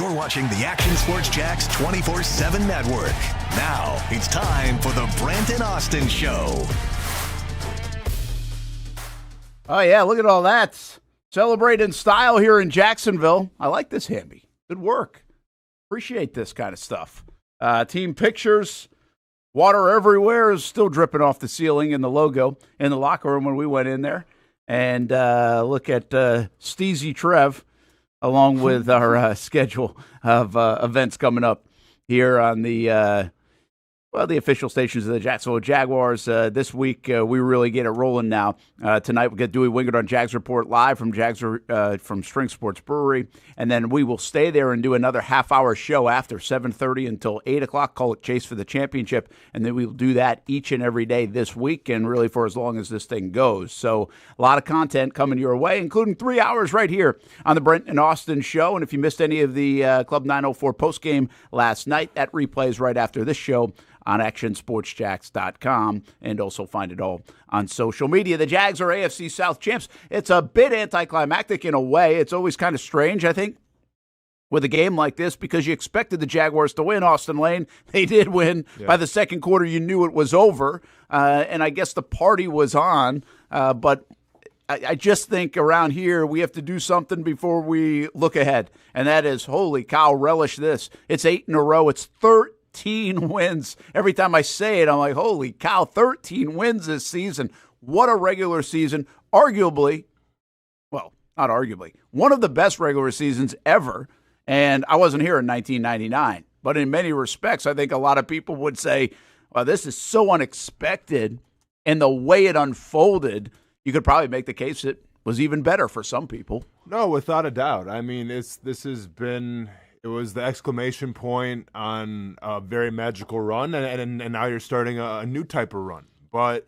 You're watching the Action Sports Jax 24/7 network. Now it's time for the Brent and Austen Show. Oh, yeah, look at all that. Celebrate in style here in Jacksonville. I like this, Hamby. Good work. Appreciate this kind of stuff. Team pictures, water everywhere is still dripping off the ceiling and the logo in the locker room when we went in there. And look at Steezy Trev, along with our schedule of events coming up here on the official stations of the Jacksonville Jaguars. This week, we really get it rolling now. Tonight, we'll get Dewey Wingert on Jags Report live from String Sports Brewery. And then we will stay there and do another half-hour show after 7:30 until 8 o'clock. Call it Chase for the Championship. And then we'll do that each and every day this week and really for as long as this thing goes. So a lot of content coming your way, including 3 hours right here on the Brent and Austen Show. And if you missed any of the Club 904 postgame last night, that replays right after this show on actionsportsjax.com, and also find it all on social media. The Jags are AFC South champs. It's a bit anticlimactic in a way. It's always kind of strange, I think, with a game like this, because you expected the Jaguars to win. Austen Lane, they did win. Yeah. By the second quarter, you knew it was over, and I guess the party was on, but I just think around here we have to do something before we look ahead, and that is, holy cow, relish this. It's 8 in a row. It's 13 wins. Every time I say it, I'm like, holy cow, 13 wins this season. What a regular season. Arguably, well, not arguably, one of the best regular seasons ever. And I wasn't here in 1999. But in many respects, I think a lot of people would say, well, this is so unexpected. And the way it unfolded, you could probably make the case it was even better for some people. No, without a doubt. I mean, it was the exclamation point on a very magical run, and now you're starting a new type of run. But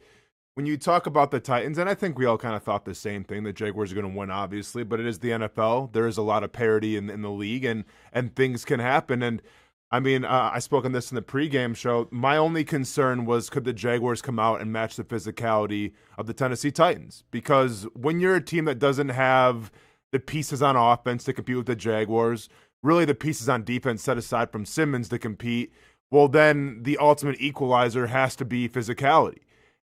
when you talk about the Titans, and I think we all kind of thought the same thing, the Jaguars are going to win, obviously, but it is the NFL. There is a lot of parity in the league, and things can happen. And, I mean, I spoke on this in the pregame show. My only concern was, could the Jaguars come out and match the physicality of the Tennessee Titans? Because when you're a team that doesn't have the pieces on offense to compete with the Jaguars, really the pieces on defense set aside from Simmons to compete, well, then the ultimate equalizer has to be physicality.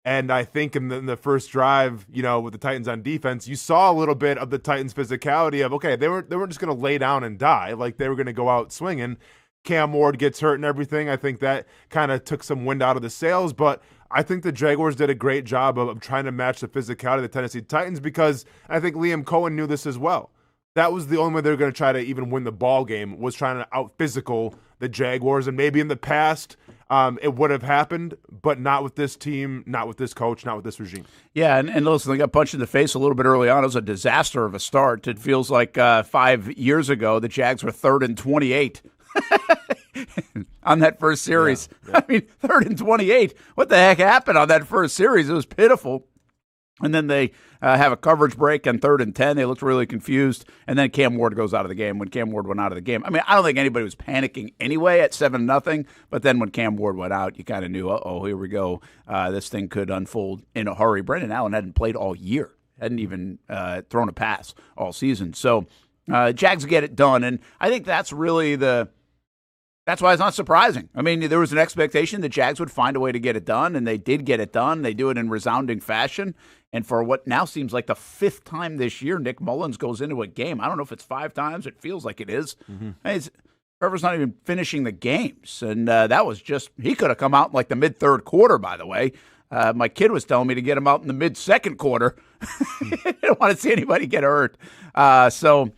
And I think in the first drive, with the Titans on defense, you saw a little bit of the Titans' physicality of, okay, they weren't just going to lay down and die. Like, they were going to go out swinging. Cam Ward gets hurt and everything. I think that kind of took some wind out of the sails. But I think the Jaguars did a great job of trying to match the physicality of the Tennessee Titans, because I think Liam Cohen knew this as well. That was the only way they were going to try to even win the ball game, was trying to out-physical the Jaguars. And maybe in the past it would have happened, but not with this team, not with this coach, not with this regime. Yeah, and listen, they got punched in the face a little bit early on. It was a disaster of a start. It feels like 5 years ago, the Jags were 3rd and 28 on that first series. Yeah. I mean, 3rd and 28. What the heck happened on that first series? It was pitiful. And then they have a coverage break on 3rd and 10. They looked really confused. And then Cam Ward goes out of the game. When Cam Ward went out of the game, I mean, I don't think anybody was panicking anyway at 7-0. But then when Cam Ward went out, you kind of knew, here we go. This thing could unfold in a hurry. Brendan Allen hadn't played all year. Hadn't even thrown a pass all season. So Jags get it done. And I think that's really that's why it's not surprising. I mean, there was an expectation the Jags would find a way to get it done, and they did get it done. They do it in resounding fashion. And for what now seems like the 5th time this year, Nick Mullins goes into a game. I don't know if it's 5 times. It feels like it is. Mm-hmm. Trevor's not even finishing the games. And that was just – he could have come out in like the mid-3rd quarter, by the way. My kid was telling me to get him out in the mid-2nd quarter. I don't want to see anybody get hurt. So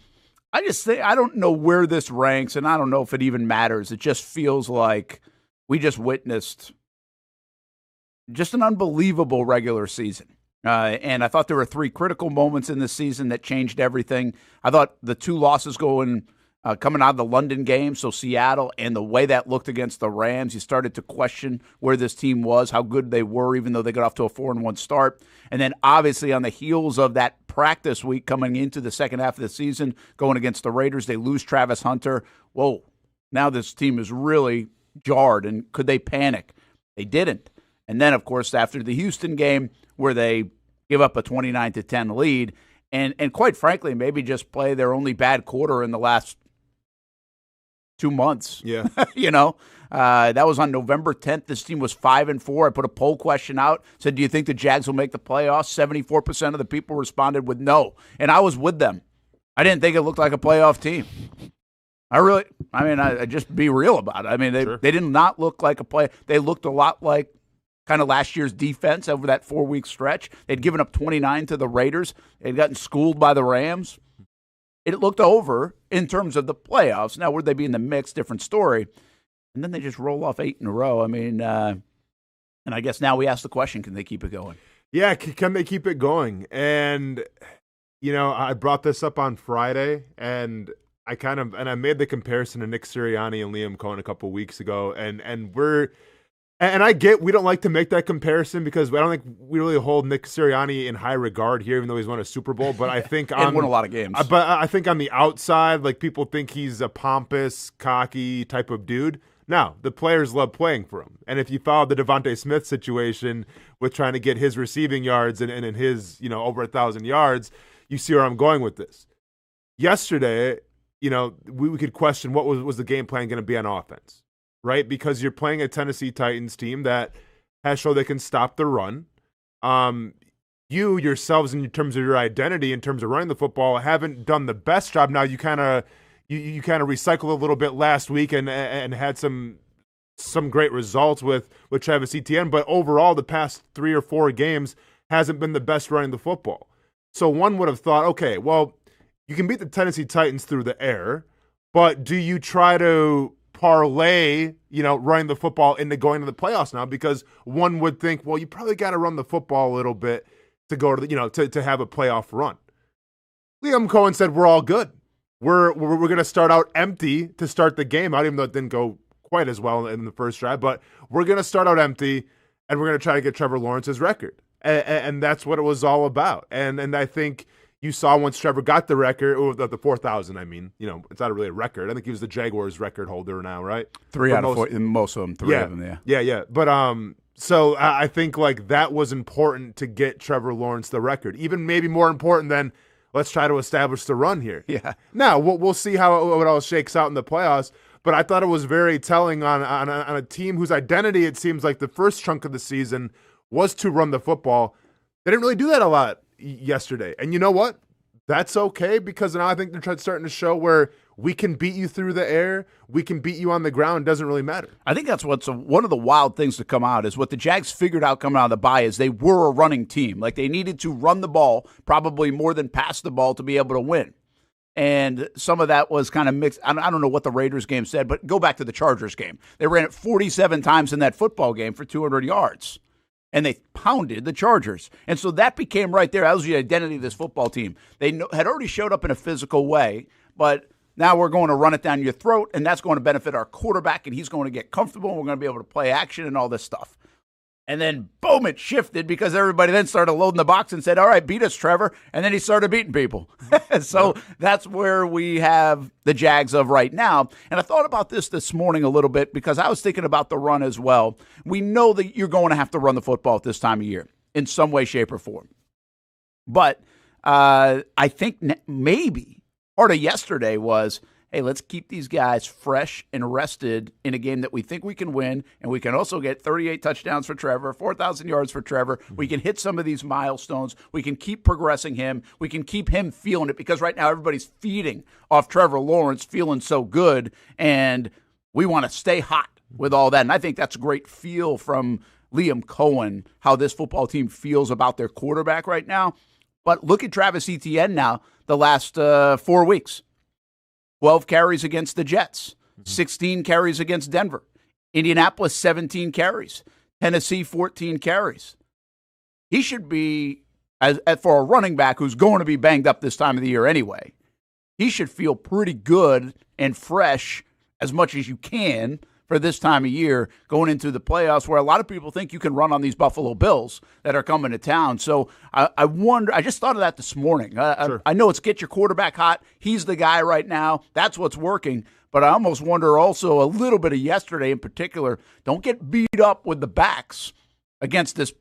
I just think – I don't know where this ranks, and I don't know if it even matters. It just feels like we just witnessed just an unbelievable regular season. And I thought there were 3 critical moments in this season that changed everything. I thought the 2 losses coming out of the London game, so Seattle, and the way that looked against the Rams, you started to question where this team was, how good they were, even though they got off to a 4-1 start. And then obviously on the heels of that practice week coming into the second half of the season, going against the Raiders, they lose Travis Hunter. Whoa, now this team is really jarred, and could they panic? They didn't. And then, of course, after the Houston game, where they give up a 29-10 lead, and quite frankly, maybe just play their only bad quarter in the last 2 months. Yeah. That was on November 10th. This team was 5-4. I put a poll question out, said, do you think the Jags will make the playoffs? 74% of the people responded with no, and I was with them. I didn't think it looked like a playoff team. I just be real about it. I mean, they did not look like a play. They looked a lot like kind of last year's defense over that 4-week stretch. They'd given up 29 to the Raiders. They'd gotten schooled by the Rams. It looked over in terms of the playoffs. Now, would they be in the mix? Different story. And then they just roll off 8 in a row. I mean, and I guess now we ask the question, can they keep it going? Yeah, can they keep it going? And, I brought this up on Friday, and I made the comparison to Nick Sirianni and Liam Cohen a couple of weeks ago, and I get we don't like to make that comparison because I don't think we really hold Nick Sirianni in high regard here, even though he's won a Super Bowl. But I think and won a lot of games. But I think on the outside, like people think he's a pompous, cocky type of dude. No, the players love playing for him. And if you follow the Devontae Smith situation with trying to get his receiving yards and his over 1,000 yards, you see where I'm going with this. Yesterday, we could question what was the game plan going to be on offense. Right, because you're playing a Tennessee Titans team that has shown they can stop the run. You yourselves, in terms of your identity, in terms of running the football, haven't done the best job. Now you kind of recycled a little bit last week and had some great results with Travis Etienne, but overall the past 3 or 4 games hasn't been the best running the football. So one would have thought, okay, well, you can beat the Tennessee Titans through the air, but do you try to parlay, running the football into going to the playoffs now? Because one would think, well, you probably got to run the football a little bit to go to to have a playoff run. Liam Cohen said, we're all good. We're going to start out empty to start the game out, even though it didn't go quite as well in the first drive, but we're going to start out empty and we're going to try to get Trevor Lawrence's record. And that's what it was all about. And I think you saw once Trevor got the record, or the 4,000, it's not really a record. I think he was the Jaguars record holder now, right? 3 out of 4, most of them, 3 of them, yeah. Yeah. But so I think like that was important to get Trevor Lawrence the record. Even maybe more important than let's try to establish the run here. Yeah. Now, we'll see how it all shakes out in the playoffs, but I thought it was very telling on a team whose identity, it seems like the first chunk of the season was to run the football. They didn't really do that a lot yesterday. And you know what? That's okay, because now I think they're starting to show where we can beat you through the air, we can beat you on the ground. It doesn't really matter. I think that's what's one of the wild things to come out is what the Jags figured out coming out of the bye is they were a running team. Like they needed to run the ball probably more than pass the ball to be able to win. And some of that was kind of mixed. I don't know what the Raiders game said, but go back to the Chargers game. They ran it 47 times in that football game for 200 yards. And they pounded the Chargers. And so that became right there. That was the identity of this football team. They had already showed up in a physical way, but now we're going to run it down your throat, and that's going to benefit our quarterback, and he's going to get comfortable, and we're going to be able to play action and all this stuff. And then, boom, it shifted because everybody then started loading the box and said, all right, beat us, Trevor. And then he started beating people. So that's where we have the Jags of right now. And I thought about this morning a little bit because I was thinking about the run as well. We know that you're going to have to run the football at this time of year in some way, shape, or form. But I think maybe part of yesterday was, hey, let's keep these guys fresh and rested in a game that we think we can win, and we can also get 38 touchdowns for Trevor, 4,000 yards for Trevor. We can hit some of these milestones. We can keep progressing him. We can keep him feeling it because right now everybody's feeding off Trevor Lawrence feeling so good, and we want to stay hot with all that. And I think that's a great feel from Liam Cohen, how this football team feels about their quarterback right now. But look at Travis Etienne now the last 4 weeks. 12 carries against the Jets, 16 carries against Denver, Indianapolis 17 carries, Tennessee 14 carries. He should be, for a running back who's going to be banged up this time of the year anyway, he should feel pretty good and fresh as much as you can for this time of year going into the playoffs where a lot of people think you can run on these Buffalo Bills that are coming to town. So I wonder, I just thought of that this morning. Sure. I know it's get your quarterback hot. He's the guy right now. That's what's working. But I almost wonder also a little bit of yesterday in particular, don't get beat up with the backs against this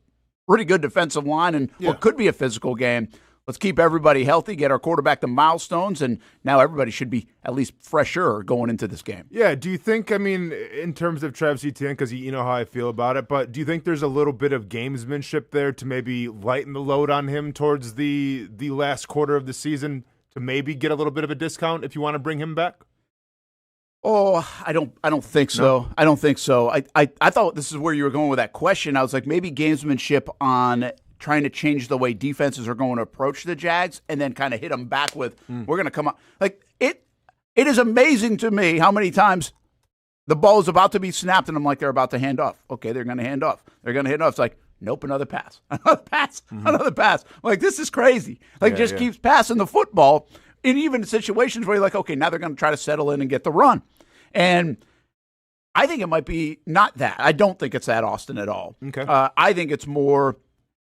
pretty good defensive line and what could be a physical game. Let's keep everybody healthy, get our quarterback to milestones, and now everybody should be at least fresher going into this game. Yeah, do you think, I mean, in terms of Travis Etienne, because you know how I feel about it, but do you think there's a little bit of gamesmanship there to maybe lighten the load on him towards the last quarter of the season to maybe get a little bit of a discount if you want to bring him back? Oh, I don't think so. No. I don't think so. I thought this is where you were going with that question. I was like, maybe gamesmanship on trying to change the way defenses are going to approach the Jags and then kind of hit them back with, we're going to come up. Like, it is amazing to me how many times the ball is about to be snapped and I'm like, they're about to hand off. Okay, they're going to hand off. They're going to hand off. It's like, nope, another pass. Another pass. Another pass. I'm like, this is crazy. Like, keeps passing the football in even situations where you're like, okay, now they're going to try to settle in and get the run. And I think it might be not that. I don't think it's that, Austin, at all. Okay. I think it's more,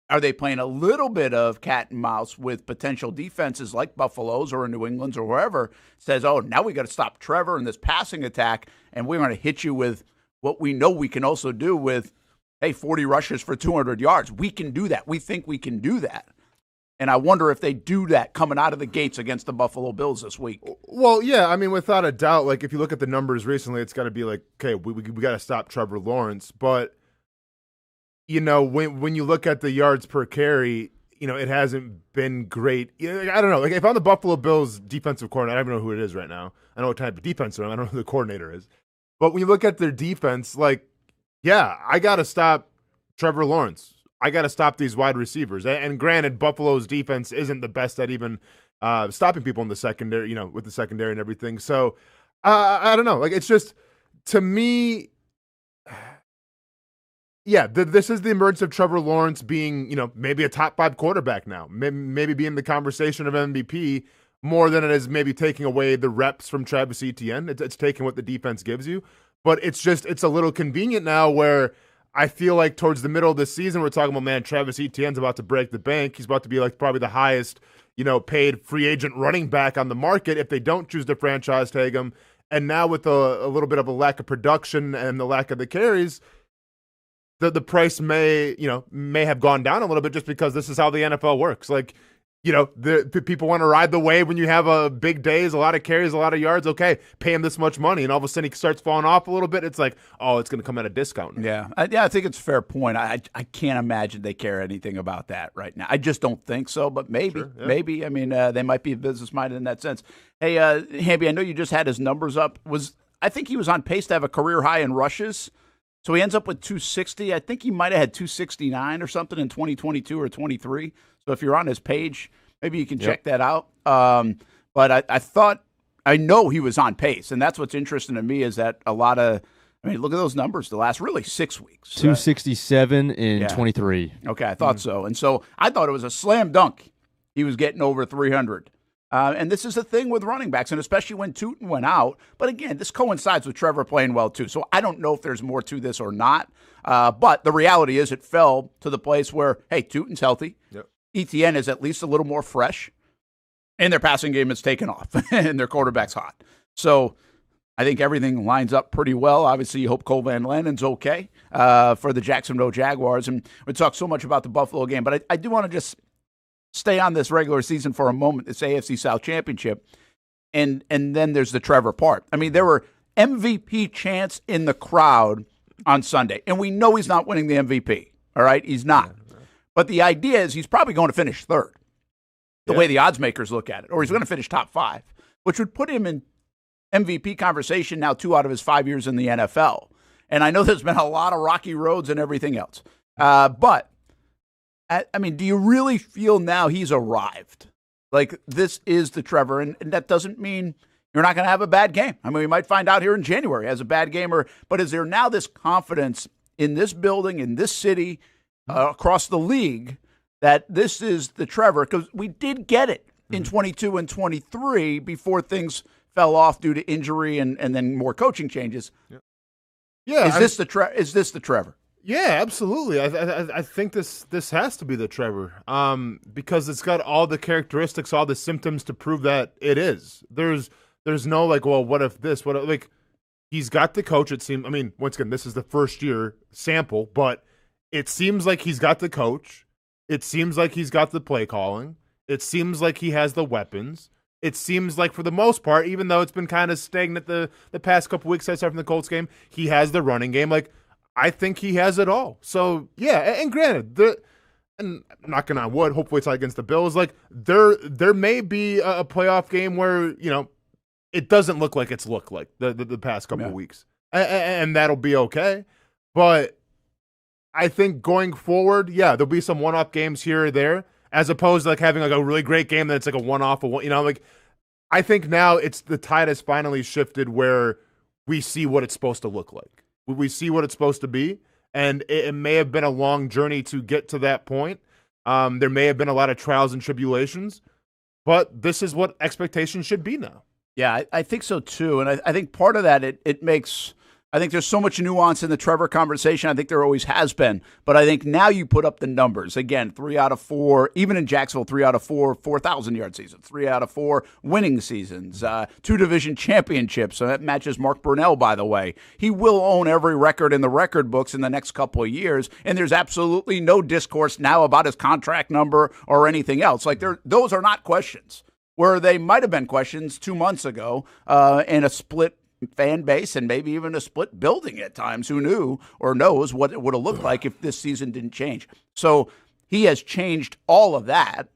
are they playing a little bit of cat and mouse with potential defenses like Buffalo's or New England's or wherever, says, oh, now we got to stop Trevor in this passing attack, and we're going to hit you with what we know we can also do with, hey, 40 rushes for 200 yards. We can do that. We think we can do that. And I wonder if they do that coming out of the gates against the Buffalo Bills this week. Well, yeah, I mean, without a doubt, like if you look at the numbers recently, it's got to be like, okay, we got to stop Trevor Lawrence. But, you know, when you look at the yards per carry, you know, it hasn't been great. I don't know. Like if I'm the Buffalo Bills defensive coordinator, I don't even know who it is right now. I know what type of defense they're on. I don't know who the coordinator is. But when you look at their defense, like, yeah, I got to stop Trevor Lawrence. I got to stop these wide receivers. And granted, Buffalo's defense isn't the best at even stopping people in the secondary, you know, with the secondary and everything. So I don't know. Like, it's just, to me, yeah, this is the emergence of Trevor Lawrence being, you know, maybe a top 5 quarterback now, maybe being the conversation of MVP more than it is maybe taking away the reps from Travis Etienne. It's taking what the defense gives you. But it's a little convenient now where I feel like towards the middle of the season, we're talking about, man, Travis Etienne's about to break the bank. He's about to be like probably the highest, you know, paid free agent running back on the market if they don't choose to franchise tag him. And now with a little bit of a lack of production and the lack of the carries, the price may have gone down a little bit just because this is how the NFL works. Like, you know, the people want to ride the wave when you have a big days, a lot of carries, a lot of yards. Okay, pay him this much money, and all of a sudden he starts falling off a little bit. It's like, oh, it's going to come at a discount. Yeah, I think it's a fair point. I can't imagine they care anything about that right now. I just don't think so, but maybe, Sure, yeah. maybe. I mean, they might be business-minded in that sense. Hey, Hamby, I know you just had his numbers up. I think he was on pace to have a career high in rushes, so he ends up with 260. I think he might have had 269 or something in 2022 or 23. So if you're on his page, maybe you can check that out. But I know he was on pace, and that's what's interesting to me is that look at those numbers the last really 6 weeks. 267 in 23. Okay, I thought so. And so I thought it was a slam dunk. He was getting over 300. And this is the thing with running backs, and especially when Tootin went out. But again, this coincides with Trevor playing well too. So I don't know if there's more to this or not. But the reality is it fell to the place where, hey, Tootin's healthy. Yep. ETN is at least a little more fresh, and their passing game is taken off, and their quarterback's hot. So I think everything lines up pretty well. Obviously, you hope Cole Van Lanen's okay for the Jacksonville Jaguars. And we talk so much about the Buffalo game, but I do want to just stay on this regular season for a moment, this AFC South Championship, and then there's the Trevor part. I mean, there were MVP chants in the crowd on Sunday, and we know he's not winning the MVP, all right? He's not. But the idea is he's probably going to finish third, the way the odds makers look at it, or he's going to finish top 5, which would put him in MVP conversation now 2 out of his 5 years in the NFL. And I know there's been a lot of rocky roads and everything else. But, I mean, do you really feel now he's arrived? Like, this is the Trevor, and that doesn't mean you're not going to have a bad game. I mean, we might find out here in January he has a bad game, but is there now this confidence in this building, in this city, across the league, that this is the Trevor? Because we did get it in 22 and 23 before things fell off due to injury and then more coaching changes. Yeah, is this the Trevor? Yeah, absolutely. I think this has to be the Trevor, because it's got all the characteristics, all the symptoms to prove that it is. There's no like, well, what if this? What if, like, he's got the coach. It seems. I mean, once again, this is the first year sample, but it seems like he's got the coach. It seems like he's got the play calling. It seems like he has the weapons. It seems like, for the most part, even though it's been kind of stagnant the past couple weeks aside from the Colts game, he has the running game. Like, I think he has it all. So, yeah, and granted, and knocking on wood, hopefully it's not against the Bills, like, there may be a playoff game where, it doesn't look like it's looked like the past couple of weeks. And that'll be okay. But I think going forward, yeah, there'll be some one-off games here or there, as opposed to like having like a really great game that's like a one-off. I think now the tide has finally shifted where we see what it's supposed to look like. We see what it's supposed to be, and it may have been a long journey to get to that point. There may have been a lot of trials and tribulations, but this is what expectations should be now. Yeah, I think so too. And I think part of that, it makes, I think there's so much nuance in the Trevor conversation. I think there always has been. But I think now you put up the numbers. Again, 3 out of 4, even in Jacksonville, 3 out of 4, 4,000-yard seasons, 3 out of 4 winning seasons, 2 division championships. So that matches Mark Brunell, by the way. He will own every record in the record books in the next couple of years. And there's absolutely no discourse now about his contract number or anything else. Like, those are not questions. Where they might have been questions 2 months ago in a split fan base and maybe even a split building at times. Who knew or knows what it would have looked like if this season didn't change? So he has changed all of that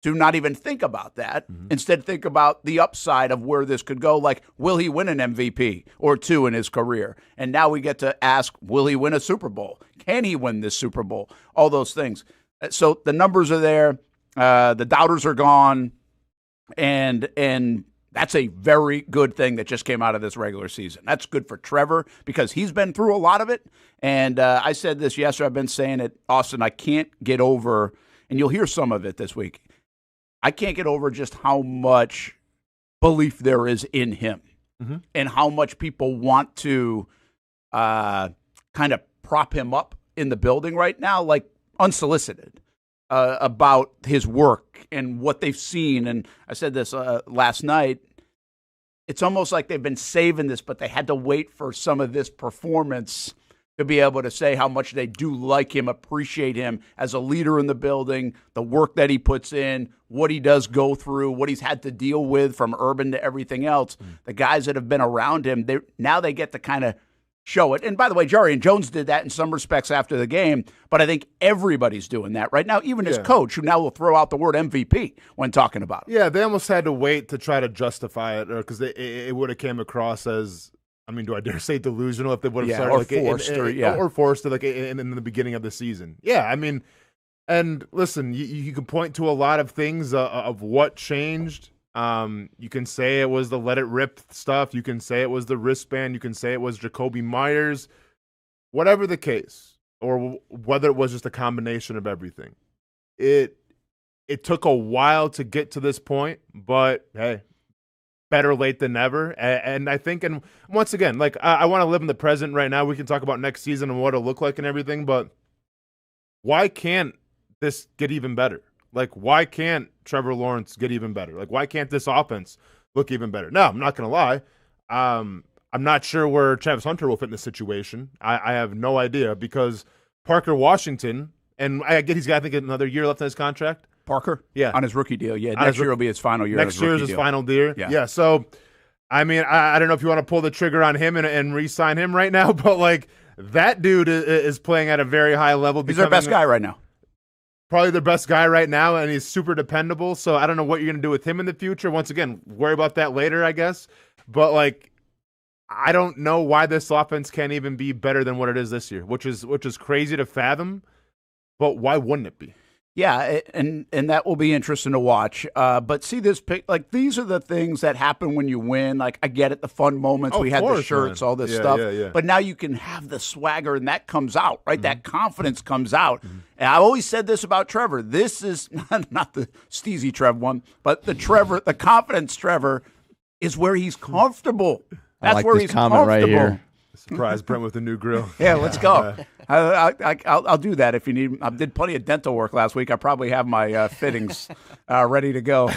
to not even think about that. Mm-hmm. Instead, think about the upside of where this could go. Like, will he win an MVP or 2 in his career? And now we get to ask, will he win a Super Bowl? Can he win this Super Bowl? All those things. So the numbers are there. The doubters are gone. And that's a very good thing that just came out of this regular season. That's good for Trevor because he's been through a lot of it. And I said this yesterday. I've been saying it, Austin. I can't get over, and you'll hear some of it this week. I can't get over just how much belief there is in him, mm-hmm. and how much people want to kind of prop him up in the building right now, like unsolicited. About his work and what they've seen. And I said this last night. It's almost like they've been saving this, but they had to wait for some of this performance to be able to say how much they do like him, appreciate him as a leader in the building, the work that he puts in, what he does go through, what he's had to deal with from Urban to everything else. The guys that have been around him, now they get to kind of show it. And by the way, Jarian Jones did that in some respects after the game, but I think everybody's doing that right now, even his coach, who now will throw out the word MVP when talking about it. Yeah, they almost had to wait to try to justify it, because it would have came across as, I mean, do I dare say delusional if they would have started or forced like in the beginning of the season. Yeah, I mean, and listen, you can point to a lot of things of what changed. You can say it was the let it rip stuff. You can say it was the wristband. You can say it was Jacoby Myers. Whatever the case, or whether it was just a combination of everything. It took a while to get to this point, but hey, better late than never. And I think, and once again, like I want to live in the present right now. We can talk about next season and what it'll look like and everything, but why can't this get even better? Like, why can't Trevor Lawrence get even better? Like, why can't this offense look even better? No, I'm not going to lie. I'm not sure where Travis Hunter will fit in this situation. I have no idea, because Parker Washington, and I get he's got, I think, another year left on his contract. Parker? Yeah. On his rookie deal. Yeah, next year will be his final year. Next year is his final year. Yeah. So, I mean, I don't know if you want to pull the trigger on him and re-sign him right now, but, like, that dude is playing at a very high level. He's their best guy right now. Probably the best guy right now, and he's super dependable. So I don't know what you're going to do with him in the future. Once again, worry about that later, I guess. But, like, I don't know why this offense can't even be better than what it is this year, which is crazy to fathom. But why wouldn't it be? Yeah, and that will be interesting to watch. But see this pick, like, these are the things that happen when you win. Like, I get it, the fun moments. We had the shirts, all this stuff. Yeah. But now you can have the swagger, and that comes out, right? Mm-hmm. That confidence comes out. Mm-hmm. And I've always said this about Trevor. This is not the Steezy Trev one, but the confidence Trevor is where he's comfortable. That's where he's comfortable. Right here. Surprise Brent with a new grill. Yeah, let's go. I'll do that if you need. I did plenty of dental work last week. I probably have my fittings ready to go.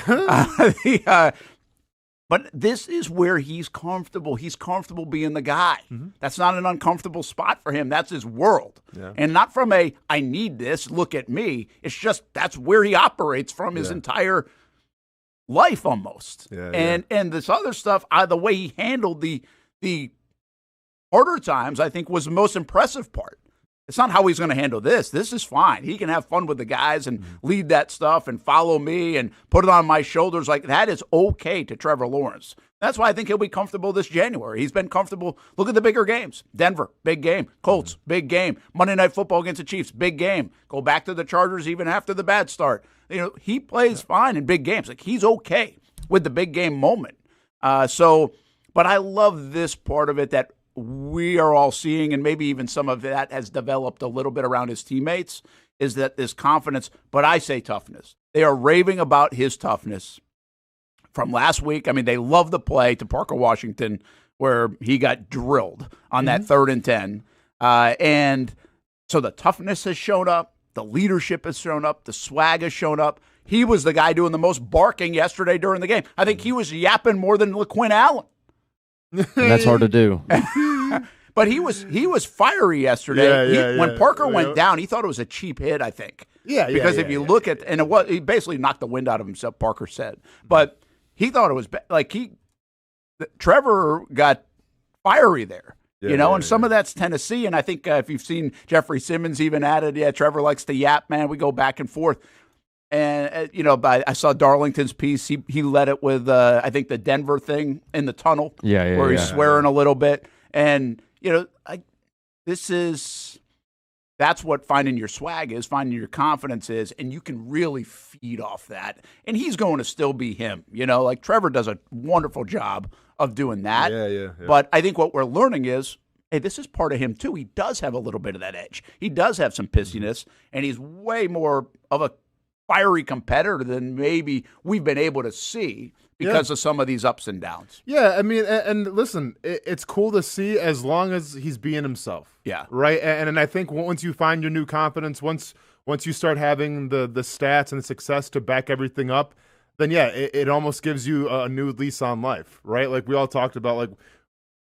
But this is where he's comfortable. He's comfortable being the guy. That's not an uncomfortable spot for him. That's his world. Yeah. And not from a, I need this, look at me. It's just that's where he operates from his entire life almost. And this other stuff, the way he handled the harder times, I think was the most impressive part. It's not how he's going to handle this. This is fine. He can have fun with the guys and lead that stuff and follow me and put it on my shoulders. Like, that is okay to Trevor Lawrence. That's why I think he'll be comfortable this January. He's been comfortable. Look at the bigger games. Denver, big game. Colts, big game. Monday Night Football against the Chiefs, big game. Go back to the Chargers even after the bad start. He plays fine in big games. Like, he's okay with the big game moment. But I love this part of it that we are all seeing, and maybe even some of that has developed a little bit around his teammates, is that this confidence, but I say toughness. They are raving about his toughness from last week. I mean, they love the play to Parker Washington where he got drilled on that 3rd and 10. And so the toughness has shown up. The leadership has shown up. The swag has shown up. He was the guy doing the most barking yesterday during the game. I think he was yapping more than LaQuinn Allen. And that's hard to do. But he was fiery yesterday. When Parker went down, he thought it was a cheap hit, I think. Because if you look at, and he basically knocked the wind out of himself, Parker said. But he thought it was Trevor got fiery there. And some of that's Tennessee. And I think if you've seen Jeffrey Simmons even added, Trevor likes to yap, man. We go back and forth. And, I saw Darlington's piece. He led it with, I think, the Denver thing in the tunnel where he's swearing a little bit. And, that's what finding your swag is, finding your confidence is, and you can really feed off that. And he's going to still be him. Like Trevor does a wonderful job of doing that. Yeah. But I think what we're learning is, hey, this is part of him too. He does have a little bit of that edge. He does have some pissiness, and he's way more of a fiery competitor than maybe we've been able to see because of some of these ups and downs. Yeah, I mean, and listen, it's cool to see as long as he's being himself. Yeah. Right? And I think once you find your new confidence, once you start having the stats and the success to back everything up, then it almost gives you a new lease on life, right? Like we all talked about, like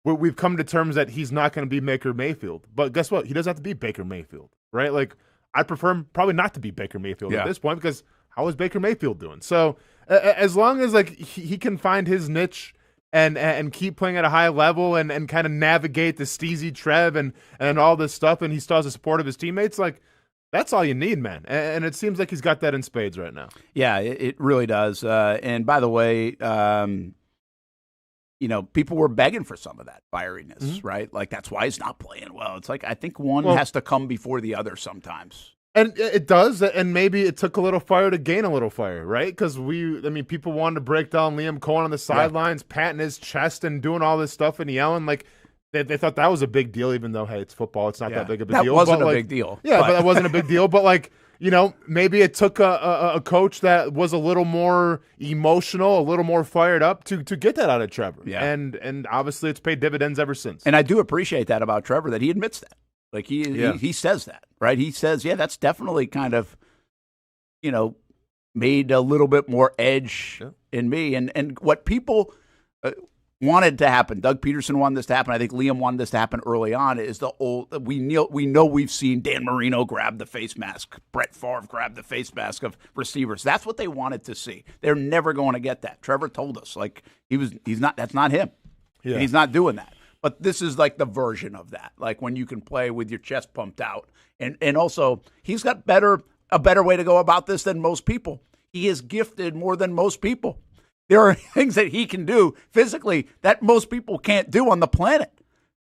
we've come to terms that he's not going to be Baker Mayfield. But guess what? He doesn't have to be Baker Mayfield, right? Like I prefer him probably not to be Baker Mayfield at this point, because how is Baker Mayfield doing? So as long as like he can find his niche and keep playing at a high level and kind of navigate the steezy Trev and all this stuff, and he still has the support of his teammates, like that's all you need, man. And it seems like he's got that in spades right now. Yeah, it really does. And by the way, people were begging for some of that fieriness, right? Like, that's why he's not playing well. It's like, I think one has to come before the other sometimes. And it does, and maybe it took a little fire to gain a little fire, right? Because people wanted to break down Liam Cohen on the sidelines, patting his chest and doing all this stuff and yelling. Like, they thought that was a big deal, even though, hey, it's football. It's not that big of a deal. That wasn't a big deal. Yeah, but that wasn't a big deal. But, like, maybe it took a coach that was a little more emotional, a little more fired up to get that out of Trevor. Yeah. And obviously it's paid dividends ever since. And I do appreciate that about Trevor, that he admits that. Like he says that, right? He says, that's definitely kind of, made a little bit more edge in me. And what people wanted to happen, Doug Peterson wanted this to happen, I think Liam wanted this to happen early on, is the old, we know we've seen Dan Marino grab the face mask, Brett Favre grab the face mask of receivers. That's what they wanted to see. They're never going to get that. Trevor told us, like, that's not him. Yeah. And he's not doing that. But this is like the version of that, like when you can play with your chest pumped out. And also, he's got a better way to go about this than most people. He is gifted more than most people. There are things that he can do physically that most people can't do on the planet.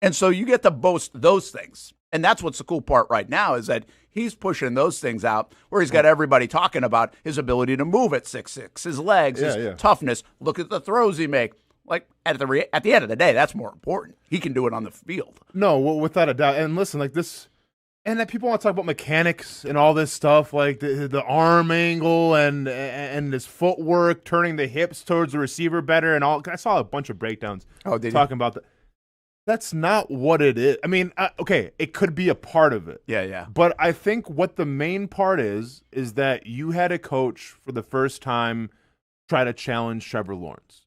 And so you get to boast those things. And that's what's the cool part right now, is that he's pushing those things out where he's got everybody talking about his ability to move at 6'6", his legs, his toughness. Look at the throws he makes. Like, at the end of the day, that's more important. He can do it on the field. No, without a doubt. And listen, like this, and that people want to talk about mechanics and all this stuff, like the arm angle and his footwork, turning the hips towards the receiver better and all. I saw a bunch of breakdowns talking about that. That's not what it is. I mean, okay, it could be a part of it. Yeah. But I think what the main part is that you had a coach for the first time try to challenge Trevor Lawrence.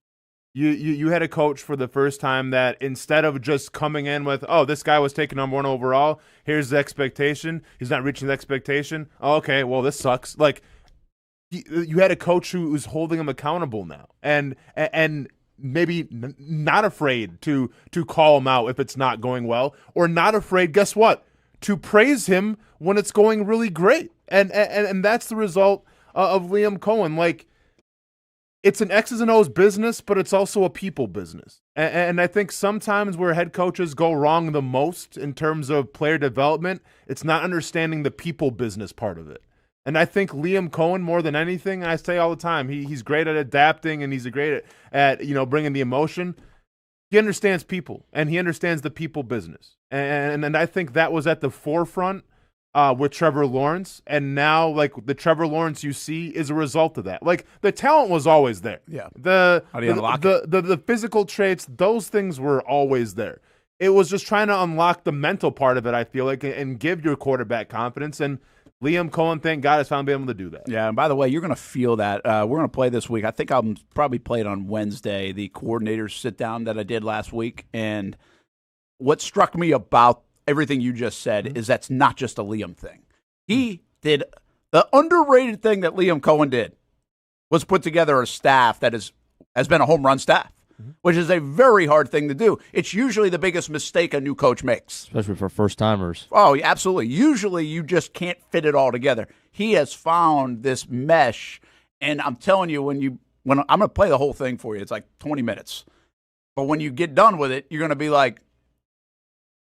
You had a coach for the first time that instead of just coming in with, oh, this guy was taken number 1 overall, here's the expectation, he's not reaching the expectation. Oh, okay, well, this sucks. Like, you had a coach who's holding him accountable now, and maybe not afraid to call him out if it's not going well, or not afraid, guess what, to praise him when it's going really great. And that's the result of Liam Cohen. Like, it's an X's and O's business, but it's also a people business. And I think sometimes where head coaches go wrong the most in terms of player development, it's not understanding the people business part of it. And I think Liam Cohen, more than anything, I say all the time, he's great at adapting, and he's great at bringing the emotion. He understands people, and he understands the people business. And I think that was at the forefront with Trevor Lawrence, and now, like, the Trevor Lawrence you see is a result of that. Like, the talent was always there. Yeah. How do you unlock it? The physical traits, those things were always there. It was just trying to unlock the mental part of it, I feel like, and give your quarterback confidence. And Liam Cohen, thank God, has finally been able to do that. Yeah, and by the way, you're going to feel that. We're going to play this week. I think I'll probably play it on Wednesday, the coordinators sit-down that I did last week. And what struck me about everything you just said is that's not just a Liam thing. He did the underrated thing that Liam Cohen did was put together a staff that has been a home run staff, which is a very hard thing to do. It's usually the biggest mistake a new coach makes. Especially for first-timers. Oh, absolutely. Usually you just can't fit it all together. He has found this mesh, and I'm telling you, when I'm going to play the whole thing for you, it's like 20 minutes. But when you get done with it, you're going to be like,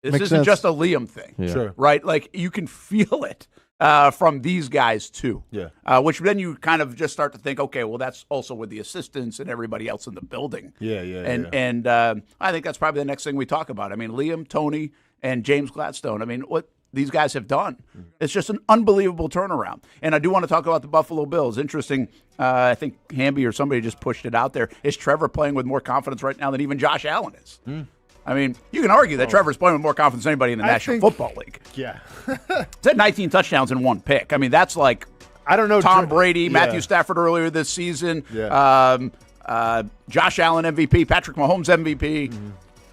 this isn't just a Liam thing, Sure. right? Like, you can feel it from these guys, too. Yeah. Which then you kind of just start to think, okay, well, that's also with the assistants and everybody else in the building. And I think that's probably the next thing we talk about. I mean, Liam, Tony, and James Gladstone. I mean, what these guys have done, it's just an unbelievable turnaround. And I do want to talk about the Buffalo Bills. Interesting, I think Hamby or somebody just pushed it out there. Is Trevor playing with more confidence right now than even Josh Allen is? I mean, you can argue that Trevor's playing with more confidence than anybody in the National Football League. Yeah. It's at 19 touchdowns in one pick. I mean, that's like I don't know Tom Brady, Matthew Stafford earlier this season, Josh Allen MVP, Patrick Mahomes MVP.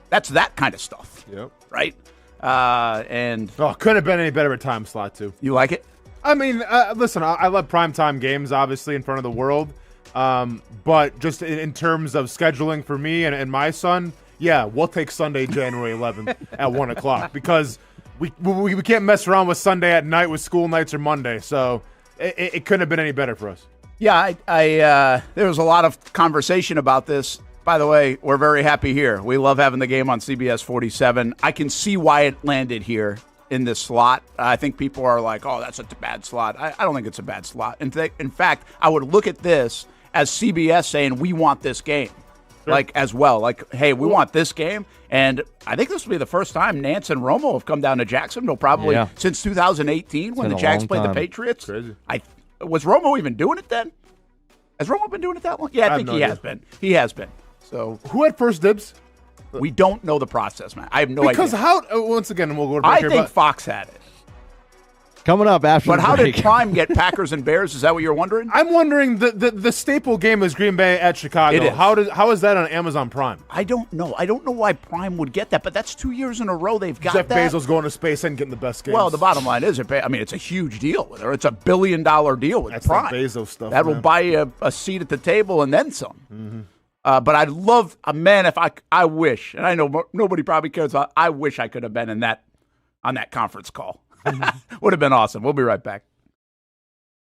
That's that kind of stuff. Yep. Right? Couldn't have been any better at time slot, too. You like it? I mean, listen, I love primetime games, obviously, in front of the world. But just in terms of scheduling for me and my son, yeah, we'll take Sunday, January 11th at 1 o'clock because we can't mess around with Sunday at night with school nights or Monday. So it couldn't have been any better for us. Yeah, there was a lot of conversation about this. By the way, we're very happy here. We love having the game on CBS 47. I can see why it landed here in this slot. I think people are like, oh, that's a bad slot. I don't think it's a bad slot. In fact, I would look at this as CBS saying, we want this game. Like, as well. Like, hey, we want this game. And I think this will be the first time Nance and Romo have come down to Jacksonville probably since 2018 when the Jags played the Patriots. Crazy. Was Romo even doing it then? Has Romo been doing it that long? Yeah, I think he has been. He has been. So who had first dibs? We don't know the process, man. I have no idea. Because how, once again, we'll go to break I here, think Fox had it. Coming up after But the how break. did Prime get Packers and Bears? Is that what you're wondering? I'm wondering, the staple game is Green Bay at Chicago. It is. How is that on Amazon Prime? I don't know. I don't know why Prime would get that, but that's 2 years in a row they've got Jeff that. Bezos going to space and getting the best games. Well, the bottom line is, it's a huge deal with her. It's $1 billion deal with That's Prime. the Bezos stuff. That will buy you a seat at the table and then some. But I'd love, man, if I wish, and I know nobody probably cares about, I wish I could have been on that conference call. Would have been awesome. We'll be right back.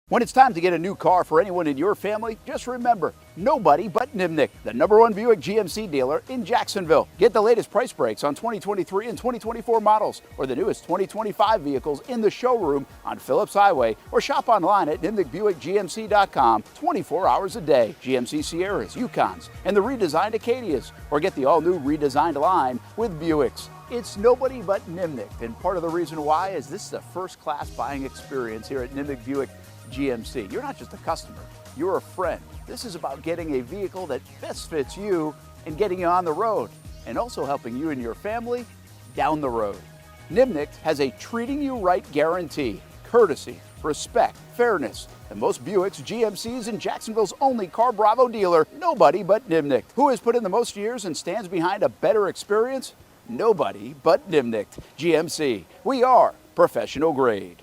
When it's time to get a new car for anyone in your family, just remember, nobody but Nimnick, the #1 Buick GMC dealer in Jacksonville. Get the latest price breaks on 2023 and 2024 models or the newest 2025 vehicles in the showroom on Phillips Highway or shop online at NimnickBuickGMC.com 24 hours a day. GMC Sierras, Yukons, and the redesigned Acadias, or get the all-new redesigned line with Buicks. It's nobody but Nimnick, and part of the reason why is this is a first-class buying experience here at Nimnick Buick GMC. You're not just a customer, you're a friend. This is about getting a vehicle that best fits you and getting you on the road, and also helping you and your family down the road. Nimnick has a treating you right guarantee, courtesy, respect, fairness, The most Buicks, GMCs, and Jacksonville's only Car Bravo dealer, nobody but Nimnicht. Who has put in the most years and stands behind a better experience? Nobody but Nimnicht. GMC. We are professional grade.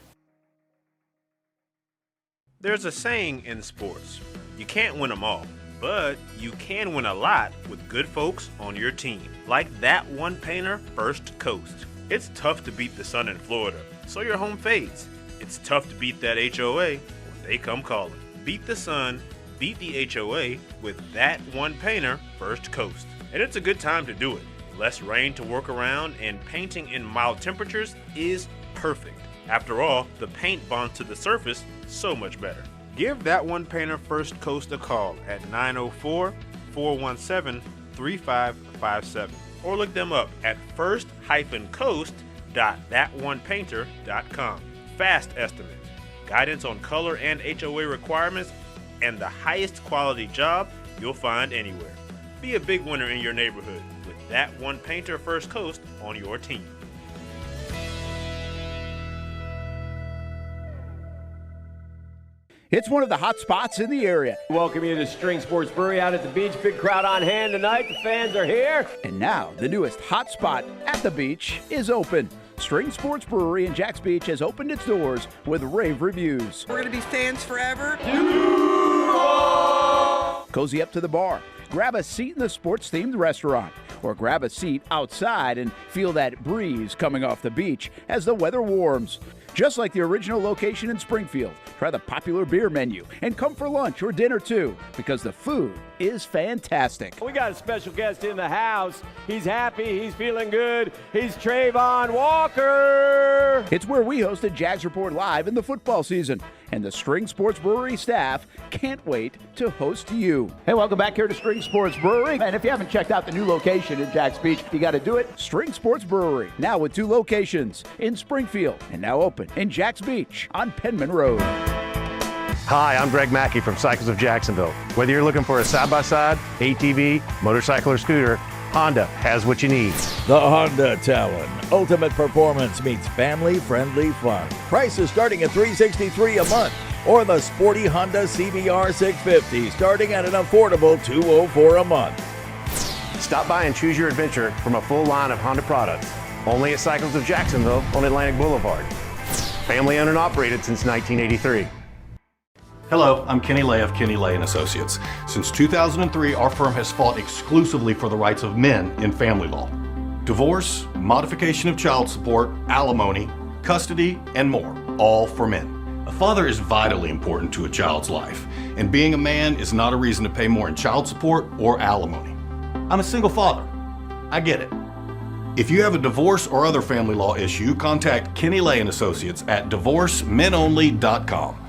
There's a saying in sports, you can't win them all, but you can win a lot with good folks on your team. Like that one painter, First Coast. It's tough to beat the sun in Florida, so your home fades. It's tough to beat that HOA when they come calling. Beat the sun, beat the HOA with that one painter, First Coast. And it's a good time to do it. Less rain to work around, and painting in mild temperatures is perfect. After all, the paint bonds to the surface so much better. Give that one painter First Coast a call at 904-417-3557 or look them up at first-coast.thatonepainter.com. Fast estimate, guidance on color and HOA requirements, and the highest quality job you'll find anywhere. Be a big winner in your neighborhood with that one painter First Coast on your team. It's one of the hot spots in the area. Welcome you to String Sports Brewery out at the beach. Big crowd on hand tonight. The fans are here. And now, the newest hot spot at the beach is open. String Sports Brewery in Jax Beach has opened its doors with rave reviews. We're going to be fans forever. Cozy up to the bar. Grab a seat in the sports-themed restaurant, or grab a seat outside and feel that breeze coming off the beach as the weather warms. Just like the original location in Springfield, try the popular beer menu and come for lunch or dinner too, because the food is fantastic. We got a special guest in the house. He's happy. He's feeling good. He's Trayvon Walker. It's where we hosted Jags Report Live in the football season, and the String Sports Brewery staff can't wait to host you. Hey, welcome back here to String Sports Brewery. And if you haven't checked out the new location in Jax Beach, you got to do it. String Sports Brewery, now with 2 locations in Springfield and now open in Jax Beach on Penman Road. Hi, I'm Greg Mackey from Cycles of Jacksonville. Whether you're looking for a side-by-side, ATV, motorcycle, or scooter, Honda has what you need. The Honda Talon. Ultimate performance meets family-friendly fun. Prices starting at $363 a month. Or the sporty Honda CBR 650 starting at an affordable $204 a month. Stop by and choose your adventure from a full line of Honda products. Only at Cycles of Jacksonville on Atlantic Boulevard. Family owned and operated since 1983. Hello, I'm Kenny Lay of Kenny Lay & Associates. Since 2003, our firm has fought exclusively for the rights of men in family law. Divorce, modification of child support, alimony, custody, and more, all for men. A father is vitally important to a child's life, and being a man is not a reason to pay more in child support or alimony. I'm a single father. I get it. If you have a divorce or other family law issue, contact Kenny Lay & Associates at divorcemenonly.com.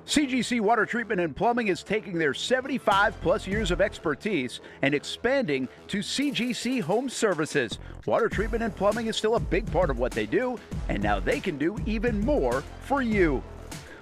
CGC Water Treatment and Plumbing is taking their 75-plus years of expertise and expanding to CGC Home Services. Water treatment and plumbing is still a big part of what they do, and now they can do even more for you.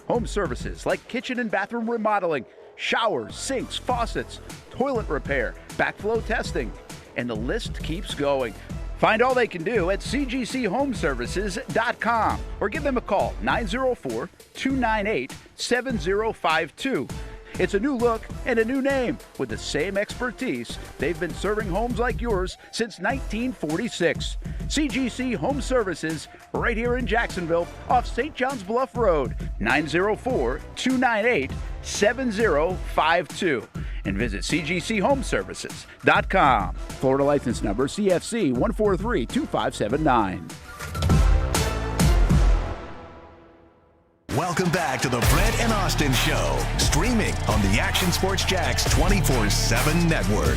Home services like kitchen and bathroom remodeling, showers, sinks, faucets, toilet repair, backflow testing, and the list keeps going. Find all they can do at cgchomeservices.com or give them a call, 904-298-7052. It's a new look and a new name with the same expertise. They've been serving homes like yours since 1946. CGC Home Services, right here in Jacksonville off St. John's Bluff Road, 904-298-7052. And visit cgchomeservices.com. Florida license number CFC 1432579. Welcome back to the Brent and Austen Show, streaming on the Action Sports Jax 24/7 network.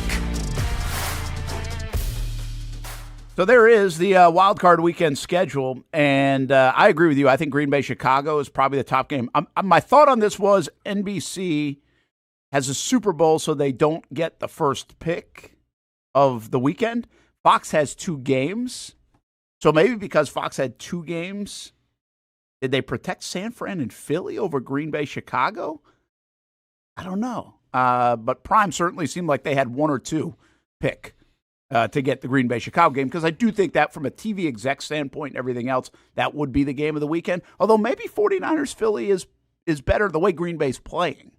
So there is the wild card weekend schedule, and I agree with you. I think Green Bay Chicago is probably the top game. My thought on this was NBC has a Super Bowl, so they don't get the first pick of the weekend. Fox has 2 games, so maybe because Fox had 2 games, did they protect San Fran and Philly over Green Bay Chicago? I don't know, but Prime certainly seemed like they had 1 or 2 pick. to get the Green Bay-Chicago game, because I do think that from a TV exec standpoint and everything else, that would be the game of the weekend. Although maybe 49ers-Philly is better the way Green Bay's playing.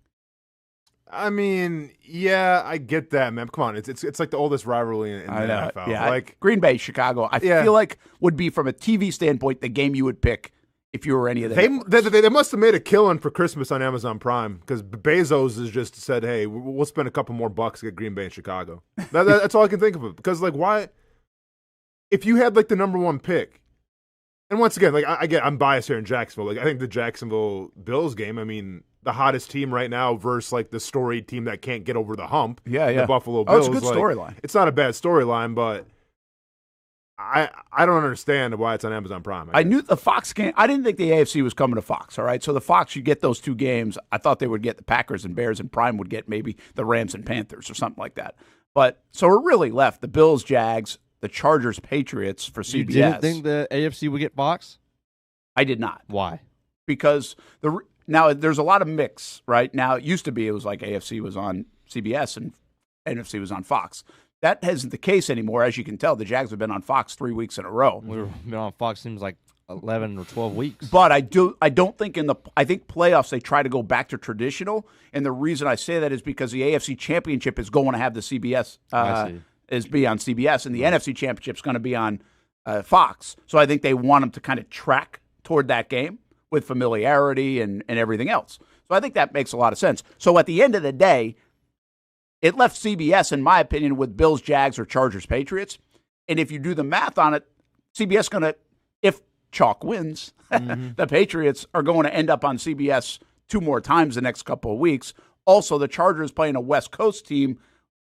I mean, yeah, I get that, man. Come on, it's like the oldest rivalry in the NFL. Yeah, like Green Bay-Chicago, I feel like would be, from a TV standpoint, the game you would pick if you were any of them. They must have made a killing for Christmas on Amazon Prime, because Bezos has just said, hey, we'll spend a couple more bucks to get Green Bay and Chicago. That's all I can think of it. Because, like, why? If you had, like, the number one pick, and once again, like, I'm biased here in Jacksonville. Like, I think the Jacksonville Bills game, I mean, the hottest team right now versus, like, the storied team that can't get over the hump. Yeah. The Buffalo Bills. It's a good storyline. It's not a bad storyline, but I don't understand why it's on Amazon Prime. I knew the Fox game. I didn't think the AFC was coming to Fox, all right? So the Fox, you get those two games. I thought they would get the Packers and Bears, and Prime would get maybe the Rams and Panthers or something like that. But so it really left the Bills, Jags, the Chargers, Patriots for CBS. You didn't think the AFC would get Fox? I did not. Why? Because now there's a lot of mix, right? Now it used to be it was like AFC was on CBS and NFC was on Fox. That isn't the case anymore. As you can tell, the Jags have been on Fox 3 weeks in a row. We've been on Fox seems like 11 or 12 weeks. But I don't think I think playoffs they try to go back to traditional, and the reason I say that is because the AFC Championship is going to have the CBS be on CBS, and the NFC Championship is going to be on Fox. So I think they want them to kind of track toward that game with familiarity and everything else. So I think that makes a lot of sense. So at the end of the day, it left CBS, in my opinion, with Bills, Jags, or Chargers, Patriots. And if you do the math on it, CBS going to, if chalk wins, the Patriots are going to end up on CBS 2 more times the next couple of weeks. Also, the Chargers playing a West Coast team,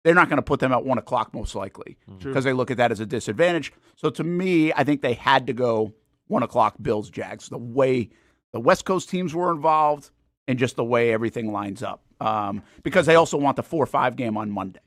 they're not going to put them at 1 o'clock most likely because they look at that as a disadvantage. So to me, I think they had to go 1 o'clock Bills, Jags, the way the West Coast teams were involved and just the way everything lines up. Because they also want the 4-5 game on Monday.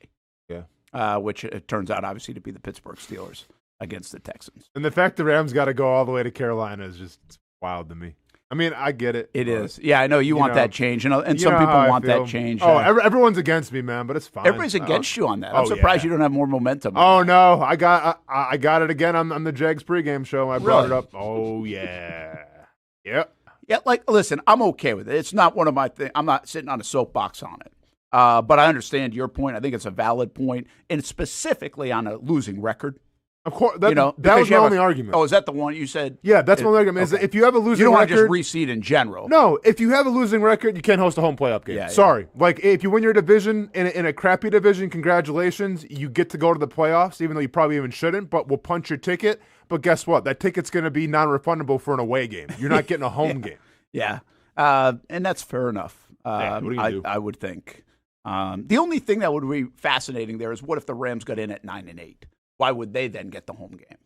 Yeah. Which it turns out, obviously, to be the Pittsburgh Steelers against the Texans. And the fact the Rams got to go all the way to Carolina is just wild to me. I mean, I get it. It is. Yeah, I know you want that change, and some people want that change. Oh, everyone's against me, man, but it's fine. Everybody's against you on that. I'm surprised you don't have more momentum. Oh, no. I got it again on the Jags pregame show. I brought it up. Oh, yeah. Yep. Yeah, like, listen, I'm okay with it. It's not one of my things. I'm not sitting on a soapbox on it. But I understand your point. I think it's a valid point, and specifically on a losing record. Of course, that was my only argument. Oh, is that the one you said? Yeah, that's my only argument. Is that if you have a losing record, you don't want to just reseed in general. No, if you have a losing record, you can't host a home playoff game. Yeah, sorry. Like, if you win your division in a crappy division, congratulations. You get to go to the playoffs, even though you probably even shouldn't, but we'll punch your ticket. But guess what? That ticket's going to be non-refundable for an away game. You're not getting a home game. Yeah, and that's fair enough. What do you do? I would think. The only thing that would be fascinating there is what if the Rams got in at 9-8? Why would they then get the home game?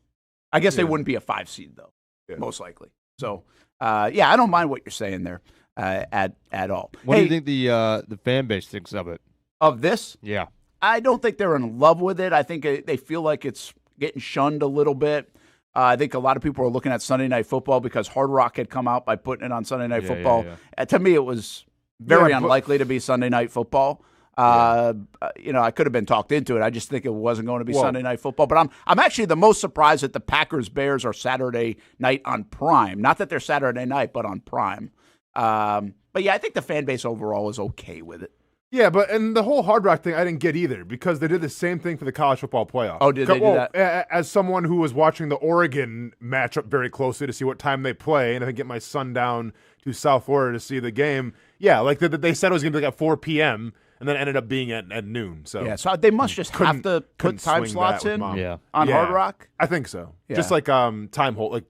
I guess they wouldn't be a 5 seed though, most likely. So, I don't mind what you're saying there at all. What do you think the fan base thinks of it? Of this? Yeah, I don't think they're in love with it. I think they feel like it's getting shunned a little bit. I think a lot of people are looking at Sunday Night Football because Hard Rock had come out by putting it on Sunday Night Football. Yeah. To me, it was very unlikely to be Sunday Night Football. I could have been talked into it. I just think it wasn't going to be Sunday Night Football. But I'm actually the most surprised that the Packers-Bears are Saturday night on Prime. Not that they're Saturday night, but on Prime. But yeah, I think the fan base overall is okay with it. Yeah, and the whole Hard Rock thing I didn't get either because they did the same thing for the college football playoff. Oh, did they do that? As someone who was watching the Oregon matchup very closely to see what time they play, and I think get my son down to South Florida to see the game. Yeah, like they said it was going to be like at 4 p.m., and then ended up being at noon. So they must just have to put time slots in on Hard Rock? I think so. Yeah. Just like time holders,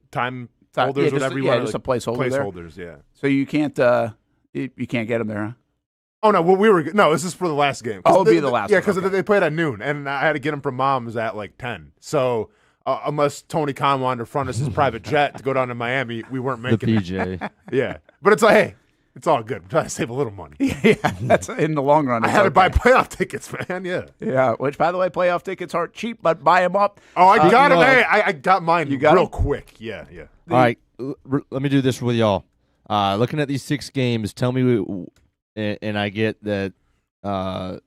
whatever you want. Just a placeholder there. Placeholders, yeah. So you can't get them there, huh? Oh, no, this is for the last game. Oh, it'll be the last one. Yeah, because they played at noon, and I had to get them from Mom's at like 10. So unless Tony Khan wanted to front us his private jet to go down to Miami, we weren't making the PJ. it. Yeah. But it's like, hey, it's all good. I'm trying to save a little money. Yeah, that's in the long run. I had to buy playoff tickets, man, Yeah, which, by the way, playoff tickets aren't cheap, but buy them up. Oh, I got them. Hey, I got mine real quick. Yeah. All right, let me do this with y'all. Looking at these 6 games, tell me, and I get that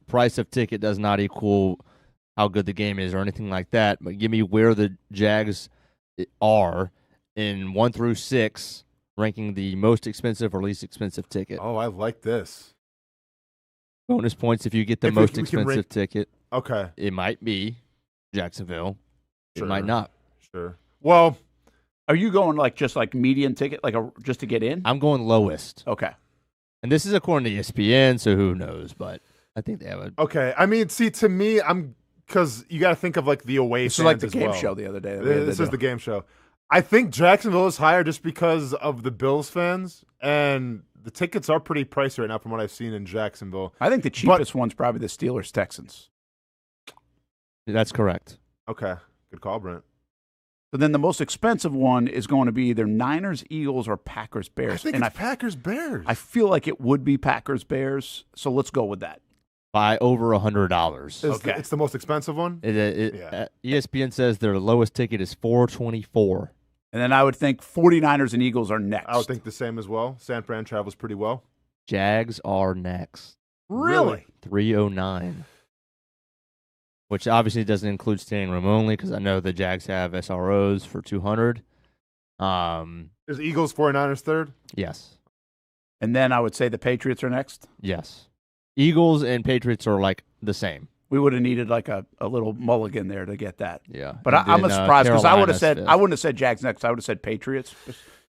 price of ticket does not equal how good the game is or anything like that, but give me where the Jags are in 1 through 6, ranking the most expensive or least expensive ticket. Oh, I like this. Bonus points if you get the If most we can expensive ticket. Okay. It might be Jacksonville. Sure. It might not. Sure. Well, are you going just like median ticket, just to get in? I'm going lowest. Okay. And this is according to ESPN, so who knows? But I think they have a. Okay. I mean, see, to me, because you got to think of like the away This fans is like the as game well. show the other day. This is the game show. I think Jacksonville is higher just because of the Bills fans, and the tickets are pretty pricey right now from what I've seen in Jacksonville. I think the cheapest one's probably the Steelers-Texans. That's correct. Okay. Good call, Brent. But then the most expensive one is going to be either Niners, Eagles, or Packers, Bears. I think it's Packers, Bears. I feel like it would be Packers, Bears, so let's go with that. By over $100. Okay. It's the most expensive one? ESPN says their lowest ticket is $424. And then I would think 49ers and Eagles are next. I would think the same as well. San Fran travels pretty well. Jags are next. Really? $309. Which obviously doesn't include standing room only because I know the Jags have SROs for $200. Is Eagles 49ers third? Yes. And then I would say the Patriots are next. Yes. Eagles and Patriots are like the same. We would have needed like a little mulligan there to get that. Yeah. But I'm surprised because I wouldn't have said Jags next. I would have said Patriots.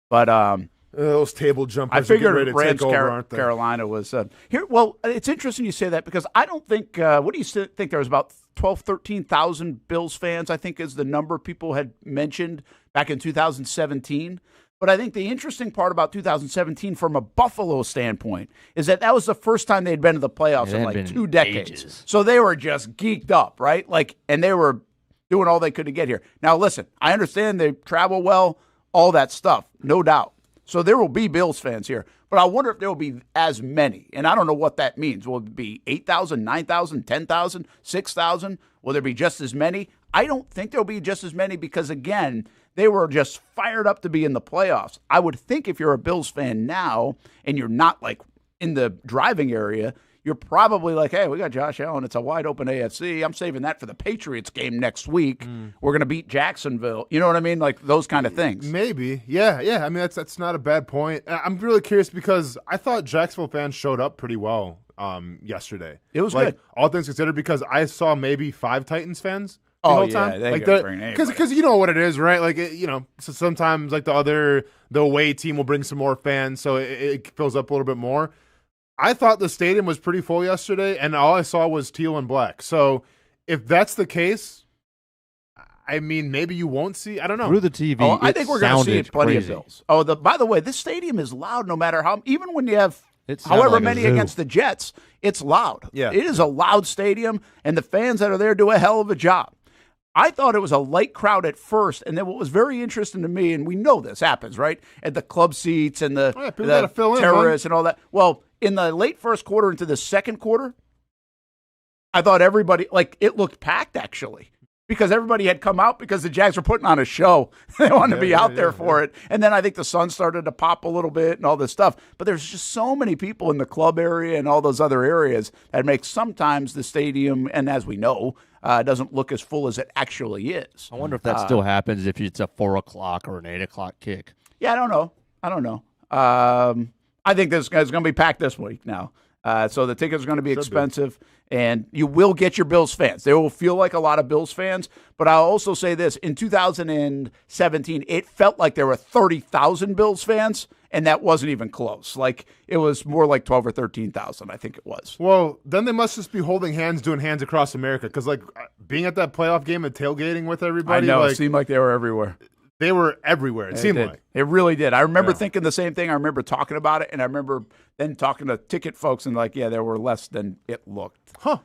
But those table jumpers. I figured Rams Carolina was here. Well, it's interesting you say that because I don't think. What do you think? There was about 12,000, 13,000 Bills fans. I think is the number people had mentioned back in 2017. But I think the interesting part about 2017 from a Buffalo standpoint is that was the first time they'd been to the playoffs in like 2 decades. Ages. So they were just geeked up, right? And they were doing all they could to get here. Now, listen, I understand they travel well, all that stuff, no doubt. So there will be Bills fans here. But I wonder if there will be as many. And I don't know what that means. Will it be 8,000, 9,000, 10,000, 6,000? Will there be just as many? I don't think there'll be just as many because, again, they were just fired up to be in the playoffs. I would think if you're a Bills fan now and you're not like in the driving area, you're probably like, hey, we got Josh Allen. It's a wide open AFC. I'm saving that for the Patriots game next week. We're going to beat Jacksonville. You know what I mean? Like those kind of things. Maybe. Yeah. I mean, that's not a bad point. I'm really curious because I thought Jacksonville fans showed up pretty well yesterday. It was like, good. All things considered, because I saw maybe 5 Titans fans. Oh, yeah, because you know what it is, right? Like, so sometimes like the away team will bring some more fans, so it fills up a little bit more. I thought the stadium was pretty full yesterday, and all I saw was teal and black. So if that's the case, I mean, maybe you won't see. I don't know. Through the TV, I think we're going to see plenty crazy. of Bills. Oh, by the way, this stadium is loud no matter how. Even when you have It sounds however like a many zoo. against the Jets, it's loud. Yeah. It is a loud stadium, and the fans that are there do a hell of a job. I thought it was a light crowd at first, and then what was very interesting to me, and we know this happens, right, at the club seats and the people gotta fill in, terrorists and all that. Well, in the late first quarter into the second quarter, I thought everybody, it looked packed, actually, because everybody had come out because the Jags were putting on a show. They wanted to be out there for it. And then I think the sun started to pop a little bit and all this stuff. But there's just so many people in the club area and all those other areas that makes sometimes the stadium, and as we know, doesn't look as full as it actually is. I wonder if that still happens if it's a 4 o'clock or an 8 o'clock kick. Yeah, I don't know. I think this guy's going to be packed this week now. So the tickets are going to be expensive, and you will get your Bills fans. They will feel like a lot of Bills fans. But I'll also say this. In 2017, it felt like there were 30,000 Bills fans, and that wasn't even close. Like, it was more like 12 or 13,000, I think it was. Well, then they must just be holding hands, doing hands across America. Because, being at that playoff game and tailgating with everybody. I know. It seemed like they were everywhere. They were everywhere. It seemed like. It really did. I remember thinking the same thing. I remember talking about it, and I remember then talking to ticket folks and there were less than it looked. Huh.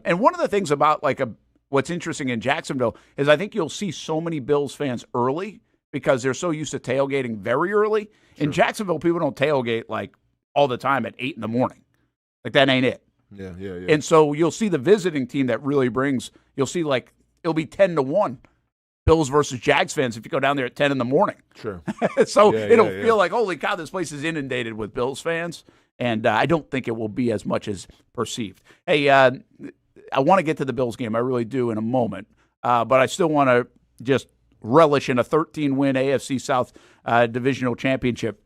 And one of the things about what's interesting in Jacksonville is I think you'll see so many Bills fans early because they're so used to tailgating very early. Sure. In Jacksonville, people don't tailgate all the time at 8 a.m. That ain't it. Yeah. And so you'll see the visiting team that really brings. You'll see it'll be 10-1. Bills versus Jags fans if you go down there at 10 a.m. Sure. So it'll feel like, holy cow, this place is inundated with Bills fans. And I don't think it will be as much as perceived. Hey, I want to get to the Bills game. I really do in a moment. But I still want to just relish in a 13-win AFC South divisional championship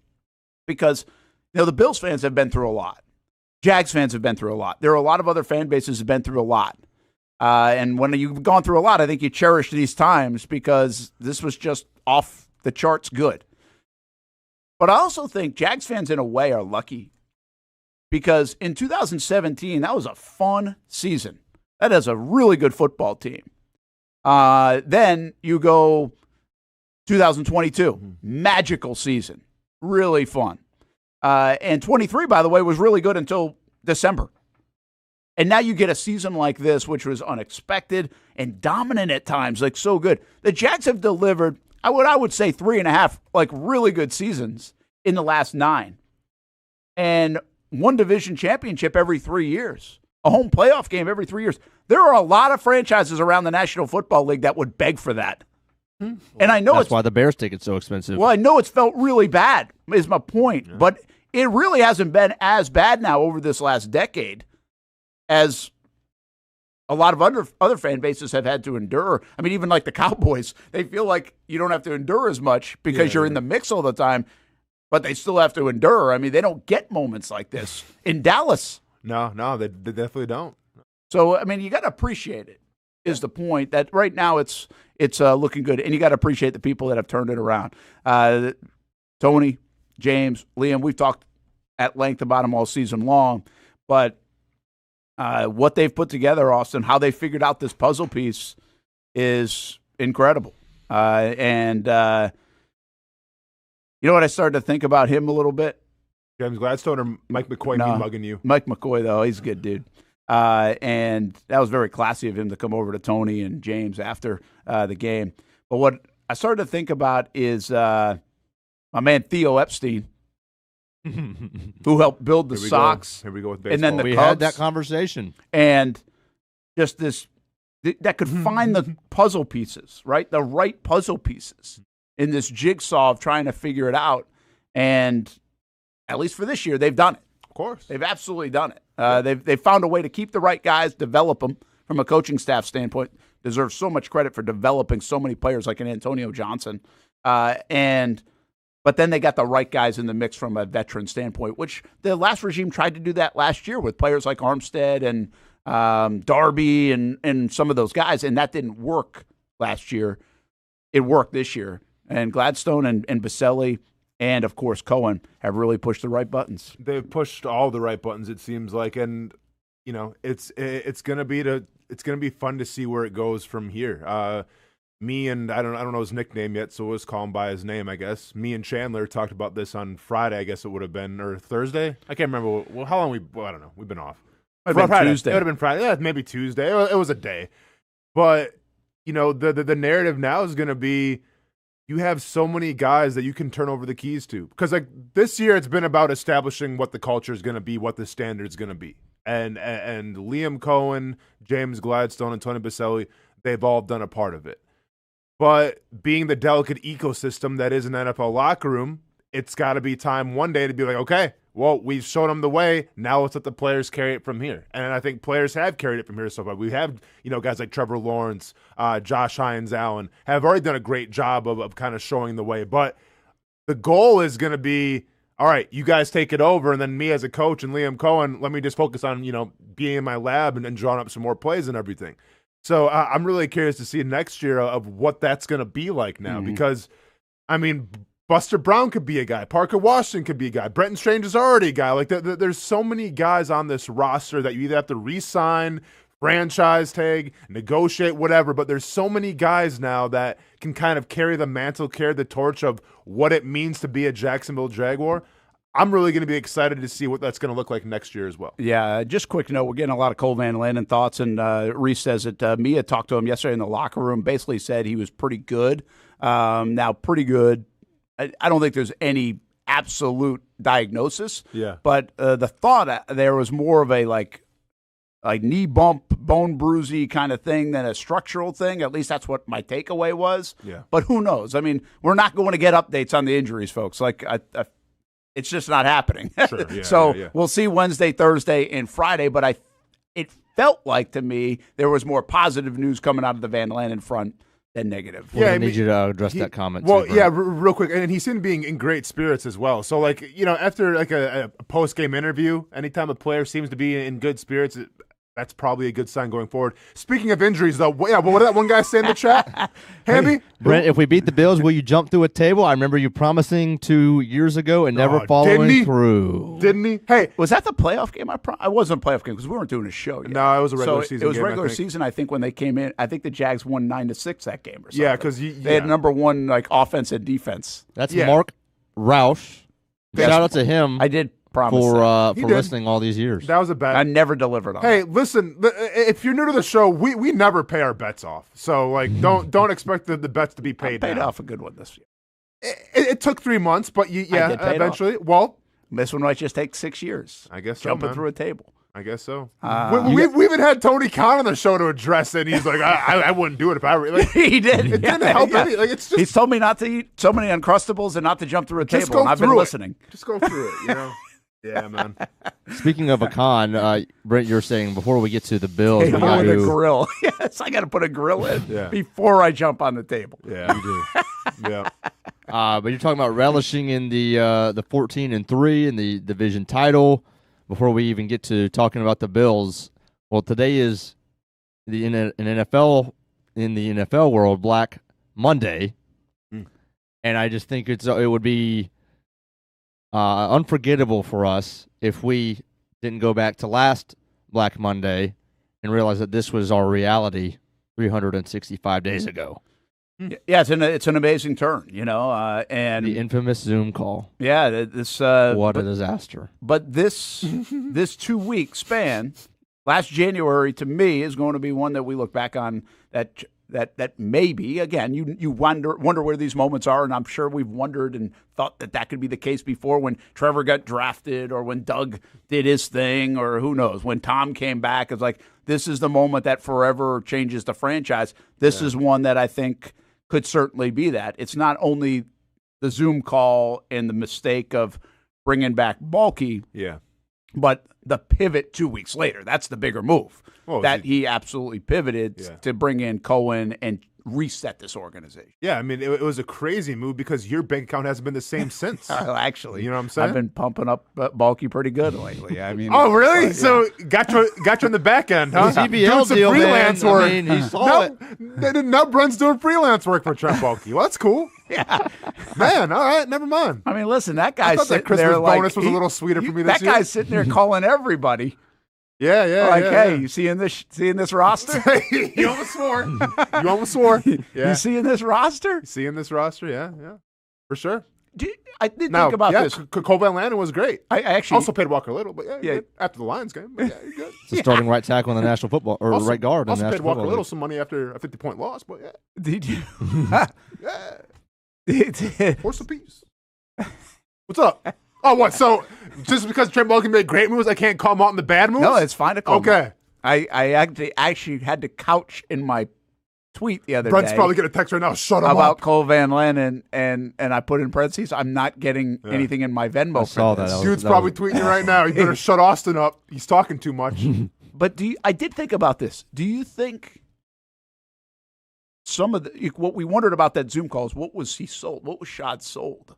because, the Bills fans have been through a lot. Jags fans have been through a lot. There are a lot of other fan bases have been through a lot. And when you've gone through a lot, I think you cherish these times because this was just off the charts good. But I also think Jags fans, in a way, are lucky because in 2017, that was a fun season. That is a really good football team. Then you go 2022, magical season, really fun. And 23, by the way, was really good until December. And now you get a season like this, which was unexpected and dominant at times, like so good. The Jags have delivered, I would say 3.5, like really good seasons in the last 9. And one division championship every 3 years, a home playoff game every 3 years. There are a lot of franchises around the National Football League that would beg for that. And I know that's why the Bears ticket's so expensive. Well, I know it's felt really bad, is my point. Yeah. But it really hasn't been as bad now over this last decade as a lot of other fan bases have had to endure. I mean, even like the Cowboys, they feel like you don't have to endure as much because you're in the mix all the time, but they still have to endure. I mean, they don't get moments like this in Dallas. No, they definitely don't. So, I mean, you got to appreciate it, is the point, that right now it's looking good, and you got to appreciate the people that have turned it around. Tony, James, Liam, we've talked at length about them all season long, but what they've put together, Austen, how they figured out this puzzle piece is incredible. And you know what I started to think about him a little bit? James Gladstone or Mike McCoy mugging you? Mike McCoy, though, he's a good dude. And that was very classy of him to come over to Tony and James after the game. But what I started to think about is my man Theo Epstein, who helped build the Sox. Here we go with baseball. And then we Cubs, had that conversation. And just this, that could find the puzzle pieces, right? The right puzzle pieces in this jigsaw of trying to figure it out. And at least for this year, they've done it. Of course. They've absolutely done it. They've found a way to keep the right guys, develop them from a coaching staff standpoint. Deserves so much credit for developing so many players like an Antonio Johnson. But then they got the right guys in the mix from a veteran standpoint, which the last regime tried to do that last year with players like Armstead and Darby and some of those guys, and that didn't work last year. It worked this year. And Gladstone and Baselli and, of course, Cohen have really pushed the right buttons. They've pushed all the right buttons, it seems like, and it's gonna be fun to see where it goes from here. Me and I don't know his nickname yet, so we'll just call him by his name, I guess. Me and Chandler talked about this on Friday, I guess it would have been, or Thursday. I can't remember. How long I don't know. We've been off. It would have been Tuesday. It would have been Friday. Yeah, maybe Tuesday. It was a day. But the narrative now is going to be, you have so many guys that you can turn over the keys to. Because like this year, it's been about establishing what the culture is going to be, what the standard is going to be. And Liam Cohen, James Gladstone, and Tony Baselli, they've all done a part of it. But being the delicate ecosystem that is an NFL locker room, it's got to be time one day to be like, okay, well, we've shown them the way. Now let's let the players carry it from here. And I think players have carried it from here so far. We have, guys like Trevor Lawrence, Josh Hines Allen have already done a great job of kind of showing the way. But the goal is going to be, all right, you guys take it over, and then me as a coach and Liam Cohen, let me just focus on, being in my lab and drawing up some more plays and everything. So I'm really curious to see next year of what that's going to be like now because, Buster Brown could be a guy. Parker Washington could be a guy. Brenton Strange is already a guy. Like there's so many guys on this roster that you either have to re-sign, franchise tag, negotiate, whatever. But there's so many guys now that can kind of carry the mantle, carry the torch of what it means to be a Jacksonville Jaguar. I'm really going to be excited to see what that's going to look like next year as well. Yeah, just quick note, we're getting a lot of Cole Van Landen thoughts, and Reese says that Mia talked to him yesterday in the locker room, basically said he was pretty good. Now, pretty good, I don't think there's any absolute diagnosis, but the thought there was more of a like knee bump, bone bruisey kind of thing than a structural thing. At least that's what my takeaway was. Yeah. But who knows? I mean, we're not going to get updates on the injuries, folks. Like, it's just not happening. Sure, We'll see Wednesday, Thursday, and Friday, but it felt like to me there was more positive news coming out of the Van Lanen front than negative. Well, I need you to address that comment. Well, too, yeah, real quick, and he seemed to be in great spirits as well. So, like, after like a post game interview, anytime a player seems to be in good spirits, that's probably a good sign going forward. Speaking of injuries, though, what did that one guy say in the chat? Hamby? Brent, if we beat the Bills, will you jump through a table? I remember you promising 2 years ago and never following through. Didn't he? Hey, was that the playoff game? I wasn't a playoff game because we weren't doing a show yet. No, it was a regular season game. It was regular season, I think, when they came in. I think the Jags won 9-6 that game or something. Yeah, because they had number one offense and defense. That's Mark Roush. Shout out to him. I did promise for listening all these years. That was a bet. I never delivered on Hey, that. listen, if you're new to the show, we never pay our bets off. So, like, don't expect the bets to be paid I paid now. off a good one this year. It took 3 months, but eventually. Well, this one might just take 6 years. I guess so, Jumping man. through a table. I guess so. We even had Tony Khan on the show to address it, and he's like, I wouldn't do it if I were. Like, he did. It didn't help any. Like, it's just. He's told me not to eat so many Uncrustables and not to jump through a table, and I've been listening. Just go through it, Yeah, man. Speaking of a con, Brent, you're saying before we get to the Bills, we got a grill. Yes, I got to put a grill in before I jump on the table. Yeah, you do. Yeah. But you're talking about relishing in the 14-3 and the division title. Before we even get to talking about the Bills, well, today is in the NFL world Black Monday, and I just think it would be unforgettable for us if we didn't go back to last Black Monday and realize that this was our reality 365 days ago. Yeah, it's an amazing turn, and the infamous Zoom call. Yeah, this what a disaster. But this 2-week span, last January to me is going to be one that we look back on that maybe again you wonder where these moments are, and I'm sure we've wondered and thought that could be the case before when Trevor got drafted or when Doug did his thing or who knows when Tom came back. It's like this is the moment that forever changes the franchise. This is one that I think could certainly be that. It's not only the Zoom call and the mistake of bringing back Balky, but the pivot 2 weeks later. That's the bigger move. He absolutely pivoted to bring in Cohen and reset this organization. Yeah, I mean, it was a crazy move because your bank account hasn't been the same since. Actually, you know what I'm saying? I've been pumping up Balky pretty good lately. I mean, oh really? So got you on the back end, huh? CBL some deal, freelance man. work. I mean, he saw it. Now Brent's doing freelance work for Trent Balky. Well, that's cool. Yeah, man. All right, never mind. I mean, listen, that guy's sitting that Christmas there bonus like was a little sweeter for me this year. That guy's sitting there calling everybody. Yeah. You seeing this roster? You almost swore. Yeah. You seeing this roster? Yeah. For sure. I did think about this. Cole Van Lanen was great. I actually also paid Walker Little, but after the Lions game. But you're good. It's a starting right tackle in the National Football or also, right guard in the National National paid Walker Football Little League. some money after a 50-point loss, but Did you? For some peace. What's up? Oh, what? So just because Trent Balky made great moves, I can't call him out in the bad moves? No, it's fine to call him out. I actually had to couch in my tweet the other Brent's day. probably getting a text right now. Shut him about up. Cole Van Lanen, and I put in parentheses, I'm not getting anything in my Venmo. I saw for this. that. Dude's probably tweeting you right now. You better shut Austen up. He's talking too much. But I did think about this. Do you think some of what we wondered about that Zoom call is what was he sold? What was Shad sold?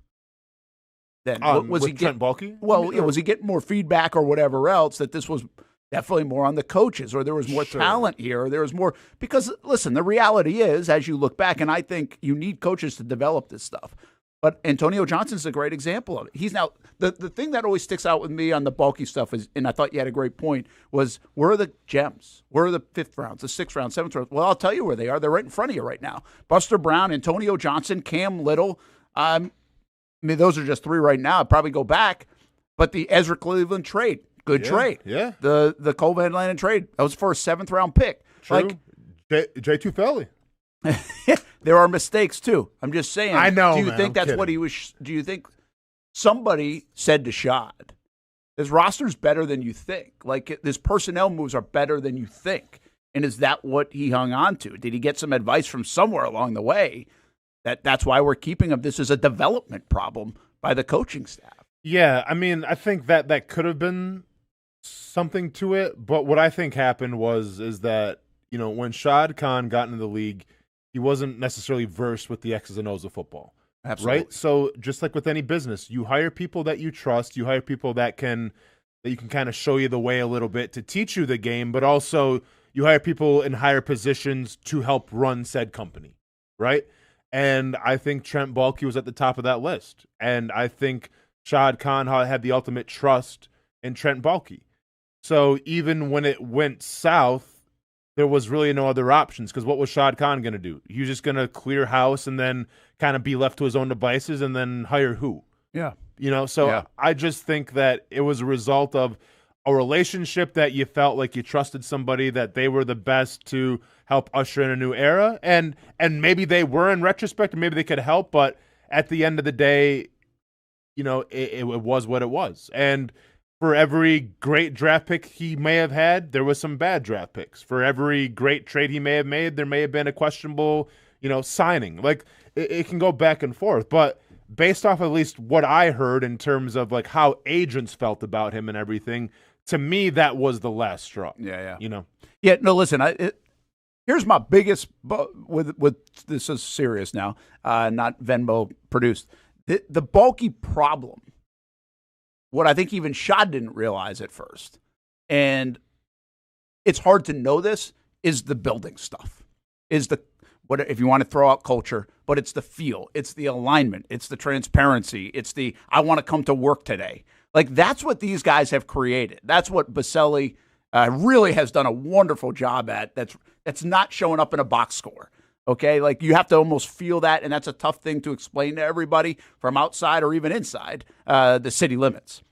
Then what was he Trent Balky? Well, was he getting more feedback or whatever else that this was definitely more on the coaches or there was more talent here or there was more because listen, the reality is as you look back, and I think you need coaches to develop this stuff. But Antonio Johnson's a great example of it. He's now the thing that always sticks out with me on the Balky stuff is, and I thought you had a great point, was where are the gems? Where are the 5th rounds, the 6th round, 7th round? Well, I'll tell you where they are. They're right in front of you right now. Buster Brown, Antonio Johnson, Cam Little. I mean, those are just 3 right now. I'd probably go back. But the Ezra Cleveland trade, good trade. Yeah. The Cole Van Lanen trade, that was for a 7th round pick. True. Jay Tufeli. There are mistakes too. I'm just saying. I know. Do you think that's what he was? Do you think somebody said to Shad, "This roster's better than you think. Like this personnel moves are better than you think." And is that what he hung on to? Did he get some advice from somewhere along the way? That's why we're keeping him. This is a development problem by the coaching staff. Yeah, I mean, I think that could have been something to it, but what I think happened is that, when Shad Khan got into the league, he wasn't necessarily versed with the X's and O's of football. Absolutely. Right? So just like with any business, you hire people that you trust, you hire people that you can kind of show you the way a little bit to teach you the game, but also you hire people in higher positions to help run said company, right? And I think Trent Baalke was at the top of that list. And I think Shad Khan had the ultimate trust in Trent Baalke. So even when it went south, there was really no other options, because what was Shad Khan going to do? He was just going to clear house and then kind of be left to his own devices and then hire who? Yeah. So I just think that it was a result of a relationship that you felt like you trusted somebody, that they were the best to help usher in a new era. And maybe they were in retrospect, and maybe they could help, but at the end of the day, it was what it was. And for every great draft pick he may have had, there was some bad draft picks. For every great trade he may have made, there may have been a questionable, signing. Like, it can go back and forth. But based off at least what I heard in terms of like how agents felt about him and everything, to me, that was the last straw. Yeah. Yeah, no, listen, here's my biggest, with this is serious now, not Venmo produced. The Baalke problem, what I think even Shad didn't realize at first, and it's hard to know this, is the building stuff. What if you want to throw out culture, but it's the feel, it's the alignment, it's the transparency, it's the I want to come to work today. Like, that's what these guys have created. That's what Baselli really has done a wonderful job at. That's not showing up in a box score. Okay, like, you have to almost feel that, and that's a tough thing to explain to everybody from outside or even inside the city limits.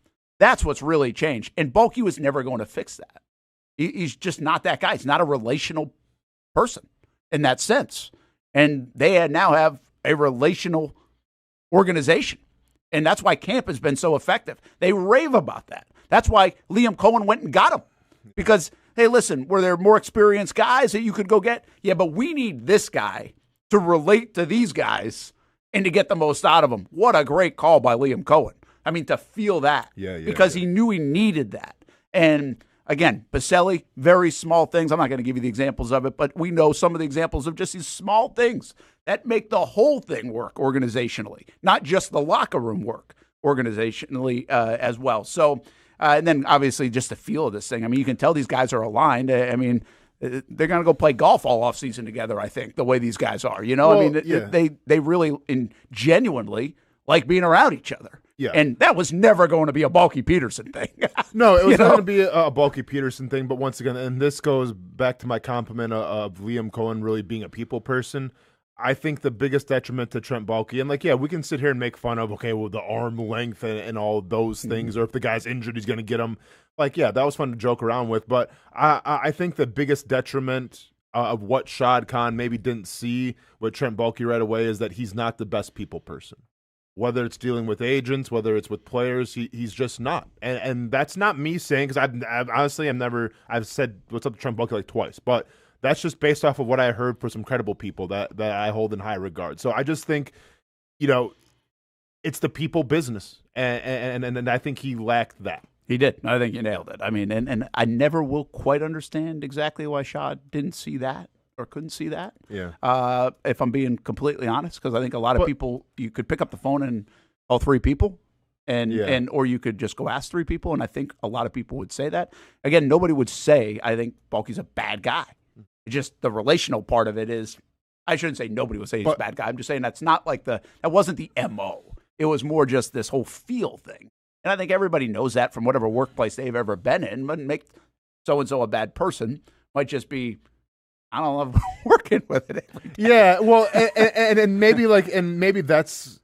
That's what's really changed. And Baalke was never going to fix that. He's just not that guy. He's not a relational person in that sense. And they now have a relational organization. And that's why camp has been so effective. They rave about that. That's why Liam Cohen went and got him. Because, hey, listen, were there more experienced guys that you could go get? Yeah, but we need this guy to relate to these guys and to get the most out of them. What a great call by Liam Cohen. I mean, to feel that. Because he knew he needed that. And, again, Baselli, very small things. I'm not going to give you the examples of it, but we know some of the examples of just these small things that make the whole thing work organizationally, not just the locker room work organizationally as well. So, and then obviously just the feel of this thing. I mean, you can tell these guys are aligned. I mean, they're going to go play golf all offseason together, I think, the way these guys are. They really genuinely like being around each other. Yeah. And that was never going to be a Baalke Peterson thing. No, it was not going to be a Baalke Peterson thing. But once again, and this goes back to my compliment of Liam Cohen really being a people person. I think the biggest detriment to Trent Baalke, and we can sit here and make fun of, the arm length and all those things, or if the guy's injured, he's going to get him. That was fun to joke around with. But I think the biggest detriment of what Shad Khan maybe didn't see with Trent Baalke right away is that he's not the best people person. Whether it's dealing with agents, whether it's with players, he's just not. And that's not me saying, because I've said what's up to Trent Baalke twice, but that's just based off of what I heard for some credible people that I hold in high regard. So I just think, it's the people business, and I think he lacked that. He did. I think you nailed it. I mean, and I never will quite understand exactly why Shad didn't see that or couldn't see that. Yeah. If I'm being completely honest, because I think a lot of people, you could pick up the phone and call three people, or you could just go ask three people, and I think a lot of people would say that. Again, nobody would say, I think Baalke's a bad guy. Just the relational part of it is, I shouldn't say nobody would say he's a bad guy. I'm just saying that wasn't the MO. It was more just this whole feel thing. And I think everybody knows that from whatever workplace they've ever been in. But make so-and-so a bad person might just be, I don't love working with it every day. Yeah, well, and maybe that's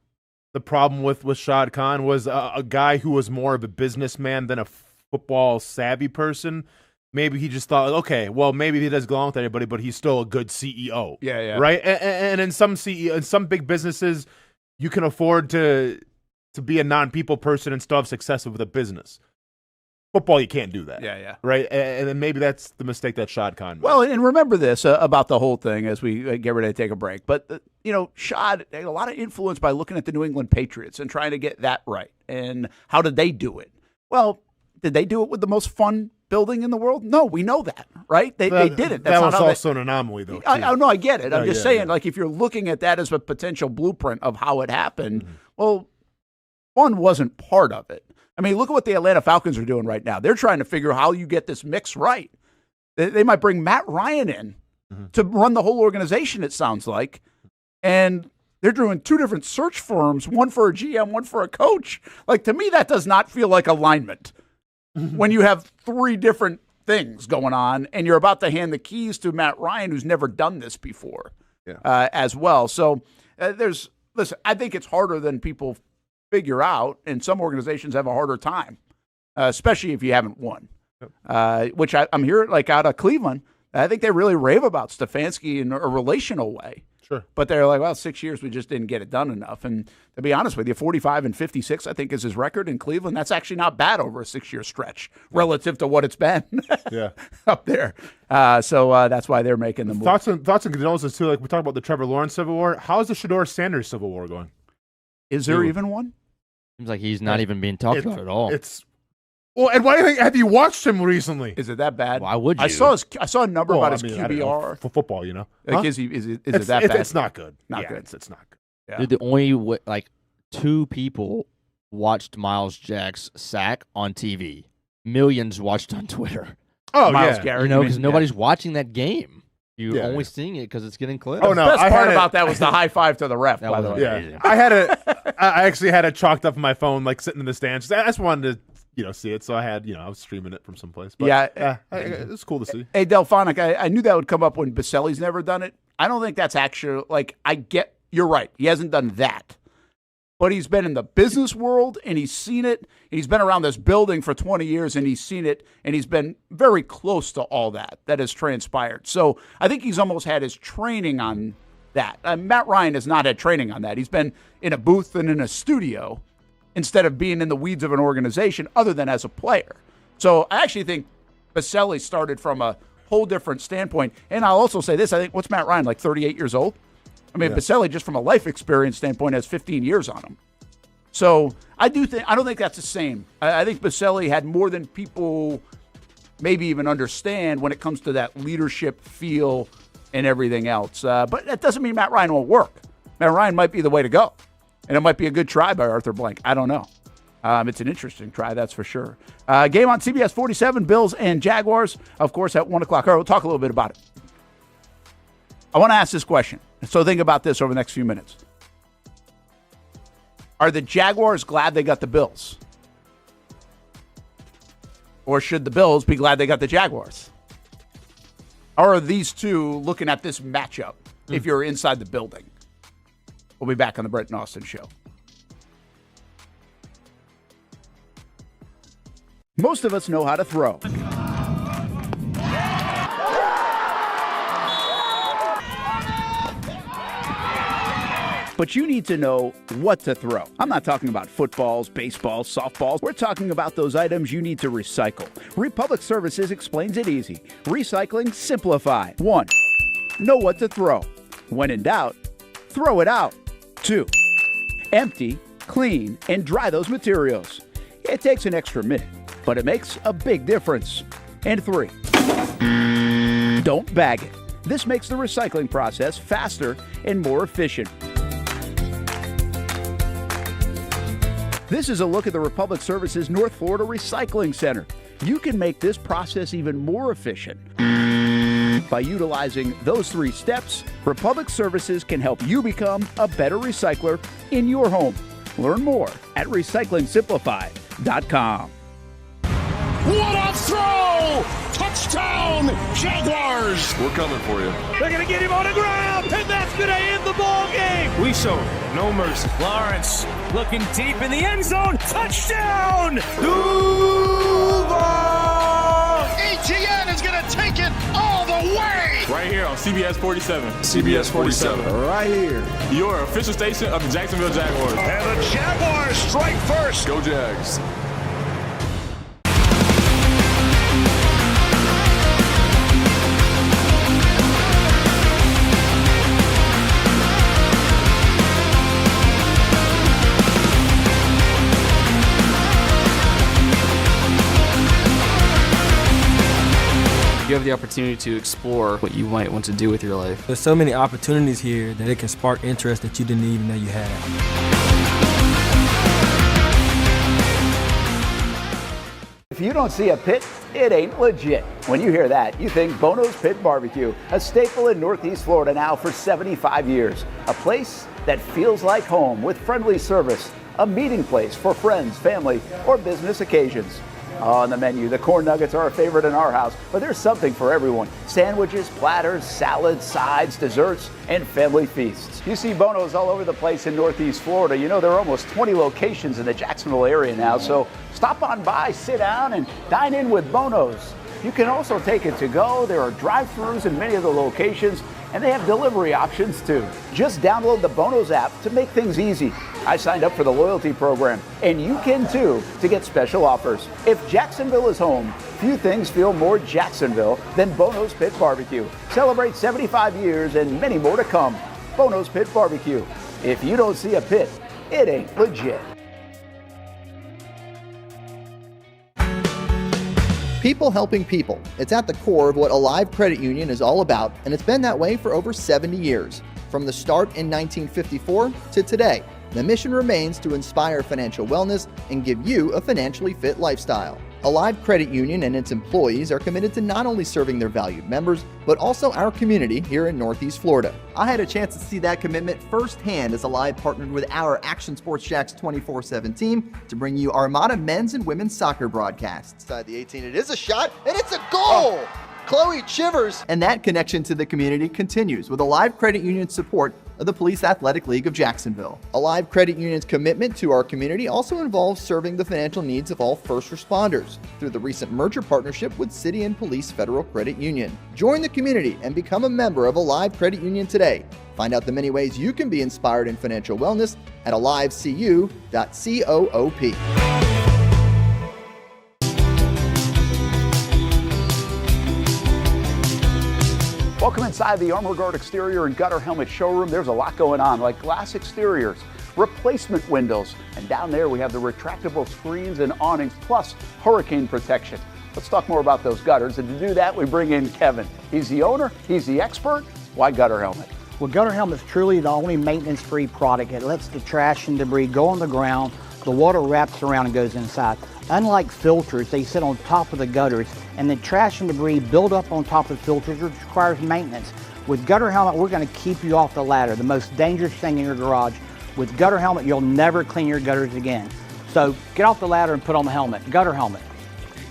the problem with Shad Khan, was a guy who was more of a businessman than a football savvy person. Maybe he just thought, okay, well, maybe he doesn't go along with anybody, but he's still a good CEO. Yeah. Right? And in some some big businesses, you can afford to be a non-people person and still have success with a business. Football, you can't do that. Yeah. Right? And then maybe that's the mistake that Shad Khan made. Well, and remember this about the whole thing as we get ready to take a break. But, Shad had a lot of influence by looking at the New England Patriots and trying to get that right. And how did they do it? Well, Did they do it with the most fun building in the world? No, we know that, right? They didn't. That's that not was how also an anomaly, though. I get it. I'm just saying, yeah. like, if you're looking at that as a potential blueprint of how it happened, well, fun wasn't part of it. I mean, look at what the Atlanta Falcons are doing right now. They're trying to figure out how you get this mix right. They might bring Matt Ryan in to run the whole organization, it sounds like. And they're doing two different search firms, one for a GM, one for a coach. Like, to me, that does not feel like alignment. When you have three different things going on and you're about to hand the keys to Matt Ryan, who's never done this before as well. So listen, I think it's harder than people figure out, and some organizations have a harder time, especially if you haven't won, which I'm hearing like out of Cleveland. I think they really rave about Stefanski in a relational way. Sure. But they're like, well, 6 years, we just didn't get it done enough. And to be honest with you, 45-56, I think, is his record in Cleveland. That's actually not bad over a 6-year stretch relative to what it's been up there. So that's why they're making the move. Thoughts and condolences, too. Like, we talked about the Trevor Lawrence Civil War. How's the Shedeur Sanders Civil War going? Is there even one? Seems like he's not even being talked about at all. Well, and why do you think? Have you watched him recently? Is it that bad? Why would you? I saw a number about his QBR for football. You know, like, is it that bad? It's not good. Not good. It's not good. Yeah. Dude, the only two people watched Miles Jack's sack on TV. Millions watched on Twitter. Oh, Miles yeah. Garrett, because nobody's watching that game. You're only seeing it because it's getting clipped. Oh no! The best part about that was the high five to the ref. That by was the way, amazing. I actually had it chalked up on my phone, like sitting in the stands. I just wanted to, see it. So I had, I was streaming it from someplace. But it was cool to see. Hey, Delphonic, I knew that would come up when Baselli's never done it. I don't think that's actually, you're right. He hasn't done that. But he's been in the business world, and he's seen it. And he's been around this building for 20 years, and he's seen it, and he's been very close to all that has transpired. So I think he's almost had his training on that. Matt Ryan has not had training on that. He's been in a booth and in a studio instead of being in the weeds of an organization other than as a player. So I actually think Baselli started from a whole different standpoint. And I'll also say this. I think, what's Matt Ryan, like 38 years old? I mean, Baselli, just from a life experience standpoint, has 15 years on him. So I don't think that's the same. I think Baselli had more than people maybe even understand when it comes to that leadership feel and everything else. But that doesn't mean Matt Ryan won't work. Matt Ryan might be the way to go. And it might be a good try by Arthur Blank. I don't know. It's an interesting try, that's for sure. Game on CBS 47, Bills and Jaguars, of course, at 1 o'clock. All right, we'll talk a little bit about it. I want to ask this question. So think about this over the next few minutes. Are the Jaguars glad they got the Bills? Or should the Bills be glad they got the Jaguars? Or are these two looking at this matchup if you're inside the building? We'll be back on the Brent and Austen Show. Most of us know how to throw. But you need to know what to throw. I'm not talking about footballs, baseballs, softballs. We're talking about those items you need to recycle. Republic Services explains it easy. Recycling simplified. 1. Know what to throw. When in doubt, throw it out. 2. Empty, clean, and dry those materials. It takes an extra minute, but it makes a big difference. And 3. Don't bag it. This makes the recycling process faster and more efficient. This is a look at the Republic Services North Florida Recycling Center. You can make this process even more efficient. By utilizing those 3 steps, Republic Services can help you become a better recycler in your home. Learn more at recyclingsimplified.com. What a throw! Touchdown, Jaguars! We're coming for you. They're going to get him on the ground, and that's going to end the ball game. We show no mercy. Lawrence looking deep in the end zone. Touchdown! Duval! ETN is going to take it all the way! Right here on CBS 47. CBS 47. Right here. Your official station of the Jacksonville Jaguars. And the Jaguars strike first. Go Jags. have the opportunity to explore what you might want to do with your life. There's so many opportunities here that it can spark interest that you didn't even know you had. If you don't see a pit, it ain't legit. When you hear that, you think Bono's Pit Barbecue, a staple in Northeast Florida now for 75 years. A place that feels like home with friendly service, a meeting place for friends, family, or business occasions. On the menu, the corn nuggets are a favorite in our house, but there's something for everyone. Sandwiches, platters, salads, sides, desserts, and family feasts. You see Bono's all over the place in Northeast Florida. You know, there are almost 20 locations in the Jacksonville area now, so stop on by, sit down, and dine in with Bono's. You can also take it to go. There are drive-thrus in many of the locations, and they have delivery options too. Just download the Bono's app to make things easy. I signed up for the loyalty program, and you can too, to get special offers. If Jacksonville is home, few things feel more Jacksonville than Bono's Pit Barbecue. Celebrate 75 years and many more to come. Bono's Pit Barbecue. If you don't see a pit, it ain't legit. People helping people. It's at the core of what Alive Credit Union is all about, and it's been that way for over 70 years. From the start in 1954 to today, the mission remains to inspire financial wellness and give you a financially fit lifestyle. Alive Credit Union and its employees are committed to not only serving their valued members, but also our community here in Northeast Florida. I had a chance to see that commitment firsthand as Alive partnered with our Action Sports Jacks 24/7 team to bring you Armada men's and women's soccer broadcasts. Inside the 18, it is a shot, and it's a goal! Chloe Chivers! And that connection to the community continues with Alive Credit Union's support of the Police Athletic League of Jacksonville. Alive Credit Union's commitment to our community also involves serving the financial needs of all first responders through the recent merger partnership with City and Police Federal Credit Union. Join the community and become a member of Alive Credit Union today. Find out the many ways you can be inspired in financial wellness at alivecu.coop. Welcome inside the Armor Guard exterior and gutter helmet showroom. There's a lot going on, like glass exteriors, replacement windows, and down there we have the retractable screens and awnings, plus hurricane protection. Let's talk more about those gutters, and to do that, we bring in Kevin. He's the owner, he's the expert. Why Gutter Helmet? Well, Gutter Helmet is truly the only maintenance-free product. It lets the trash and debris go on the ground, the water wraps around and goes inside. Unlike filters, they sit on top of the gutters, and the trash and debris build up on top of the filters, which requires maintenance. With Gutter Helmet, we're going to keep you off the ladder, the most dangerous thing in your garage. With Gutter Helmet, you'll never clean your gutters again. So get off the ladder and put on the helmet. Gutter Helmet.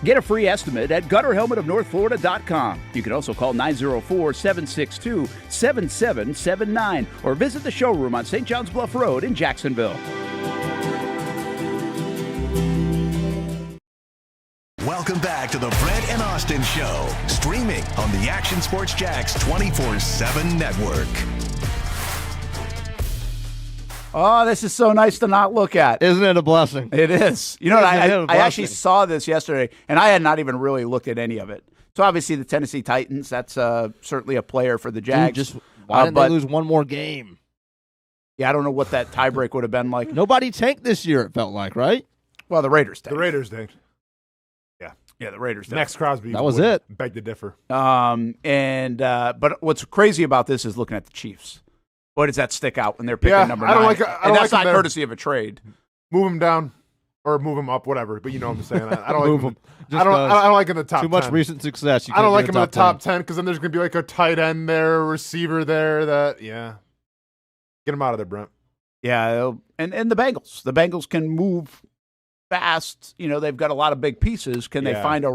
Get a free estimate at gutterhelmetofnorthflorida.com. You can also call 904-762-7779 or visit the showroom on St. John's Bluff Road in Jacksonville. Welcome back to the Brent and Austen Show, streaming on the Action Sports Jacks 24/7 network. Oh, this is so nice to not look at. Isn't it a blessing? It is. You know, I actually saw this yesterday, and I had not even really looked at any of it. So obviously the Tennessee Titans, that's certainly a player for the Jags. Why didn't they lose one more game? Yeah, I don't know what that tiebreak would have been like. Nobody tanked this year, it felt like, right? Well, the Raiders tanked. The Raiders tanked. Yeah, the Raiders tanked. Max Crosby. That was it. Beg to differ. But what's crazy about this is looking at the Chiefs. Boy, does that stick out when they're picking number 9. And that's not courtesy of a trade. Move him down or move him up, whatever. But you know what I'm saying. I don't like him. I don't like him in the top 10. Too much recent success. I don't like him in the top 10 because then there's going to be like a tight end there, a receiver there. Get him out of there, Brent. Yeah, and the Bengals. The Bengals can move fast. You know, they've got a lot of big pieces. Can they find a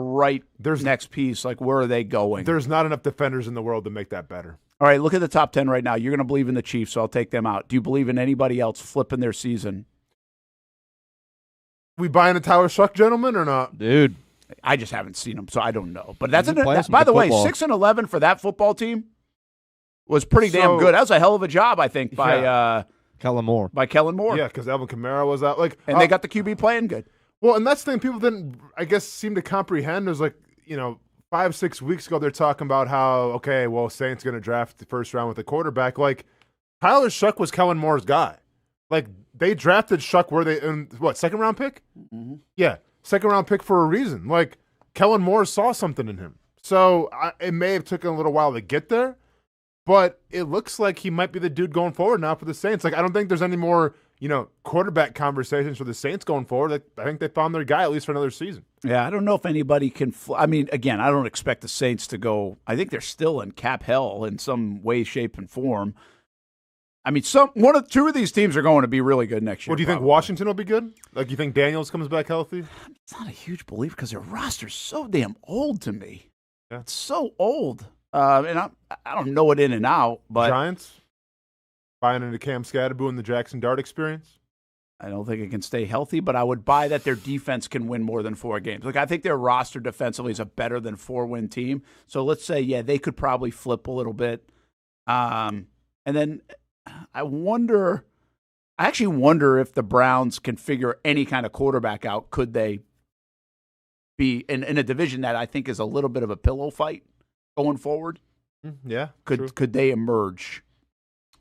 next piece? Like, where are they going? There's not enough defenders in the world to make that better. All right, look at the top 10 right now. You're going to believe in the Chiefs, so I'll take them out. Do you believe in anybody else flipping their season? We buying a Tyler Shuck, gentlemen, or not? Dude. I just haven't seen him, so I don't know. But that's by the way, 6-11 for that football team was pretty damn good. That was a hell of a job, I think, by Kellen Moore. Yeah, because Alvin Kamara was out. And they got the QB playing good. Well, and that's the thing people didn't, I guess, seem to comprehend. It was 5-6 weeks ago, they're talking about how, Saints going to draft the first round with a quarterback. Tyler Shuck was Kellen Moore's guy. They drafted Shuck second round pick? Mm-hmm. Yeah, second round pick for a reason. Kellen Moore saw something in him. So it may have taken a little while to get there, but it looks like he might be the dude going forward now for the Saints. Like, I don't think there's any more, quarterback conversations for the Saints going forward. I think they found their guy at least for another season. Yeah, I don't know if anybody can. I mean, again, I don't expect the Saints to go. I think they're still in cap hell in some way, shape, and form. I mean, two of these teams are going to be really good next year. Well, do you think Washington will be good? Like, you think Daniels comes back healthy? It's not a huge believer because their roster's so damn old to me. Yeah. It's so old. And I don't know it in and out. But Giants? Buying into Cam Scatterboo and the Jackson Dart experience? I don't think it can stay healthy, but I would buy that their defense can win more than 4 games. Like, I think their roster defensively is a better than 4-win team. So let's say, yeah, they could probably flip a little bit. And then I actually wonder if the Browns can figure any kind of quarterback out. Could they be in a division that I think is a little bit of a pillow fight going forward? Yeah. Could they emerge?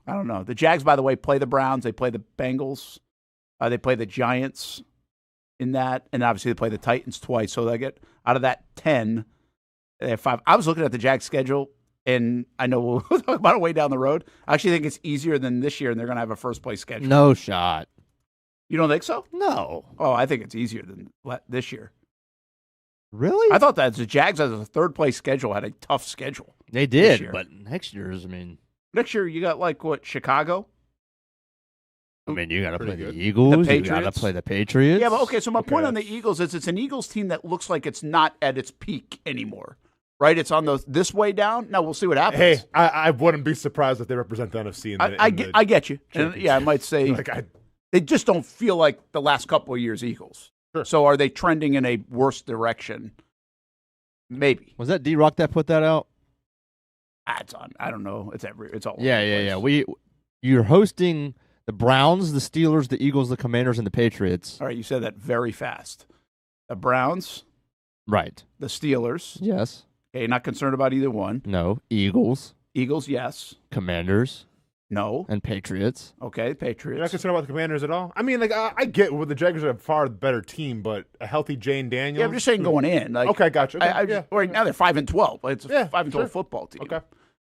I don't know. The Jags, by the way, play the Browns. They play the Bengals. They play the Giants in that. And obviously they play the Titans twice. So they get out of that 10, they have 5. I was looking at the Jags schedule, and I know we'll talk about it way down the road. I actually think it's easier than this year, and they're going to have a first-place schedule. No shot. You don't think so? No. Oh, I think it's easier than this year. Really? I thought that the Jags, as a third-place schedule, had a tough schedule. They did, but next year's, Next year, you got, Chicago? You got to play the Eagles. The you got to play the Patriots. Yeah, but okay, so my point on the Eagles is it's an Eagles team that looks like it's not at its peak anymore, right? It's on this way down. Now, we'll see what happens. Hey, I wouldn't be surprised if they represent the NFC. I get you. And, I might say they just don't feel like the last couple of years Eagles. Sure. So are they trending in a worse direction? Maybe. Was that D-Rock that put that out? It's on. I don't know. It's all. Yeah. You're hosting the Browns, the Steelers, the Eagles, the Commanders, and the Patriots. All right, you said that very fast. The Browns. Right. The Steelers. Yes. Okay, not concerned about either one. No. Eagles. Eagles, yes. Commanders. No. And Patriots. Okay, Patriots. You're not concerned about the Commanders at all? I mean, I get the Jaguars are a far better team, but a healthy Jane Daniels. Yeah, I'm just saying going in. Okay, gotcha. Okay, right now they're 5-12. It's a 5-12 football team. Okay.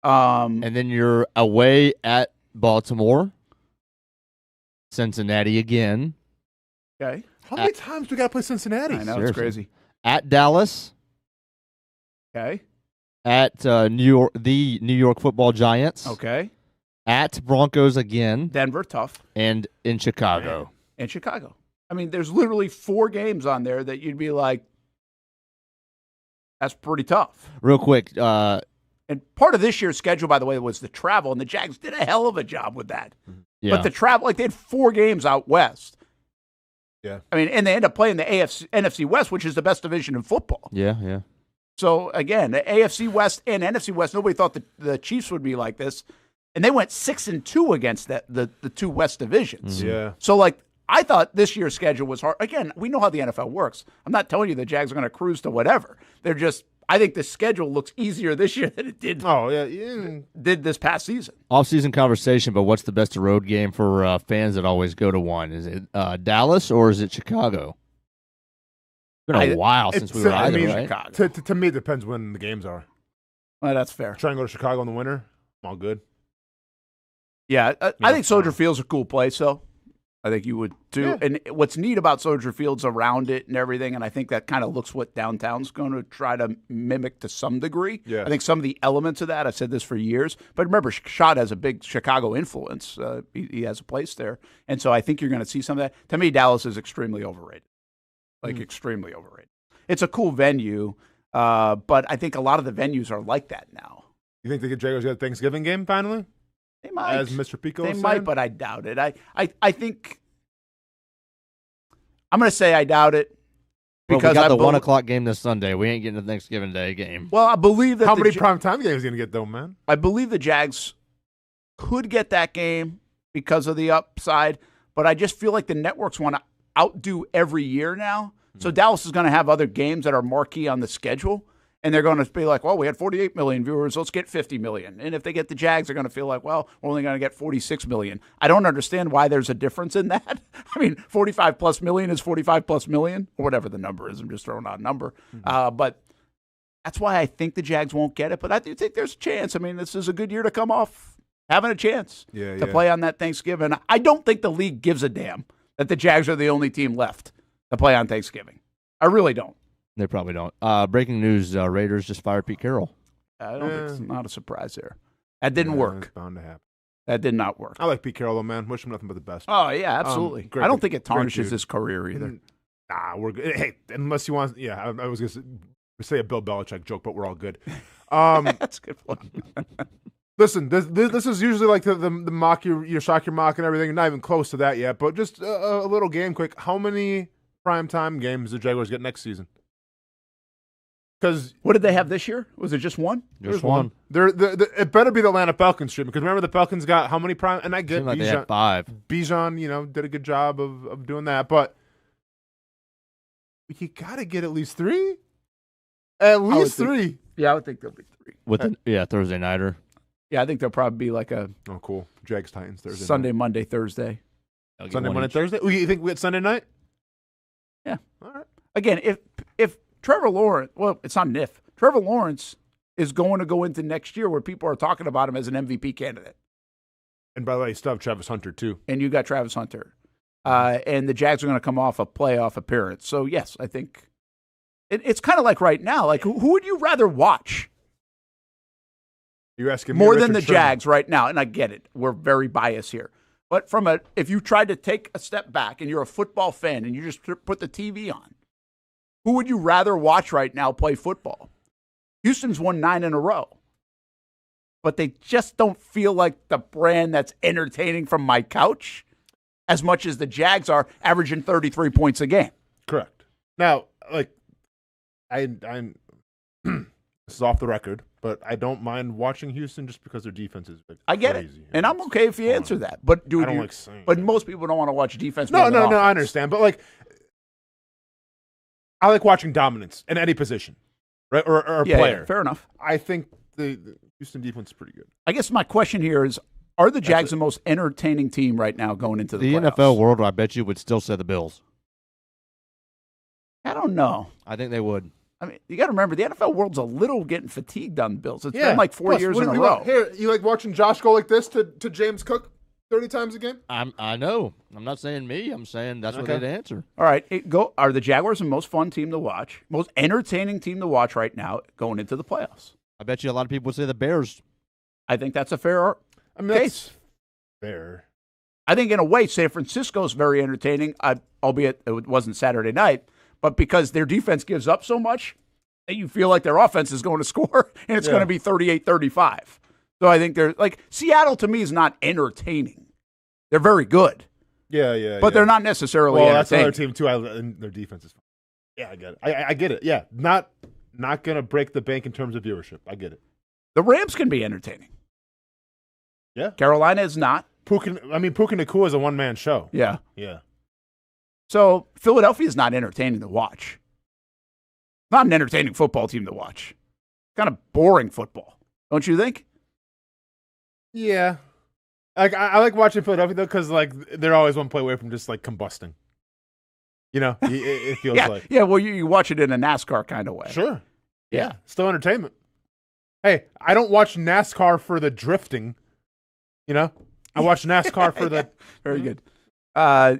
And then you're away at Baltimore. Cincinnati again. Okay. How many times do we got to play Cincinnati? I know, Seriously. it's crazy. At Dallas. Okay. At the New York Football Giants. Okay. At Broncos again. Denver, tough. And in Chicago. In Chicago. I mean, there's literally 4 games on there that you'd be like, that's pretty tough. Real quick. And part of this year's schedule, by the way, was the travel, and the Jags did a hell of a job with that. Yeah. But the travel, they had 4 games out west. Yeah. I mean, and they end up playing the NFC West, which is the best division in football. Yeah. So, again, the AFC West and NFC West, nobody thought the Chiefs would be like this. And they went 6-2 against the 2 West divisions. Mm-hmm. Yeah. So, I thought this year's schedule was hard. Again, we know how the NFL works. I'm not telling you the Jags are going to cruise to whatever. They're just, I think the schedule looks easier this year than it did. Oh, yeah. Did this past season. Off-season conversation, but what's the best road game for fans that always go to one? Is it Dallas or is it Chicago? It's been a while since we were either, right? Chicago. To me, it depends when the games are. Well, that's fair. Trying to go to Chicago in the winter, I'm all good. Yeah, I think Soldier Field's a cool place, though. I think you would, too. Yeah. And what's neat about Soldier Field's around it and everything, and I think that kind of looks what downtown's going to try to mimic to some degree. Yeah. I think some of the elements of that, I've said this for years, but remember, Shad has a big Chicago influence. He has a place there. And so I think you're going to see some of that. To me, Dallas is extremely overrated. Extremely overrated. It's a cool venue, but I think a lot of the venues are like that now. You think the Jaguars got a Thanksgiving game finally? They might. As Mr. Pico They was might, saying? but I doubt it. I think I'm going to say I doubt it Well, because we got the 1 1 o'clock game this Sunday. We ain't getting a Thanksgiving Day game. Well, I believe that How many primetime games are you going to get, though, man? I believe the Jags could get that game because of the upside, but I just feel like the networks want to outdo every year now. So Dallas is going to have other games that are marquee on the schedule, and they're going to be like, well, we had 48 million viewers, let's get 50 million. And if they get the Jags, they're going to feel like, well, we're only going to get 46 million. I don't understand why there's a difference in that. I mean, 45+ million is 45+ million, or whatever the number is. I'm just throwing out a number. But That's why I think the Jags won't get it, but I do think there's a chance. I mean, this is a good year to come off having a chance to play on that Thanksgiving. I don't think the league gives a damn that the Jags are the only team left to play on Thanksgiving. I really don't. They probably don't. Breaking news, Raiders just fired Pete Carroll. I don't think it's not a surprise there. That didn't work. It's bound to happen. That did not work. I like Pete Carroll, though, man. Wish him nothing but the best. Oh, yeah, absolutely. I don't think it tarnishes his career either. Nah, we're good. Hey, unless you want, I was going to say a Bill Belichick joke, but we're all good. That's a good one. Listen, this is usually like the mock, your shock, your mock and everything. You're not even close to that yet, but just a little game quick. How many primetime games do the Jaguars get next season? Because what did they have this year? Was it just one? Just one. It better be the Atlanta Falcons stream, because remember the Falcons got how many prime? And I get like Bijan, they had 5. Bijan, did a good job of doing that, but you got to get at least 3. At least 3. I would think there'll be 3. With Thursday nighter. Yeah, I think there'll probably be like a cool Jags Titans Thursday Sunday, night. Monday, Thursday. Sunday, Monday, Thursday. You think we get Sunday night? Yeah. All right. Again, if Trevor Lawrence, well, it's not an if. Trevor Lawrence is going to go into next year where people are talking about him as an MVP candidate. And by the way, you still have Travis Hunter too. And you got Travis Hunter. And the Jags are going to come off a playoff appearance. So yes, I think it's kind of like right now. Like who would you rather watch? You're asking me more than the Richard Sherman. Jags right now, and I get it. We're very biased here. But if you tried to take a step back and you're a football fan and you just put the TV on, who would you rather watch right now play football? Houston's won 9 in a row, but they just don't feel like the brand that's entertaining from my couch as much as the Jags are, averaging 33 points a game. Correct. Now, like, I this is off the record, but I don't mind watching Houston just because their defense is I get crazy. it, and I'm okay if you answer that. But dude, I don't like saying but that. most people don't want to watch defense. No, I understand, but like, I like watching dominance in any position, right? Or a player. Yeah, fair enough. I think the Houston defense is pretty good. I guess my question here is: are the Jags the most entertaining team right now going into the playoffs? NFL world? I bet you would still say the Bills. I don't know. I think they would. I mean, you got to remember, the NFL world's a little getting fatigued on the Bills. It's been like 4 years in a row. Here, you like watching Josh go like this to James Cook 30 times a game? I know. I'm not saying me. I'm saying that's what they'd answer. All right. Are the Jaguars the most fun team to watch, most entertaining team to watch right now going into the playoffs? I bet you a lot of people would say the Bears. I think that's a fair case. That's fair. I think in a way, San Francisco's very entertaining, albeit it wasn't Saturday night, but because their defense gives up so much, that you feel like their offense is going to score, and it's going to be 38-35. So I think they're like Seattle to me is not entertaining. They're very good. Yeah. But they're not necessarily entertaining. That's another team too. And their defense is fine. Yeah, I get it. I get it. Yeah, not going to break the bank in terms of viewership. I get it. The Rams can be entertaining. Yeah. Carolina is not. Puka Nacua is a one-man show. Yeah. Yeah. So Philadelphia is not entertaining to watch. Not an entertaining football team to watch. Kind of boring football, don't you think? Yeah. Like I like watching Philadelphia though, because like they're always one play away from just like combusting. You know, it feels like. Yeah, well, you watch it in a NASCAR kind of way. Sure. Yeah. Still entertainment. Hey, I don't watch NASCAR for the drifting. You know, I watch NASCAR for the. Very good.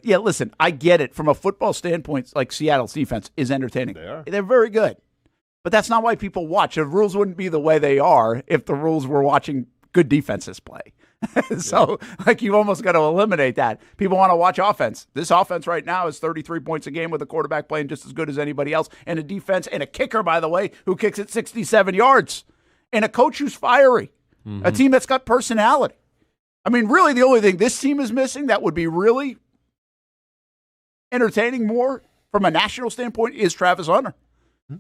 Listen, I get it. From a football standpoint, like Seattle's defense is entertaining. They're very good. But that's not why people watch. The rules wouldn't be the way they are if the rules were watching good defenses play. So, like, you've almost got to eliminate that. People want to watch offense. This offense right now is 33 points a game with a quarterback playing just as good as anybody else, and a defense and a kicker, by the way, who kicks it 67 yards, and a coach who's fiery, a team that's got personality. I mean, really, the only thing this team is missing that would be really entertaining more from a national standpoint is Travis Hunter.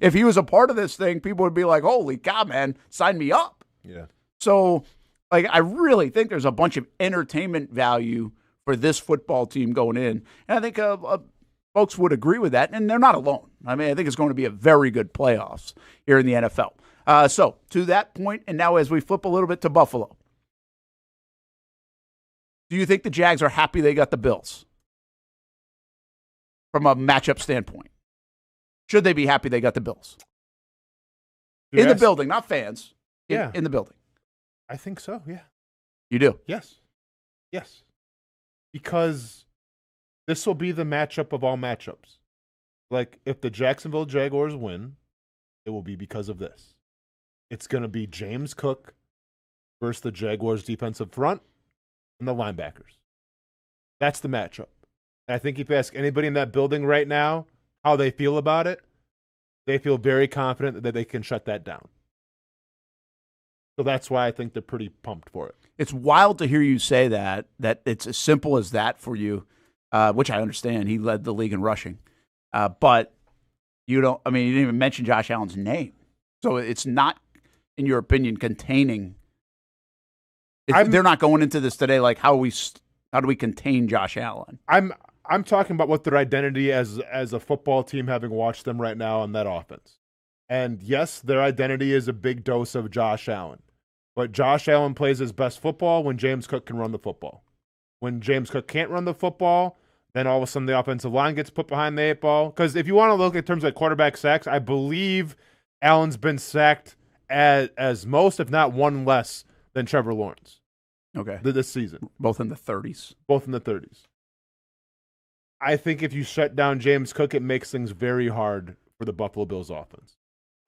If he was a part of this thing, people would be like, holy cow, man, sign me up. Yeah. So, like, I really think there's a bunch of entertainment value for this football team going in. And I think folks would agree with that, and they're not alone. I mean, I think it's going to be a very good playoffs here in the NFL. So, to that point, and now as we flip a little bit to Buffalo, do you think the Jags are happy they got the Bills from a matchup standpoint? Should they be happy they got the Bills? In the building, not fans. Yeah. In the building. I think so, yeah. You do? Yes. Yes. Because this will be the matchup of all matchups. Like, if the Jacksonville Jaguars win, it will be because of this. It's going to be James Cook versus the Jaguars' defensive front and the linebackers. That's the matchup. And I think if you ask anybody in that building right now how they feel about it, they feel very confident that they can shut that down. So that's why I think they're pretty pumped for it. It's wild to hear you say that it's as simple as that for you, which I understand. He led the league in rushing. But you don't, you didn't even mention Josh Allen's name. So it's not, in your opinion, containing. They're not going into this today like, how do we contain Josh Allen? I'm talking about what their identity as a football team, having watched them right now on that offense. And yes, their identity is a big dose of Josh Allen. But Josh Allen plays his best football when James Cook can run the football. When James Cook can't run the football, then all of a sudden the offensive line gets put behind the 8 ball. Because if you want to look in terms of quarterback sacks, I believe Allen's been sacked as most, if not one less, than Trevor Lawrence. Okay. This season. Both in the 30s. Both in the 30s. I think if you shut down James Cook, it makes things very hard for the Buffalo Bills offense.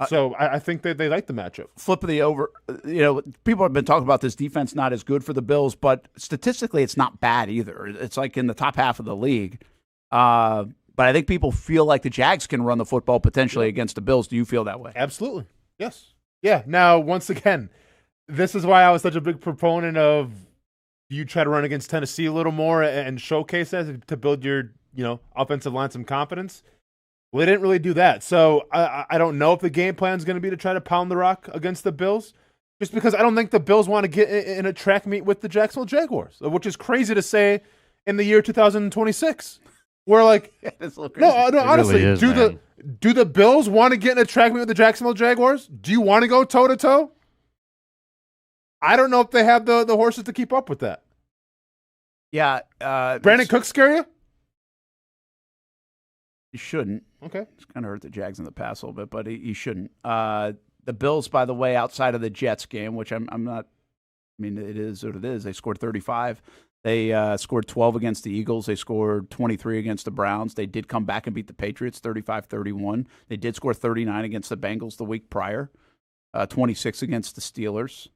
So I think that they like the matchup. Flip of the over. People have been talking about this defense not as good for the Bills, but statistically it's not bad either. It's like in the top half of the league. But I think people feel like the Jags can run the football potentially against the Bills. Do you feel that way? Absolutely. Yes. Yeah. Now, once again, this is why I was such a big proponent of you try to run against Tennessee a little more and showcase that to build your offensive line some confidence. Well, they didn't really do that. So I don't know if the game plan is going to be to try to pound the rock against the Bills, just because I don't think the Bills want to get in a track meet with the Jacksonville Jaguars, which is crazy to say in the year 2026. We're like, no, honestly, really do the Bills want to get in a track meet with the Jacksonville Jaguars? Do you want to go toe-to-toe? I don't know if they have the horses to keep up with that. Yeah. Brandon Cook scare you? He shouldn't. Okay. It's kind of hurt the Jags in the past a little bit, but he shouldn't. The Bills, by the way, outside of the Jets game, which I'm not, it is what it is. They scored 35. They scored 12 against the Eagles. They scored 23 against the Browns. They did come back and beat the Patriots 35-31. They did score 39 against the Bengals the week prior, 26 against the Steelers.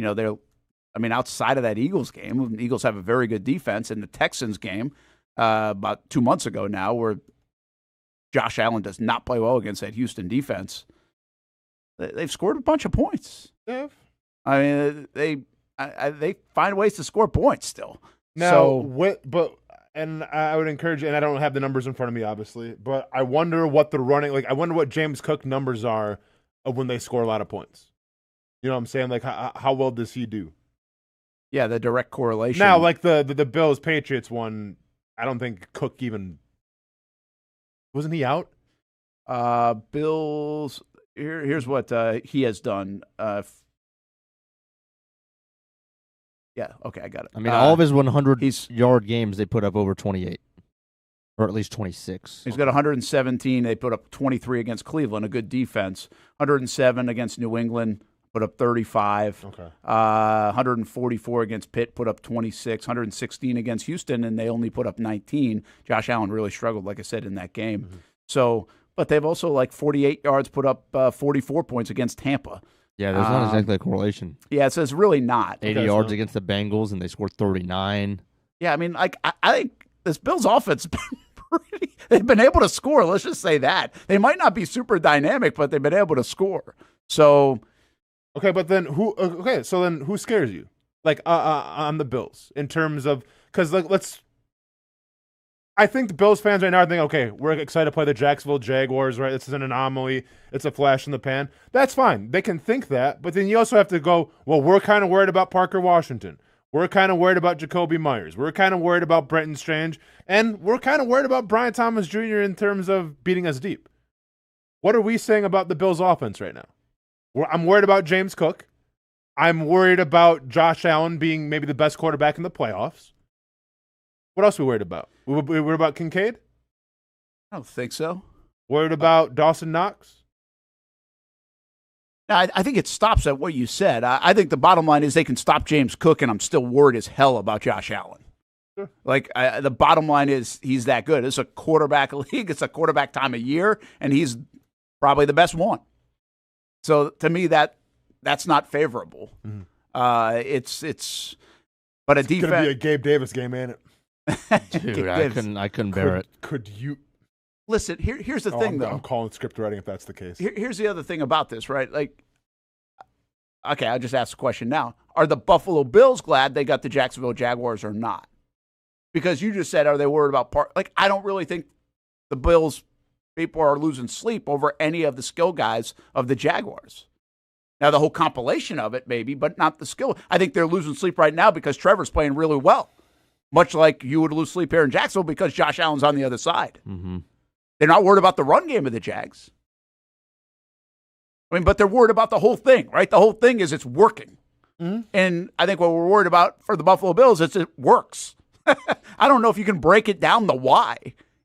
Outside of that Eagles game, the Eagles have a very good defense. In the Texans game about 2 months ago now, where Josh Allen does not play well against that Houston defense, they've scored a bunch of points. Yeah. They find ways to score points still. Now, and I would encourage you, and I don't have the numbers in front of me, obviously, but I wonder what I wonder what James Cook numbers are of when they score a lot of points. You know what I'm saying? Like, how well does he do? Yeah, the direct correlation. Now, like the Bills-Patriots one, I don't think Cook even... Wasn't he out? Bills, here's what he has done. Yeah, okay, I got it. All of his 100-yard games, they put up over 28, or at least 26. He's got 117. They put up 23 against Cleveland, a good defense. 107 against New England, put up 35. Okay. 144 against Pitt, put up 26. 116 against Houston, and they only put up 19. Josh Allen really struggled, like I said, in that game. Mm-hmm. So, but they've also 48 yards, put up 44 points against Tampa. Yeah, there's not exactly a correlation. Yeah, so it's really not. 80 yards against the Bengals, and they scored 39. Yeah, I think this Bills offense has been they've been able to score. Let's just say that. They might not be super dynamic, but they've been able to score. So... Okay, but then who scares you? On the Bills in terms of, because I think the Bills fans right now are thinking, okay, we're excited to play the Jacksonville Jaguars, right? This is an anomaly. It's a flash in the pan. That's fine. They can think that, but then you also have to go, well, we're kind of worried about Parker Washington. We're kind of worried about Jacoby Myers. We're kind of worried about Brenton Strange. And we're kind of worried about Brian Thomas Jr. in terms of beating us deep. What are we saying about the Bills offense right now? I'm worried about James Cook. I'm worried about Josh Allen being maybe the best quarterback in the playoffs. What else are we worried about? We worried about Kincaid? I don't think so. Worried about Dawson Knox? I think it stops at what you said. I think the bottom line is they can stop James Cook, and I'm still worried as hell about Josh Allen. Sure. Like, the bottom line is he's that good. It's a quarterback league. It's a quarterback time of year, and he's probably the best one. So to me, that's not favorable. Mm-hmm. But a it's defense. It's going to be a Gabe Davis game, ain't it? Dude, I couldn't bear it. Could you? Listen, here's the thing, though. I'm calling script writing if that's the case. Here's the other thing about this, right? Like, okay, I'll just ask the question now. Are the Buffalo Bills glad they got the Jacksonville Jaguars or not? Because you just said, are they worried about like, I don't really think the Bills people are losing sleep over any of the skill guys of the Jaguars. Now, the whole compilation of it, maybe, but not the skill. I think they're losing sleep right now because Trevor's playing really well. Much like you would lose sleep here in Jacksonville because Josh Allen's on the other side. Mm-hmm. They're not worried about the run game of the Jags. I mean, but they're worried about the whole thing, right? The whole thing is it's working. Mm-hmm. And I think what we're worried about for the Buffalo Bills is it works. I don't know if you can break it down the why.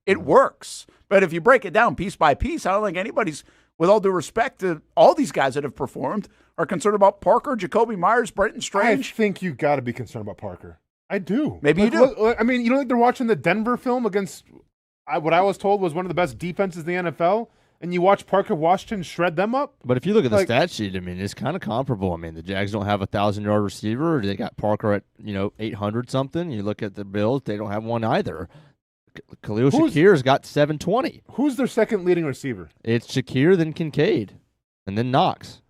It works. But if you break it down piece by piece, I don't think anybody's, with all due respect to all these guys that have performed, are concerned about Parker, Jacoby Myers, Brenton Strange. I think you got to be concerned about Parker. I do. Maybe you do. I mean, you don't think they're watching the Denver film against what I was told was one of the best defenses in the NFL, and you watch Parker Washington shred them up? But if you look at the stat sheet, I mean, it's kind of comparable. I mean, the Jags don't have a 1,000-yard receiver. They got Parker at 800-something. You look at the Bills, they don't have one either. Khalil Shakir's got 720. Who's their second leading receiver? It's Shakir, then Kincaid, and then Knox,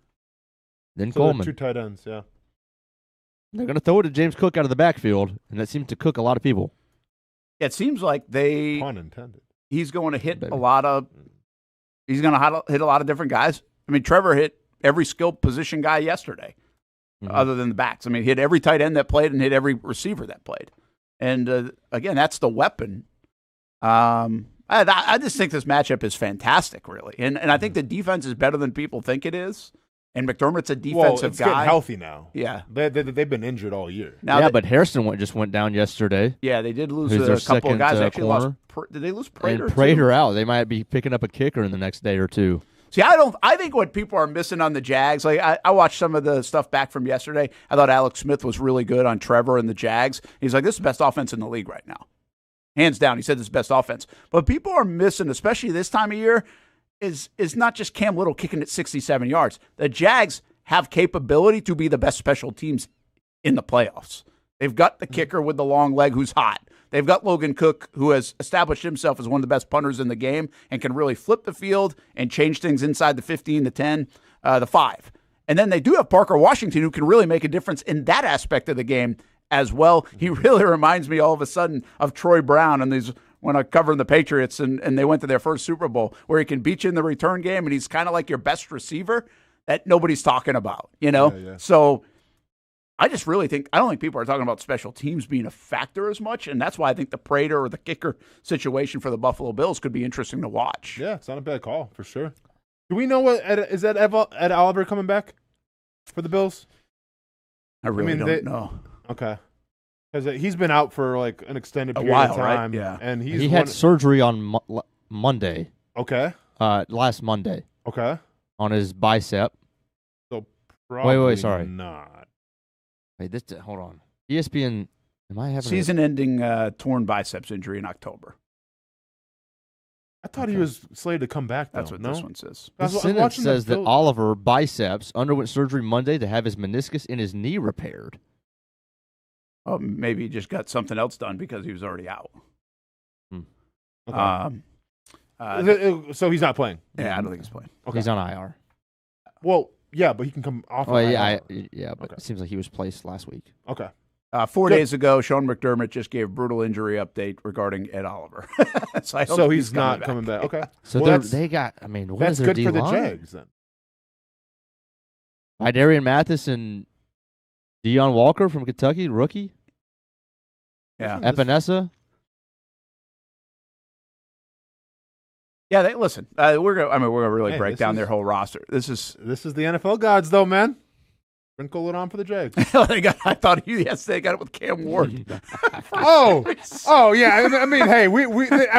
then Coleman. Two tight ends, yeah. They're going to throw it to James Cook out of the backfield, and that seems to cook a lot of people. It seems like Pun intended. He's going to hit a lot of different guys. I mean, Trevor hit every skilled position guy yesterday, other than the backs. I mean, he hit every tight end that played and hit every receiver that played. And again, that's the weapon. I just think this matchup is fantastic, really. And I think the defense is better than people think it is. And McDermott's a defensive guy. Getting healthy now. Yeah. They've been injured all year. Now but Harrison just went down yesterday. Yeah, they did lose a couple of guys. Actually corner. Did they lose Prater? And Prater out. They might be picking up a kicker in the next day or two. See, I think what people are missing on the Jags, like I watched some of the stuff back from yesterday. I thought Alex Smith was really good on Trevor and the Jags. He's like, this is the best offense in the league right now. Hands down, he said this is the best offense. But people are missing, especially this time of year, is not just Cam Little kicking it 67 yards. The Jags have capability to be the best special teams in the playoffs. They've got the kicker with the long leg who's hot. They've got Logan Cook, who has established himself as one of the best punters in the game and can really flip the field and change things inside the 15, the 10, the 5. And then they do have Parker Washington, who can really make a difference in that aspect of the game as well. He really reminds me all of a sudden of Troy Brown and these when I covered the Patriots and they went to their first Super Bowl, where he can beat you in the return game, and he's kind of like your best receiver that nobody's talking about, you know? Yeah. So I just really think, I don't think people are talking about special teams being a factor as much, and that's why I think the Prater or the kicker situation for the Buffalo Bills could be interesting to watch. Yeah, it's not a bad call, for sure. Do we know is Ed Oliver coming back for the Bills? I don't know. Okay. Because he's been out for like an extended period of time. Right? Yeah. And he had surgery on Monday. Okay. Last Monday. Okay. On his bicep. So probably wait, sorry. Not. Wait, hold on. ESPN, am I having season-ending torn biceps injury in October? I thought he was slated to come back, though. That's what this one says. This sentence says that Oliver biceps underwent surgery Monday to have his meniscus in his knee repaired. Oh, maybe he just got something else done because he was already out. Okay. So he's not playing? Yeah, I don't think he's playing. Okay. He's on IR. Well, yeah, but he can come off of IR. But it seems like he was placed last week. Okay. 4 days ago, Sean McDermott just gave brutal injury update regarding Ed Oliver. so he's not coming back. Okay. So they got, I mean, what is their D-line? That's good for the Jags, then. Darian Mathis and Deion Walker from Kentucky, rookie. Yeah. Epinesa. Yeah, listen. We're gonna really break down their whole roster. This is the NFL gods, though, man. Sprinkle it on for the Jags. they got it with Cam Ward. oh yeah. I mean, hey, I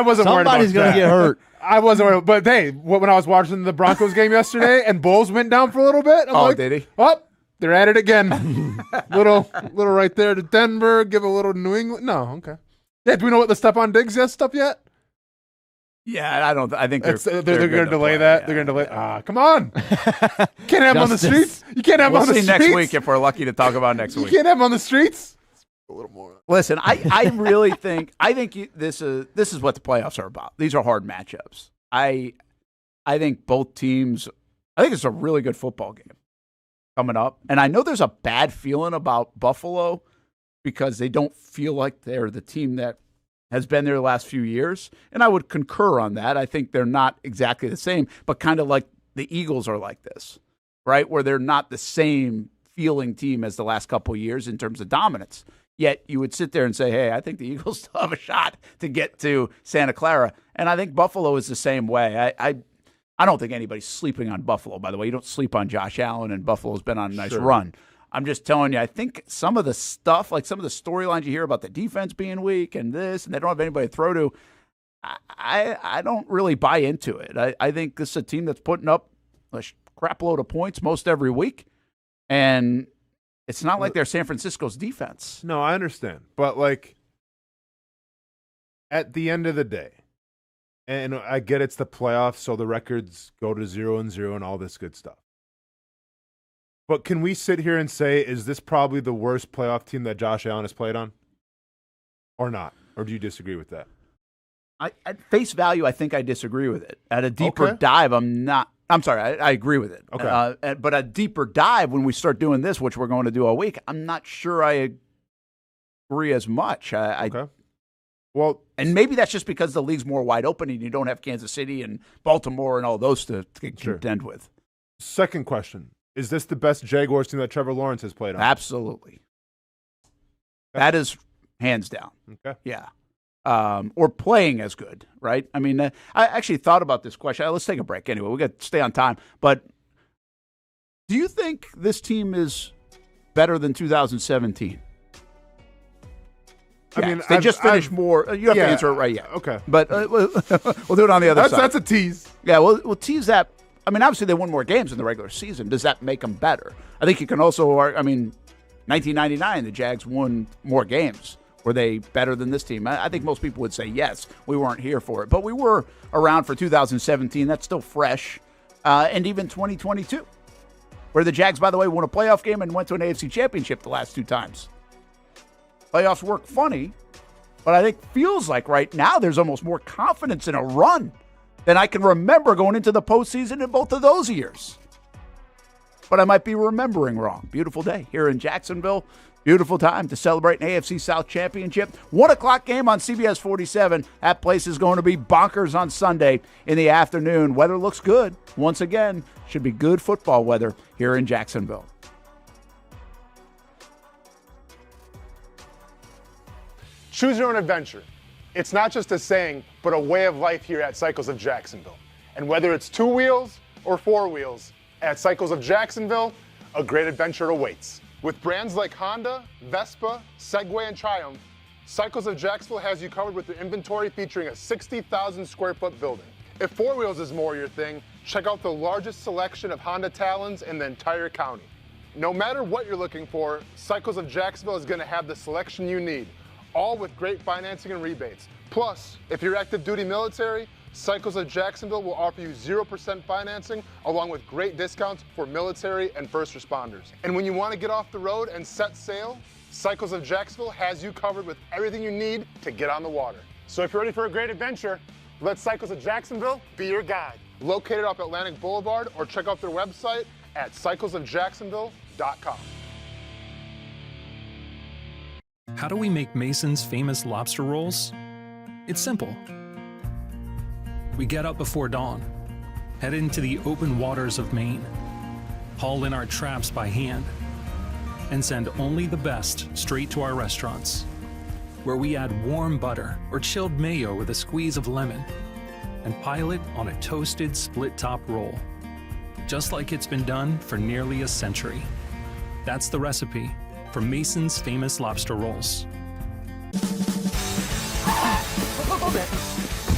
wasn't worried about that. Somebody's gonna get hurt. I wasn't, but hey, when I was watching the Broncos game yesterday and Bulls went down for a little bit, I'm like, did he? Oh, they're at it again. little right there to Denver. Give a little to New England. No, okay. Yeah, do we know what the Stephon Diggs stuff yet? Yeah, I think they're going to delay that. Yeah. They're going to delay. Come on. You can't have him on the streets. You can't have him on the streets. We'll see next week if we're lucky to talk about next week. You can't have him on the streets. A little more. Listen, I really think this is what the playoffs are about. These are hard matchups. I think both teams. I think it's a really good football game coming up, and I know there's a bad feeling about Buffalo because they don't feel like they're the team that has been there the last few years, and I would concur on that. I think they're not exactly the same, but kind of like the Eagles are like this, right? Where they're not the same feeling team as the last couple of years in terms of dominance. Yet you would sit there and say, hey, I think the Eagles still have a shot to get to Santa Clara. And I think Buffalo is the same way. I don't think anybody's sleeping on Buffalo, by the way. You don't sleep on Josh Allen, and Buffalo's been on a nice run. I'm just telling you, I think some of the stuff, like some of the storylines you hear about the defense being weak and this, and they don't have anybody to throw to, I don't really buy into it. I think this is a team that's putting up a crap load of points most every week, and it's not like they're San Francisco's defense. No, I understand. But, like, at the end of the day, and I get it's the playoffs, so the records go to 0-0 and all this good stuff. But can we sit here and say, is this probably the worst playoff team that Josh Allen has played on? Or not? Or do you disagree with that? At face value, I think I disagree with it. At a deeper dive, I'm sorry, I agree with it. Okay. But a deeper dive, when we start doing this, which we're going to do all week, I'm not sure I agree as much. Okay. Well, and maybe that's just because the league's more wide open and you don't have Kansas City and Baltimore and all those to contend with. Second question. Is this the best Jaguars team that Trevor Lawrence has played on? Absolutely. Okay. That is hands down. Okay. Yeah. Or playing as good, right? I mean, I actually thought about this question. Let's take a break anyway. We got to stay on time. But do you think this team is better than 2017? I mean, they just finished more. You have to answer it right yet. Okay. But we'll do it on the other side. That's a tease. Yeah, we'll tease that. I mean, obviously they won more games in the regular season. Does that make them better? I think you can also, 1999, the Jags won more games. Were they better than this team? I think most people would say yes. We weren't here for it. But we were around for 2017. That's still fresh. And even 2022, where the Jags, by the way, won a playoff game and went to an AFC championship the last two times. Playoffs work funny, but I think feels like right now there's almost more confidence in a run than I can remember going into the postseason in both of those years. But I might be remembering wrong. Beautiful day here in Jacksonville. Beautiful time to celebrate an AFC South championship. 1 o'clock game on CBS 47. That place is going to be bonkers on Sunday in the afternoon. Weather looks good. Once again, should be good football weather here in Jacksonville. Choose your own adventure. It's not just a saying, but a way of life here at Cycles of Jacksonville. And whether it's 2 wheels or 4 wheels, at Cycles of Jacksonville, a great adventure awaits. With brands like Honda, Vespa, Segway, and Triumph, Cycles of Jacksonville has you covered with an inventory featuring a 60,000 square foot building. If 4 wheels is more your thing, check out the largest selection of Honda Talons in the entire county. No matter what you're looking for, Cycles of Jacksonville is going to have the selection you need, all with great financing and rebates. Plus, if you're active duty military, Cycles of Jacksonville will offer you 0% financing along with great discounts for military and first responders. And when you want to get off the road and set sail, Cycles of Jacksonville has you covered with everything you need to get on the water. So if you're ready for a great adventure, let Cycles of Jacksonville be your guide. Located off Atlantic Boulevard, or check out their website at cyclesofjacksonville.com. How do we make Mason's famous lobster rolls? It's simple. We get up before dawn, head into the open waters of Maine, haul in our traps by hand, and send only the best straight to our restaurants, where we add warm butter or chilled mayo with a squeeze of lemon and pile it on a toasted split-top roll, just like it's been done for nearly a century. That's the recipe for Mason's famous lobster rolls.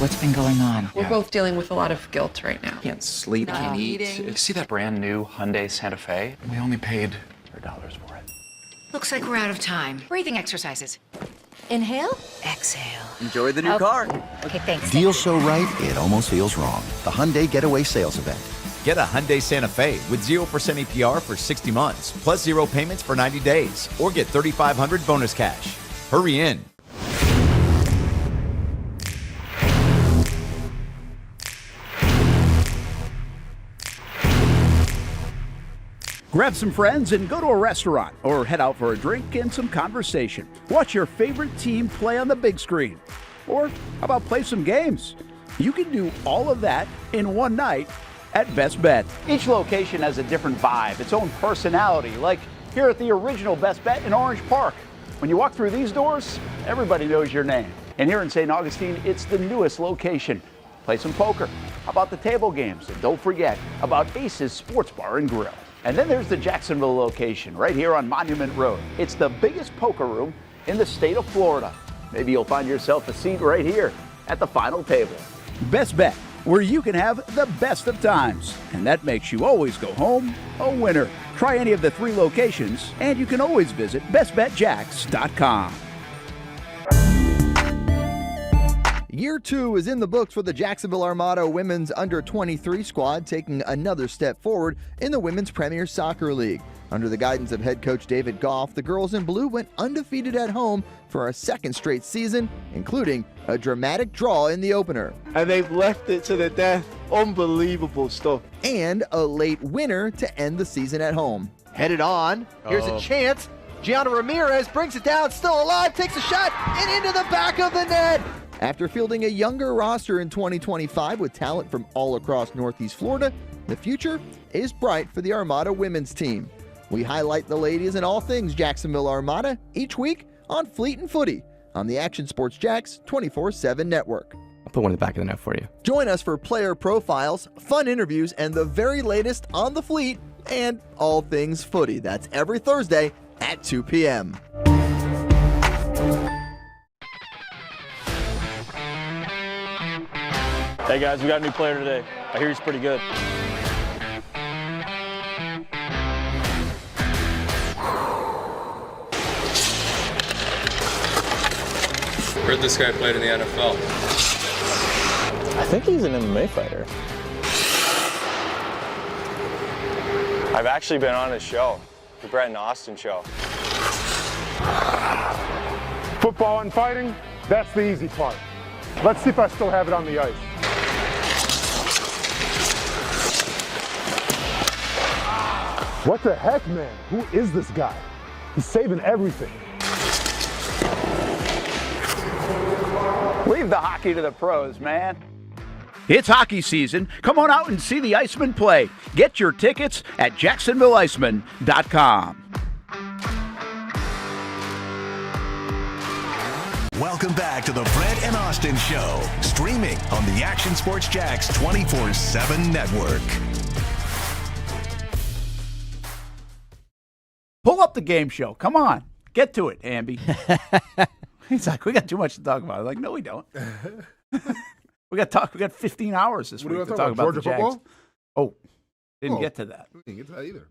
What's been going on? We're both dealing with a lot of guilt right now. Can't sleep, can't eat. See that brand new Hyundai Santa Fe? We only paid $100 for it. Looks like we're out of time. Breathing exercises. Inhale, exhale. Enjoy the new car. Okay, thanks. Deal so right, it almost feels wrong. The Hyundai Getaway Sales Event. Get a Hyundai Santa Fe with 0% APR for 60 months, plus 0 payments for 90 days, or get $3,500 bonus cash. Hurry in. Grab some friends and go to a restaurant or head out for a drink and some conversation. Watch your favorite team play on the big screen. Or how about play some games? You can do all of that in one night at Best Bet. Each location has a different vibe, its own personality, like here at the original Best Bet in Orange Park. When you walk through these doors, everybody knows your name. And here in St. Augustine, it's the newest location. Play some poker. How about the table games? And don't forget about Ace's Sports Bar and Grill. And then there's the Jacksonville location right here on Monument Road. It's the biggest poker room in the state of Florida. Maybe you'll find yourself a seat right here at the final table. Best Bet, where you can have the best of times. And that makes you always go home a winner. Try any of the 3 locations, and you can always visit bestbetjacks.com. Year 2 is in the books for the Jacksonville Armada women's under-23 squad, taking another step forward in the Women's Premier Soccer League. Under the guidance of head coach David Goff, the girls in blue went undefeated at home for a second straight season, including a dramatic draw in the opener. And they've left it to the death. Unbelievable stuff. And a late winner to end the season at home. Headed on. Here's a chance. Gianna Ramirez brings it down, still alive, takes a shot, and into the back of the net. After fielding a younger roster in 2025 with talent from all across Northeast Florida, the future is bright for the Armada women's team. We highlight the ladies and all things Jacksonville Armada each week on Fleet and Footy on the Action Sports Jacks 24/7 network. I'll put one in the back of the net for you. Join us for player profiles, fun interviews, and the very latest on the Fleet and all things footy. That's every Thursday at 2 p.m. Hey guys, we got a new player today. I hear he's pretty good. Heard this guy played in the NFL. I think he's an MMA fighter. I've actually been on his show, the Brent and Austen show. Football and fighting, that's the easy part. Let's see if I still have it on the ice. What the heck, man? Who is this guy? He's saving everything. Leave the hockey to the pros, man. It's hockey season. Come on out and see the Icemen play. Get your tickets at jacksonvilleicemen.com. Welcome back to the Brent and Austen Show, streaming on the Action Sports Jacks 24/7 network. Pull up the game show. Come on. Get to it, Hamby. He's like, we got too much to talk about. I'm like, no, we don't. We got 15 hours this week to talk about the Jags. Football? Oh, didn't get to that. We didn't get to that either.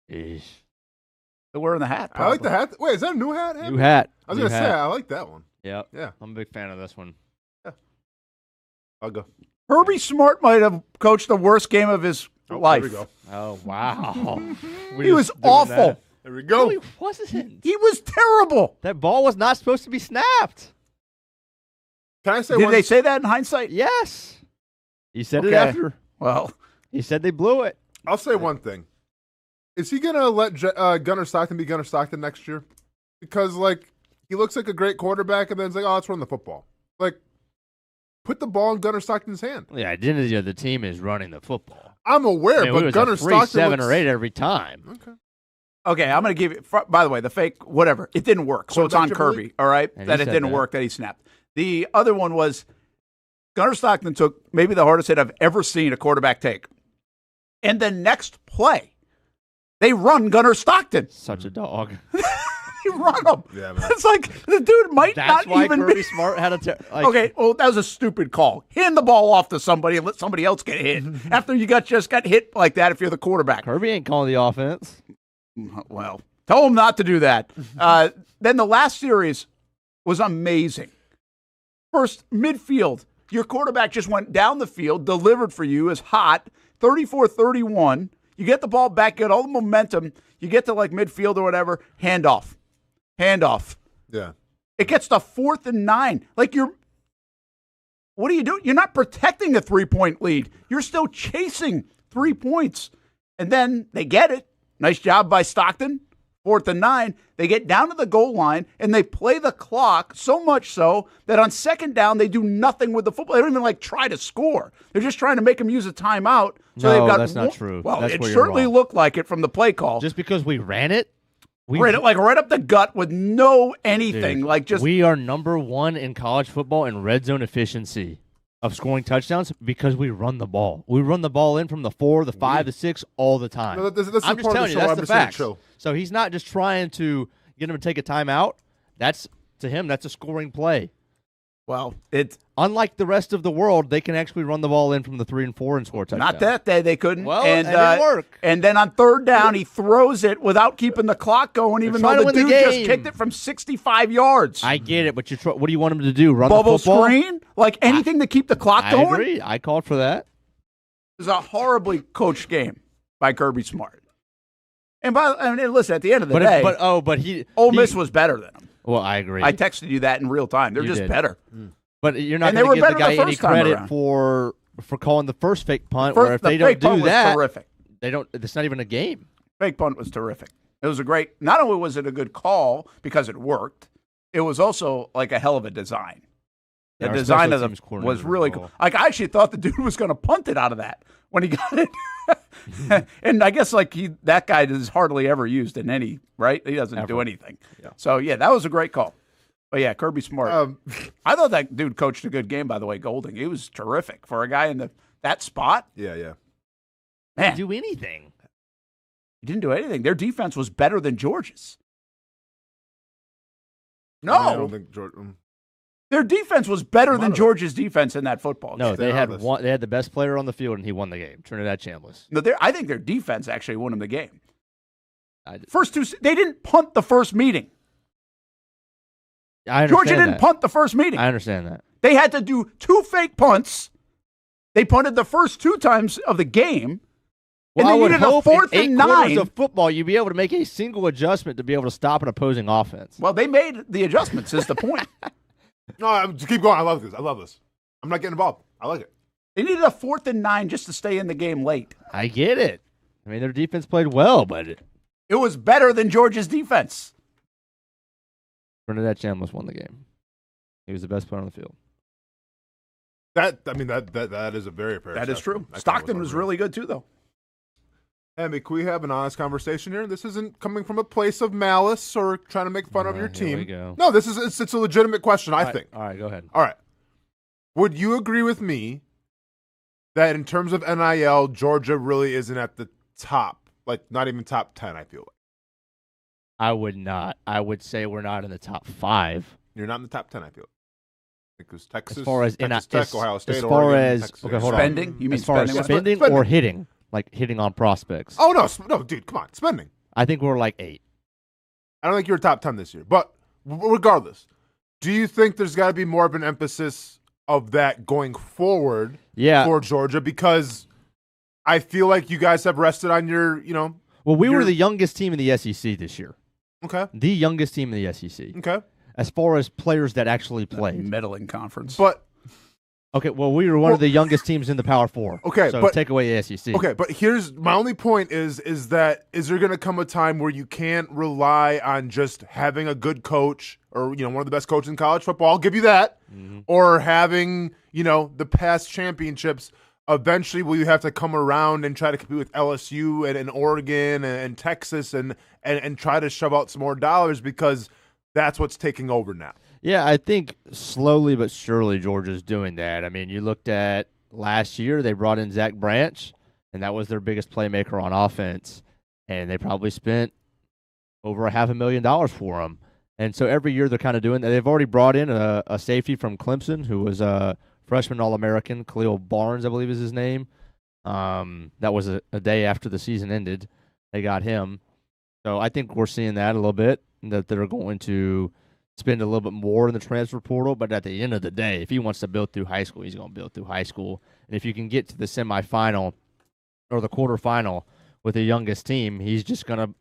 They're wearing the hat. I like the hat. Wait, is that a new hat? New hat. I was going to say, I like that one. Yep. Yeah. I'm a big fan of this one. Yeah. I'll go. Kirby Smart might have coached the worst game of his life. There we go. Oh, wow. He was awful. That. There we go. No, he wasn't. He was terrible. That ball was not supposed to be snapped. Can I say Did they say that in hindsight? Yes. He said it Okay. after. Well, he said they blew it. I'll say one thing. Is he going to let Gunnar Stockton be Gunnar Stockton next year? Because, like, he looks like a great quarterback, and then it's like, oh, let's run the football. Like, put the ball in Gunnar Stockton's hand. Yeah, identity of the team is running the football. I'm aware, but it was Gunnar a free Stockton 7 looks... or 8 every time. Okay, I'm going to give you, by the way, the fake, whatever. It didn't work, so it's on Kirby, all right, And that he it said didn't that. work, that he snapped. The other one was Gunnar Stockton took maybe the hardest hit I've ever seen a quarterback take. And the next play, they run Gunnar Stockton. Such a dog. He run them. Yeah, man. It's like the dude might That's not why even Kirby be. Smart had a Okay, well, that was a stupid call. Hand the ball off to somebody and let somebody else get hit after you just got hit like that if you're the quarterback. Kirby ain't calling the offense. Well, tell him not to do that. Then the last series was amazing. First, midfield. Your quarterback just went down the field, delivered for you, is hot, 34-31. You get the ball back, get all the momentum. You get to like midfield or whatever, handoff. Yeah. It gets to 4th and 9. Like what are you doing? You're not protecting a 3-point lead. You're still chasing 3 points. And then they get it. Nice job by Stockton. 4th and 9. They get down to the goal line and they play the clock so much so that on 2nd down they do nothing with the football. They don't even try to score. They're just trying to make them use a timeout. So No, they've got that's not true. Well, That's it where you're certainly wrong. looked like it from the play call. Just because we ran it, Right up the gut with no anything. Dude, we are number 1 in college football in red zone efficiency of scoring touchdowns because we run the ball. We run the ball in from the 4, the 5, the 6 all the time. No, that's I'm the just part telling of you, the show. that's I'm the just saying facts. chill. So he's not just trying to get him to take a timeout. That's, to him, that's a scoring play. Well, it's unlike the rest of the world, they can actually run the ball in from the 3 and 4 and score touchdowns. Not that day they couldn't. Well, and it didn't work. And then on 3rd down, he throws it without keeping the clock going, even trying though to the win the dude just game. kicked it from 65 yards. I get it, but what do you want him to do? Run Bubble the football? screen? Like anything to keep the clock I going? agree. I called for that. It was a horribly coached game by Kirby Smart. And listen, at the end of the day, Ole Miss was better than him. Well, I agree. I texted you that in real time. They're You just did. better. But you're not And they going to were give the better guy the any first time credit around. for calling the first fake punt. Where if they the don't fake punt do was that, terrific. they don't. It's not even a game. Fake punt was terrific. It was a great. Not only was it a good call because it worked, it was also like a hell of a design. The Yeah, our design special of teams the coordinator was really was cool. all- Like I actually thought the dude was going to punt it out of that when he got it. And I guess that guy is hardly ever used in any, right? He doesn't do anything. Yeah. So yeah, that was a great call. But yeah, Kirby Smart. I thought that dude coached a good game. By the way, Golding, he was terrific for a guy in that spot. Yeah. Man, do anything. He didn't do anything. Their defense was better than Georgia's. No, I don't think their defense was better than Georgia's defense in that football game. No, they had one. They had the best player on the field, and he won the game. Trinidad Chambliss. No, I think their defense actually won them the game. First two, they didn't punt the first meeting. I understand Georgia didn't that. punt the first meeting. I understand that. They had to do 2 fake punts. They punted the first 2 times of the game. Well, and I they would needed a hope 4th in 8 and quarters 9. of football, you'd be able to make a single adjustment to be able to stop an opposing offense. Well, they made the adjustments. Is the point? No, just keep going. I love this. I'm not getting involved. I like it. They needed a 4th and 9 just to stay in the game late. I get it. I mean, their defense played well, but It was better than Georgia's defense. Trinidad Chambliss won the game. He was the best player on the field. That is a very fair That is assessment. true. That Stockton was really good too, though. Hamby, can we have an honest conversation here? This isn't coming from a place of malice or trying to make fun of your team. we go. No, it's a legitimate question, I think. All right, go ahead. All right. Would you agree with me that in terms of NIL, Georgia really isn't at the top, like not even top 10, I feel like? I would not. I would say we're not in the top 5. You're not in the top 10, I feel like. Because Texas, As far as Texas Tech, Ohio State, as far Oregon, as Texas, okay, hold spending? on. You mean as far spending? as spending or hitting, like hitting on prospects? Oh no, dude, come on, spending. I think we're like 8. I don't think you're top 10 this year, but regardless, do you think there's got to be more of an emphasis of that going forward for Georgia? Because I feel like you guys have rested on your, Well, we were the youngest team in the SEC this year. Okay. The youngest team in the SEC. Okay. As far as players that actually played. Meddling conference. But okay, well, we were one of the youngest teams in the Power 4. Okay, so but take away the SEC. Okay, but here's my only point is there going to come a time where you can't rely on just having a good coach or one of the best coaches in college football? I'll give you that. Mm-hmm. Or having the past championships. Eventually, will you have to come around and try to compete with LSU and Oregon and Texas and try to shove out some more dollars because that's what's taking over now? Yeah, I think slowly but surely Georgia's doing that. I mean, you looked at last year, they brought in Zach Branch, and that was their biggest playmaker on offense. And they probably spent over $500,000 for him. And so every year they're kind of doing that. They've already brought in a safety from Clemson who was a freshman All-American, Khalil Barnes, I believe is his name. That was a day after the season ended. They got him. So I think we're seeing that a little bit, that they're going to spend a little bit more in the transfer portal. But at the end of the day, if he wants to build through high school, he's going to build through high school. And if you can get to the semifinal or the quarterfinal with the youngest team, he's just going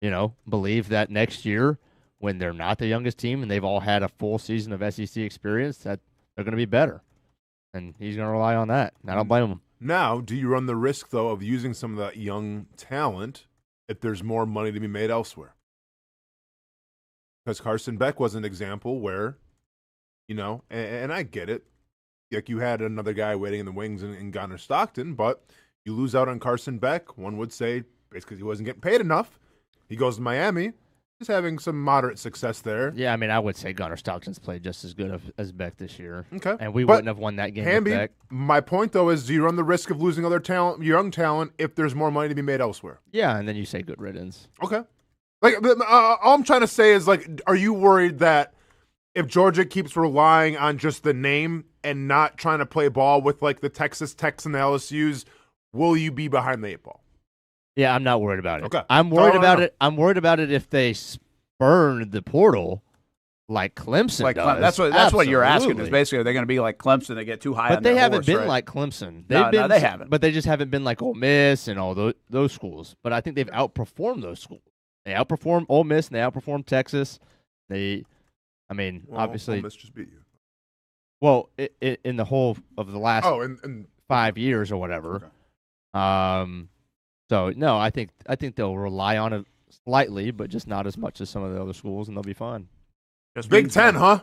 to, believe that next year when they're not the youngest team and they've all had a full season of SEC experience, that they're going to be better. And he's going to rely on that. And I don't blame him. Now, do you run the risk, though, of using some of that young talent if there's more money to be made elsewhere? Because Carson Beck was an example where, and I get it. Like, you had another guy waiting in the wings in Gunnar Stockton, but you lose out on Carson Beck, one would say, basically he wasn't getting paid enough. He goes to Miami. He's having some moderate success there. Yeah, I mean, I would say Gunnar Stockton's played just as good as Beck this year. Okay. And we wouldn't have won that game Hamby, with Beck. my point, though, is do you run the risk of losing other talent, young talent, if there's more money to be made elsewhere? Yeah, and then you say good riddance. Okay. All I'm trying to say is, are you worried that if Georgia keeps relying on just the name and not trying to play ball with, the Texas Techs and the LSUs, will you be behind the 8 ball? Yeah, I'm not worried about it. Okay. I'm worried about it. I'm worried about it if they spurn the portal like Clemson does. That's what you're asking is basically, are they going to be like Clemson? They get too high on their horse, But they haven't been right? like Clemson. No, they haven't. But they just haven't been like Ole Miss and all those schools. But I think they've outperformed those schools. They outperformed Ole Miss and they outperformed Texas. Obviously. Ole Miss just beat you. Well, in the whole of the last in 5 years or whatever. Okay. So no, I think they'll rely on it slightly, but just not as much as some of the other schools, and they'll be fine. Big Ten, huh?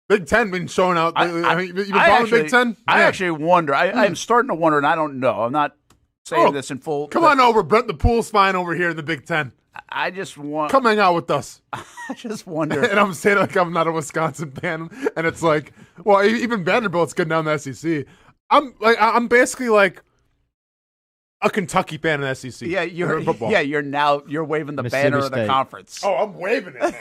Big Ten been showing out. You've been following Big Ten? I actually wonder. I'm starting to wonder, and I don't know. I'm not saying this in full. Come on over, Brent. The pool's fine over here in the Big Ten. I just want. Come hang out with us. I just wonder. And I'm saying like I'm not a Wisconsin fan, and it's like, well, even Vanderbilt's good down the SEC. I'm basically like a Kentucky fan in the SEC. Yeah, you're waving the banner of the conference. Oh, I'm waving it.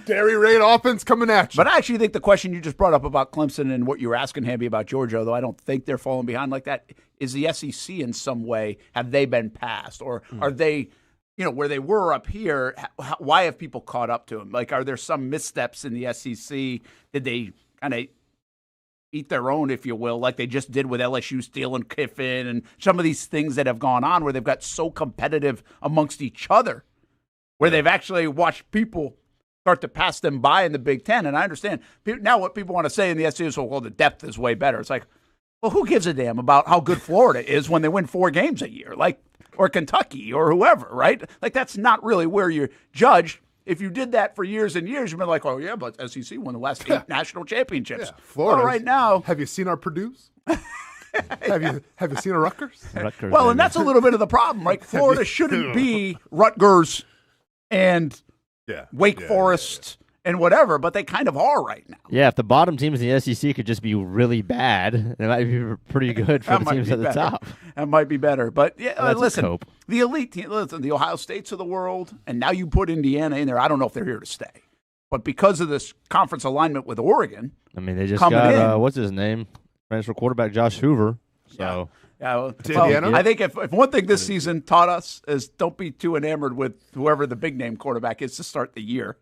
Dairy Raid offense coming at you. But I actually think the question you just brought up about Clemson and what you were asking Hamby about Georgia, although I don't think they're falling behind like that, is the SEC in some way, have they been passed? Or are they, where they were up here, why have people caught up to them? Like, are there some missteps in the SEC? Did they kind of eat their own, if you will, like they just did with LSU stealing Kiffin and some of these things that have gone on where they've got so competitive amongst each other, where they've actually watched people start to pass them by in the Big Ten. And I understand now what people want to say in the SEC is, well, the depth is way better. It's like, well, who gives a damn about how good Florida is when they win 4 games a year, or Kentucky or whoever, right? Like, that's not really where you're judged. If you did that for years and years, you've been like, oh, yeah, but SEC won the last 8 national championships. Yeah, Florida. Well, right now. Have you seen our Purdue's? Have you seen our Rutgers? Well, and that's a little bit of the problem, right? Florida shouldn't be Rutgers and Wake Forest and whatever, but they kind of are right now. Yeah, if the bottom teams in the SEC could just be really bad, it might be pretty good for the teams at the top. That might be better. But yeah, listen, hope. The elite team, listen, the Ohio States of the world, and now you put Indiana in there. I don't know if they're here to stay. But because of this conference alignment with Oregon, I mean, they just got, what's his name? Transfer quarterback Josh Hoover. So. Yeah, well, I think if one thing this season taught us is don't be too enamored with whoever the big name quarterback is to start the year.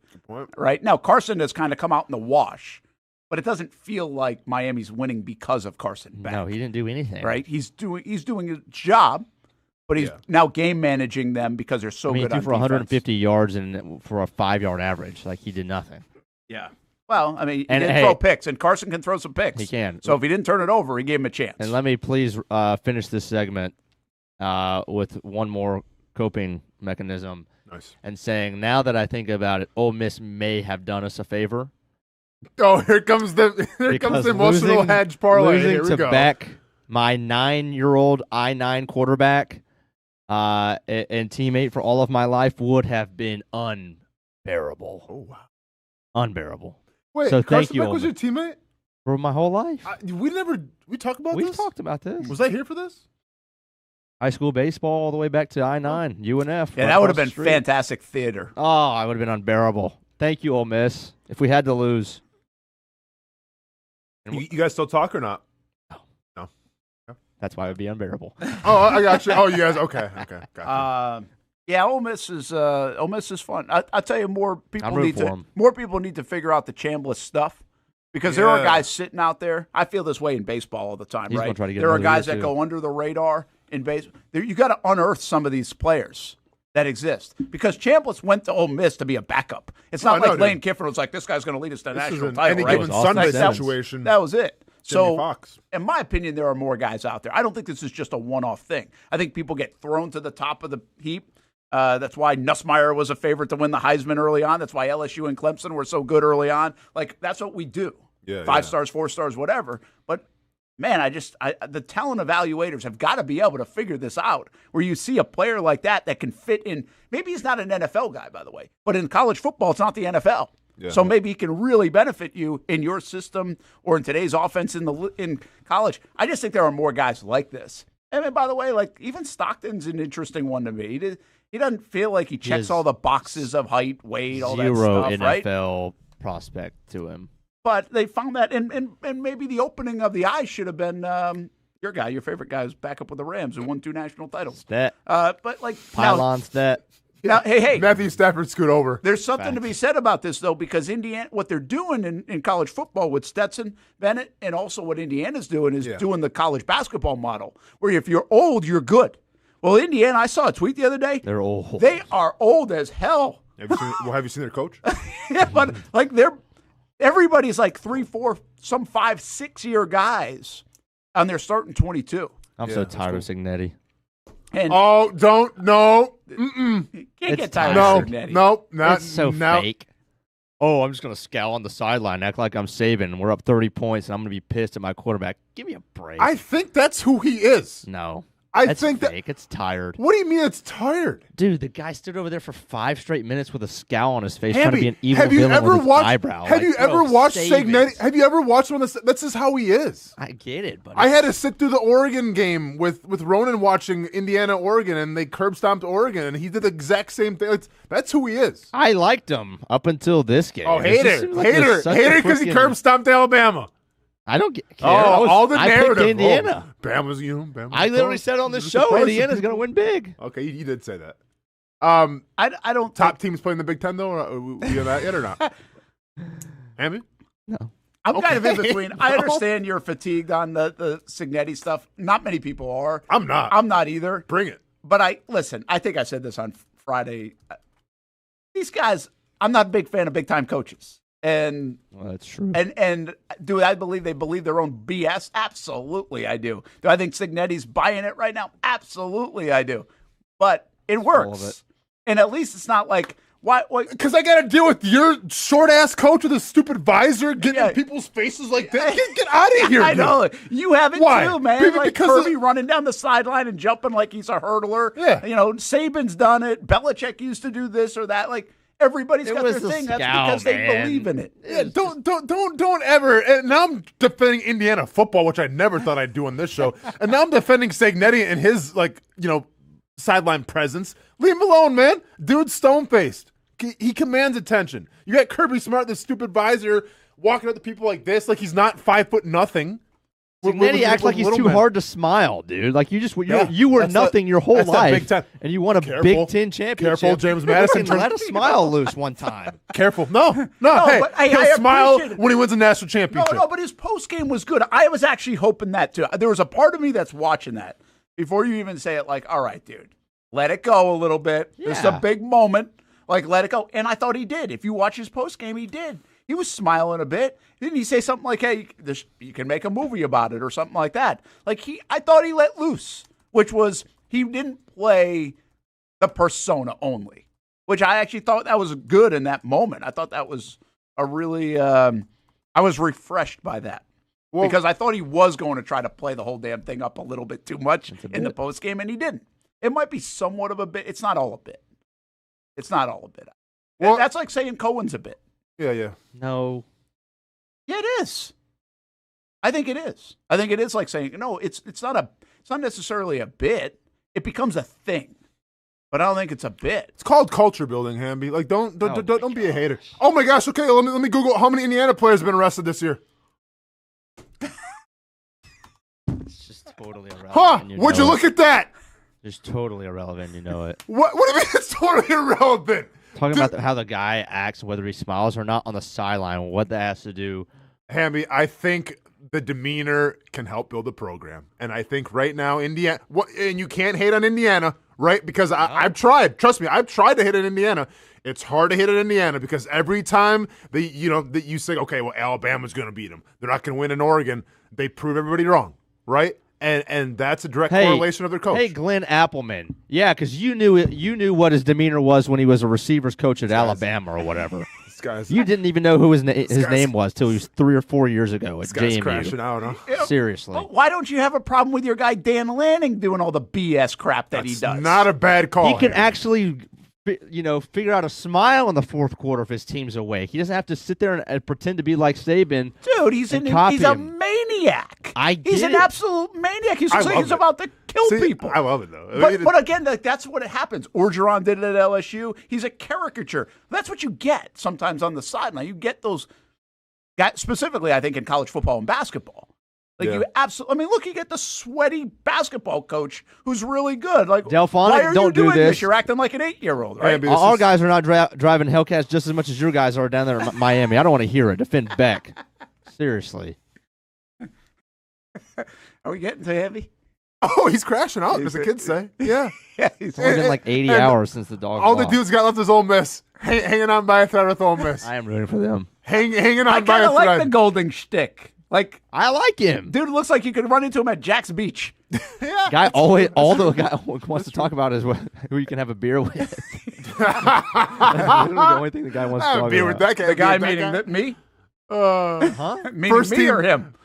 Right now, Carson has kind of come out in the wash, but it doesn't feel like Miami's winning because of Carson Beck. No, he didn't do anything. Right, he's doing his job, but he's now game managing them because they're so good. He threw for 150 yards and for a 5-yard average, like he did nothing. Yeah. Well, I mean, he didn't throw picks, and Carson can throw some picks. He can. So if he didn't turn it over, he gave him a chance. And let me please finish this segment with one more coping mechanism. Nice. And saying, now that I think about it, Ole Miss may have done us a favor. Oh, here comes the emotional hedge parlay. Losing Here we to go. Beck, my 9-year-old I-9 quarterback and teammate for all of my life would have been unbearable. Oh, wow. Unbearable. Wait, so Carson thank you, Beck was your teammate? For my whole life. We talked about this? We talked about this. Was I here for this? High school baseball all the way back to I-9, UNF. Yeah, that would have been fantastic theater. Oh, I would have been unbearable. Thank you, Ole Miss. If we had to lose. You guys still talk or not? No. That's why it would be unbearable. Oh, I got you. Oh, you guys. Okay. Gotcha. Yeah, Ole Miss is fun. I tell you, more people need to figure out the Chambliss stuff because there are guys sitting out there. I feel this way in baseball all the time, right? There are guys that go under the radar in baseball. You got to unearth some of these players that exist because Chambliss went to Ole Miss to be a backup. It's not like Lane Kiffin was like, this guy's going to lead us to the national title. Any given Sunday situation. That was it. Jimmy Fox. In my opinion, there are more guys out there. I don't think this is just a one-off thing. I think people get thrown to the top of the heap. That's why Nussmeier was a favorite to win the Heisman early on. That's why LSU and Clemson were so good early on. Like, that's what we do. 5 stars, 4 stars, whatever. But, man, the talent evaluators have got to be able to figure this out, where you see a player like that can fit in. Maybe he's not an NFL guy, by the way, but in college football, it's not the NFL. Yeah. So maybe he can really benefit you in your system or in today's offense in college. I just think there are more guys like this. And by the way, like even Stockton's an interesting one to me. He doesn't feel like he checks all the boxes of height, weight, all that stuff, right? Zero NFL prospect to him. But they found that, and maybe the opening of the eyes should have been your guy, your favorite guy, who's back up with the Rams and won 2 national titles. Stat. But like Pylon stat. Now, hey, Matthew Stafford scoot over. There's something to be said about this, though, because Indiana, what they're doing in college football with Stetson Bennett, and also what Indiana's doing is doing the college basketball model, where if you're old, you're good. Well, Indiana, I saw a tweet the other day. They're old. They are old as hell. Have you seen their coach? Yeah, but like everybody's like 3, 4, some 5, 6 year guys, and they're starting 22. I'm so tired of Signetti. And no. Can't get tired of Signetti. No, it's so fake. Oh, I'm just going to scowl on the sideline, act like I'm Saban. We're up 30 points, and I'm going to be pissed at my quarterback. Give me a break. I think that's who he is. No. That's fake. It's tired. What do you mean it's tired? Dude, the guy stood over there for 5 straight minutes with a scowl on his face, Hamby, trying to be an evil villain with his eyebrow. Have you ever watched Signetti? Have you ever watched one? That's just how he is. I get it, but I had to sit through the Oregon game with Ronan watching Indiana, Oregon, and they curb stomped Oregon, and he did the exact same thing. That's who he is. I liked him up until this game. Oh, hater because he curb stomped Alabama. I don't care. All the narrative. I picked Indiana. Bama's, Bama's I literally said on this show, Indiana's going to win big. Okay, you did say that. I don't. Top teams playing the Big Ten though. Are we on that yet or not? Hammy? No. I'm kind of in between. I understand you're fatigued on the Signetti stuff. Not many people are. I'm not. I'm not either. Bring it. But I think I said this on Friday. These guys, I'm not a big fan of big time coaches. And that's true. And do I believe they believe their own BS? Absolutely, I do. Do I think Signetti's buying it right now? Absolutely, I do. But it works, and at least it's not like why? Because I got to deal with your short ass coach with a stupid visor getting in people's faces like that. Get out of here! I know you have it too, man. Because like Kirby running down the sideline and jumping like he's a hurdler. Yeah, Saban's done it. Belichick used to do this or that. Like. Everybody's got their thing. That's because they believe in it. Yeah, don't ever. And now I'm defending Indiana football, which I never thought I'd do on this show. And now I'm defending Signetti and his sideline presence. Leave him alone, man. Dude's stone faced. He commands attention. You got Kirby Smart, this stupid visor, walking up to people like this, like he's not 5 foot nothing. Signetti acts like he's too hard to smile, dude. Like you were nothing your whole life, and you won a Big Ten championship. Careful, James Madison. Let a smile loose one time. Careful. No. Hey, he'll smile when he wins a national championship. No, but his post game was good. I was actually hoping that too. There was a part of me that's watching that before you even say it. Like, all right, dude, let it go a little bit. Yeah. This is a big moment. Like, let it go. And I thought he did. If you watch his post game, he did. He was smiling a bit. Didn't he say something like, hey, you can make a movie about it or something like that? Like, I thought he let loose, which was he didn't play the persona only, which I actually thought that was good in that moment. I thought that was a really I was refreshed by that because I thought he was going to try to play the whole damn thing up a little bit too much in the postgame, and he didn't. It might be somewhat of a bit. It's not all a bit. It's not all a bit. Well, that's like saying Cohen's a bit. Yeah. No. Yeah, it is. I think it is. I think it is like saying, no, it's not necessarily a bit. it becomes a thing. But I don't think it's a bit. It's called culture building, Hamby. Like, don't be a hater. Oh my gosh. Okay, let me Google how many Indiana players have been arrested this year. It's just totally irrelevant. Huh? Would you look at that? Just totally irrelevant. You know it. What do you mean it's totally irrelevant? Talking about how the guy acts, whether he smiles or not on the sideline, what that has to do. Hamby, I think the demeanor can help build a program. And I think right now, Indiana, and you can't hate on Indiana, right? Because I've tried. Trust me, I've tried to hit at Indiana. It's hard to hit at Indiana because every time that you say, okay, well, Alabama's going to beat them. They're not going to win in Oregon. They prove everybody wrong, right? And that's a direct correlation of their coach. Hey, Glenn Appleman. Yeah, because you knew what his demeanor was when he was a receivers coach at Alabama or whatever. You didn't even know who his name was till he was 3 or 4 years ago at JMU. Crashing out, huh? Seriously. Well, why don't you have a problem with your guy Dan Lanning doing all the BS crap that he does? Not a bad call. He can actually, figure out a smile in the fourth quarter if his team's awake. He doesn't have to sit there and pretend to be like Saban. Dude, he's a maniac. He's an absolute maniac. He's about to kill people. I love it, though. But again, that's what it happens. Orgeron did it at LSU. He's a caricature. That's what you get sometimes on the sideline. You get those guys, specifically, I think, in college football and basketball. You absolutely. I mean, look, you get the sweaty basketball coach who's really good. Like, Delphonic, why are don't you doing do this? You're acting like an 8-year-old, right? Our guys are not driving Hellcats just as much as your guys are down there in Miami. I don't want to hear it. Defend Beck. Seriously. Are we getting too heavy? Oh, he's crashing out, as the kids say. Yeah. He's only been like 80 hours since the dog. All the dudes got left is Ole Miss. Hanging on by a thread with Ole Miss. I am rooting for them. Hanging on by a thread. I kind of like the golden shtick. Like, I like him. Dude looks like you could run into him at Jack's Beach. Yeah. All the guy wants to talk about is who you can have a beer with. That's literally the only thing the guy wants to talk beer about. With that guy. The guy meaning me? Meaning First me team. or him?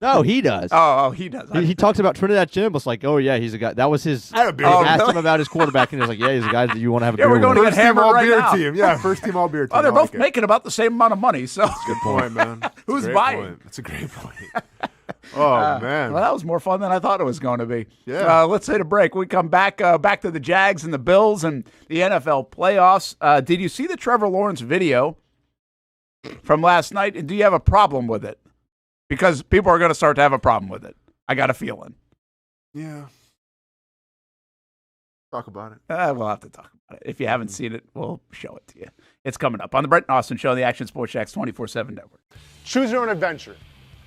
No, he does. Oh, he does. He talks about Trinidad Jim. It's like, oh yeah, he's a guy. That was his. I had a beer. Asked him about his quarterback, and he was like, yeah, he's a guy that you want to have a beer we're going with. to get hammered right now. Team. Yeah, first team all beer team. Oh, they're both making about the same amount of money. So that's a good point, man. Who's buying? That's a great point. Oh man. Well, that was more fun than I thought it was going to be. Yeah. Let's hit a break. We come back to the Jags and the Bills and the NFL playoffs. Did you see the Trevor Lawrence video from last night? And do you have a problem with it? Because people are going to start to have a problem with it. I got a feeling. Yeah. Talk about it. We'll have to talk about it. If you haven't seen it, we'll show it to you. It's coming up on the Brent and Austen Show, the Action Sports Jax 24/7 Network. Choose your own adventure.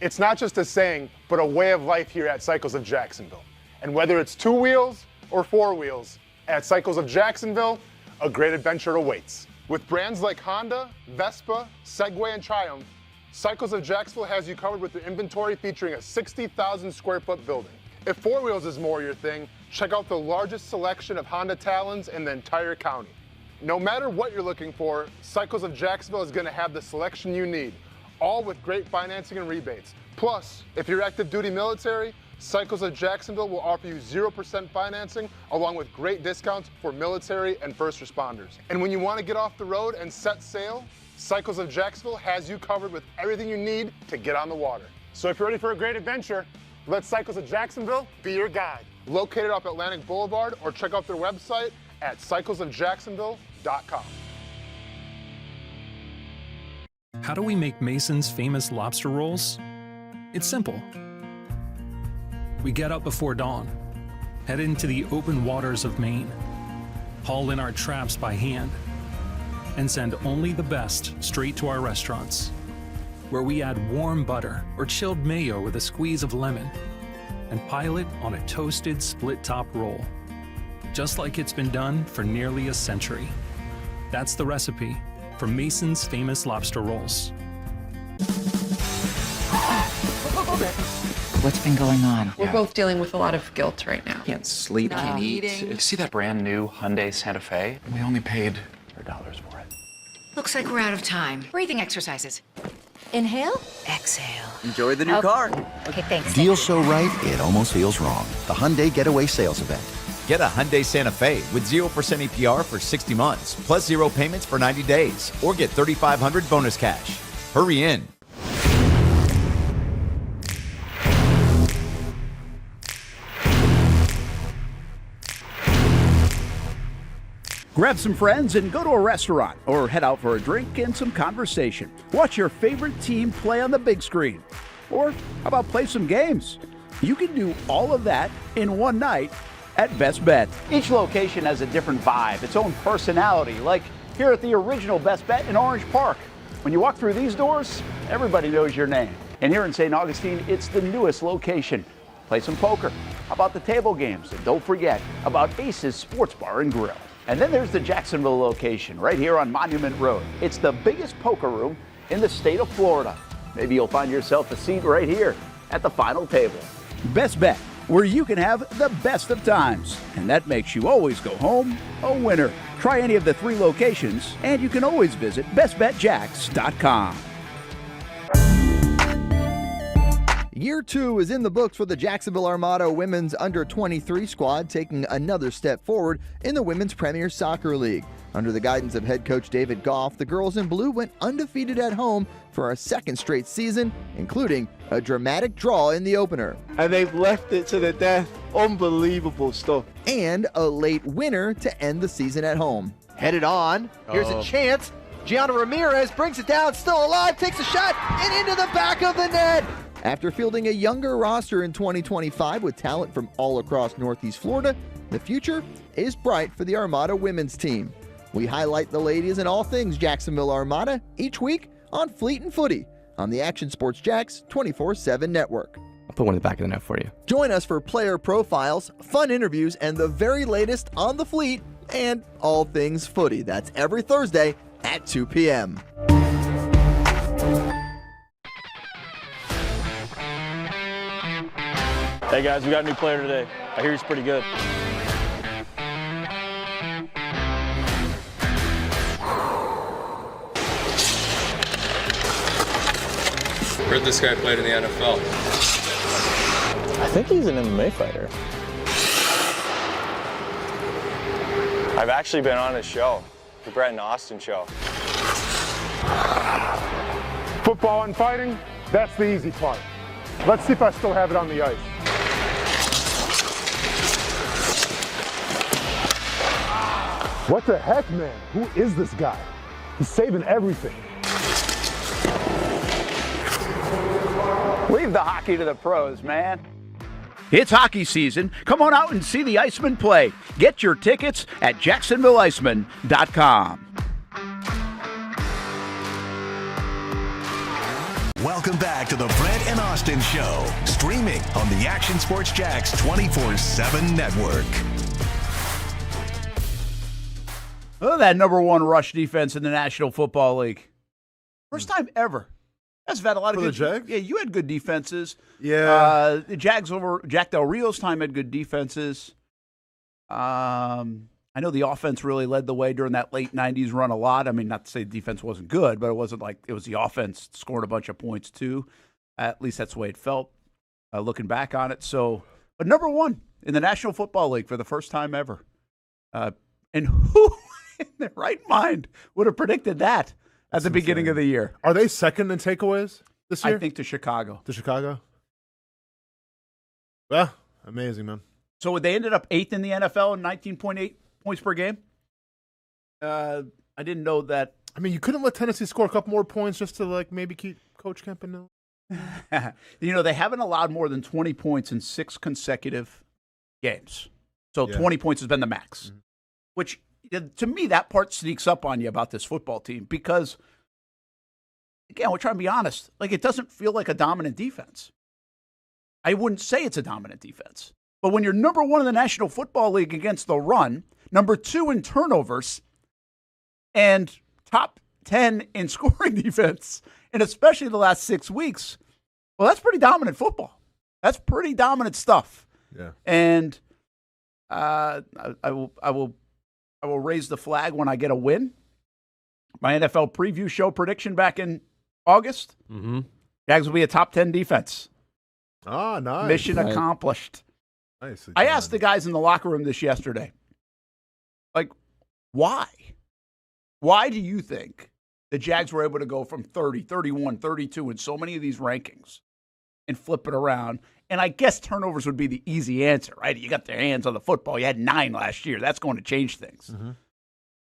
It's not just a saying, but a way of life here at Cycles of Jacksonville. And whether it's 2 wheels or 4 wheels, at Cycles of Jacksonville, a great adventure awaits. With brands like Honda, Vespa, Segway, and Triumph, Cycles of Jacksonville has you covered with their inventory featuring a 60,000 square foot building. If 4 wheels is more your thing, check out the largest selection of Honda Talons in the entire county. No matter what you're looking for, Cycles of Jacksonville is going to have the selection you need, all with great financing and rebates. Plus, if you're active duty military, Cycles of Jacksonville will offer you 0% financing along with great discounts for military and first responders. And when you want to get off the road and set sail, Cycles of Jacksonville has you covered with everything you need to get on the water. So if you're ready for a great adventure, let Cycles of Jacksonville be your guide. Located off Atlantic Boulevard, or check out their website at cyclesofjacksonville.com. How do we make Mason's famous lobster rolls? It's simple. We get up before dawn, head into the open waters of Maine, haul in our traps by hand, and send only the best straight to our restaurants, where we add warm butter or chilled mayo with a squeeze of lemon and pile it on a toasted split-top roll, just like it's been done for nearly a century. That's the recipe for Mason's famous lobster rolls. What's been going on? We're both dealing with a lot of guilt right now. Can't sleep, can't eat. You see that brand new Hyundai Santa Fe? We only paid $4 for it. Looks like we're out of time. Breathing exercises. Inhale, exhale. Enjoy the new car. Okay, thanks. Deal so right, it almost feels wrong. The Hyundai Getaway Sales Event. Get a Hyundai Santa Fe with 0% APR for 60 months, plus 0 payments for 90 days, or get $3,500 bonus cash. Hurry in. Grab some friends and go to a restaurant or head out for a drink and some conversation. Watch your favorite team play on the big screen. Or how about play some games? You can do all of that in one night at Best Bet. Each location has a different vibe, its own personality, like here at the original Best Bet in Orange Park. When you walk through these doors, everybody knows your name. And here in St. Augustine, it's the newest location. Play some poker. How about the table games? And don't forget about Ace's Sports Bar and Grill. And then there's the Jacksonville location right here on Monument Road. It's the biggest poker room in the state of Florida. Maybe you'll find yourself a seat right here at the final table. Best Bet, where you can have the best of times. And that makes you always go home a winner. Try any of the 3 locations, and you can always visit bestbetjacks.com. Year 2 is in the books for the Jacksonville Armada women's under-23 squad, taking another step forward in the Women's Premier Soccer League. Under the guidance of head coach David Goff, the girls in blue went undefeated at home for a second straight season, including a dramatic draw in the opener. And they've left it to the death. Unbelievable stuff. And a late winner to end the season at home. Headed on. Here's a chance. Gianna Ramirez brings it down, still alive, takes a shot, and into the back of the net. After fielding a younger roster in 2025 with talent from all across Northeast Florida, the future is bright for the Armada women's team. We highlight the ladies and all things Jacksonville Armada each week on Fleet and Footy on the Action Sports Jacks 24/7 network. I'll put one in the back of the net for you. Join us for player profiles, fun interviews, and the very latest on the Fleet and all things footy. That's every Thursday at 2 p.m. Hey guys, we got a new player today. I hear he's pretty good. Heard this guy played in the NFL. I think he's an MMA fighter. I've actually been on his show, the Brent and Austen show. Football and fighting, that's the easy part. Let's see if I still have it on the ice. What the heck, man? Who is this guy? He's saving everything. Leave the hockey to the pros, man. It's hockey season. Come on out and see the Icemen play. Get your tickets at jacksonvilleicemen.com. Welcome back to the Brent and Austen Show, streaming on the Action Sports Jacks 24/7 network. Oh, that number 1 rush defense in the National Football League. First time ever. That's had a lot of For good. the Jags? Yeah, you had good defenses. Yeah. The Jags over Jack Del Rio's time had good defenses. I know the offense really led the way during that late 90s run a lot. I mean, not to say the defense wasn't good, but it wasn't like it was the offense scoring a bunch of points too. At least that's the way it felt looking back on it. So, but number 1 in the National Football League for the first time ever. And who in their right mind would have predicted that at the beginning of the year? Are they second in takeaways this year? I think to Chicago. To Chicago? Well, amazing, man. So they ended up 8th in the NFL and 19.8 points per game. I didn't know that. I mean, you couldn't let Tennessee score a couple more points just to like maybe keep Coach Campanile. You know, they haven't allowed more than 20 points in 6 consecutive games. So Yeah. 20 points has been the max, which to me, that part sneaks up on you about this football team because, again, we're trying to be honest. Like, it doesn't feel like a dominant defense. I wouldn't say it's a dominant defense. But when you're number 1 in the National Football League against the run, number 2 in turnovers, and top 10 in scoring defense, and especially the last 6 weeks, well, that's pretty dominant football. That's pretty dominant stuff. Yeah. And I will raise the flag when I get a win. My NFL preview show prediction back in August. Mm-hmm. Jags will be a top 10 defense. Ah, nice. Mission accomplished. Nice. I asked the guys in the locker room this yesterday, like, why? Why do you think the Jags were able to go from 30, 31, 32 in so many of these rankings and flip it around? And I guess turnovers would be the easy answer, right? You got their hands on the football. You had 9 last year. That's going to change things. Mm-hmm.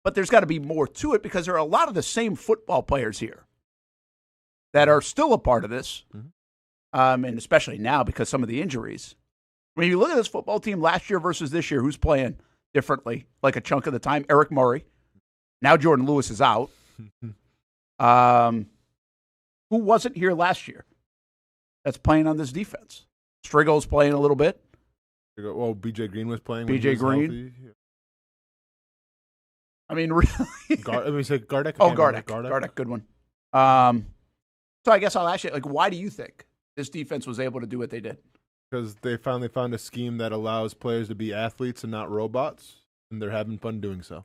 but there's got to be more to it because there are a lot of the same football players here that are still a part of this, and especially now because some of the injuries. When you look at this football team last year versus this year, who's playing differently, like a chunk of the time? Eric Murray. Now Jordan Lewis is out. Who wasn't here last year that's playing on this defense? Striggle's playing a little bit. Well, B.J. Green was playing. B.J. Green. Yeah. I mean, really. Gardeck. Oh, Gardeck. Good one. So I guess I'll ask you, like, why do you think this defense was able to do what they did? Because they finally found a scheme that allows players to be athletes and not robots, and they're having fun doing so.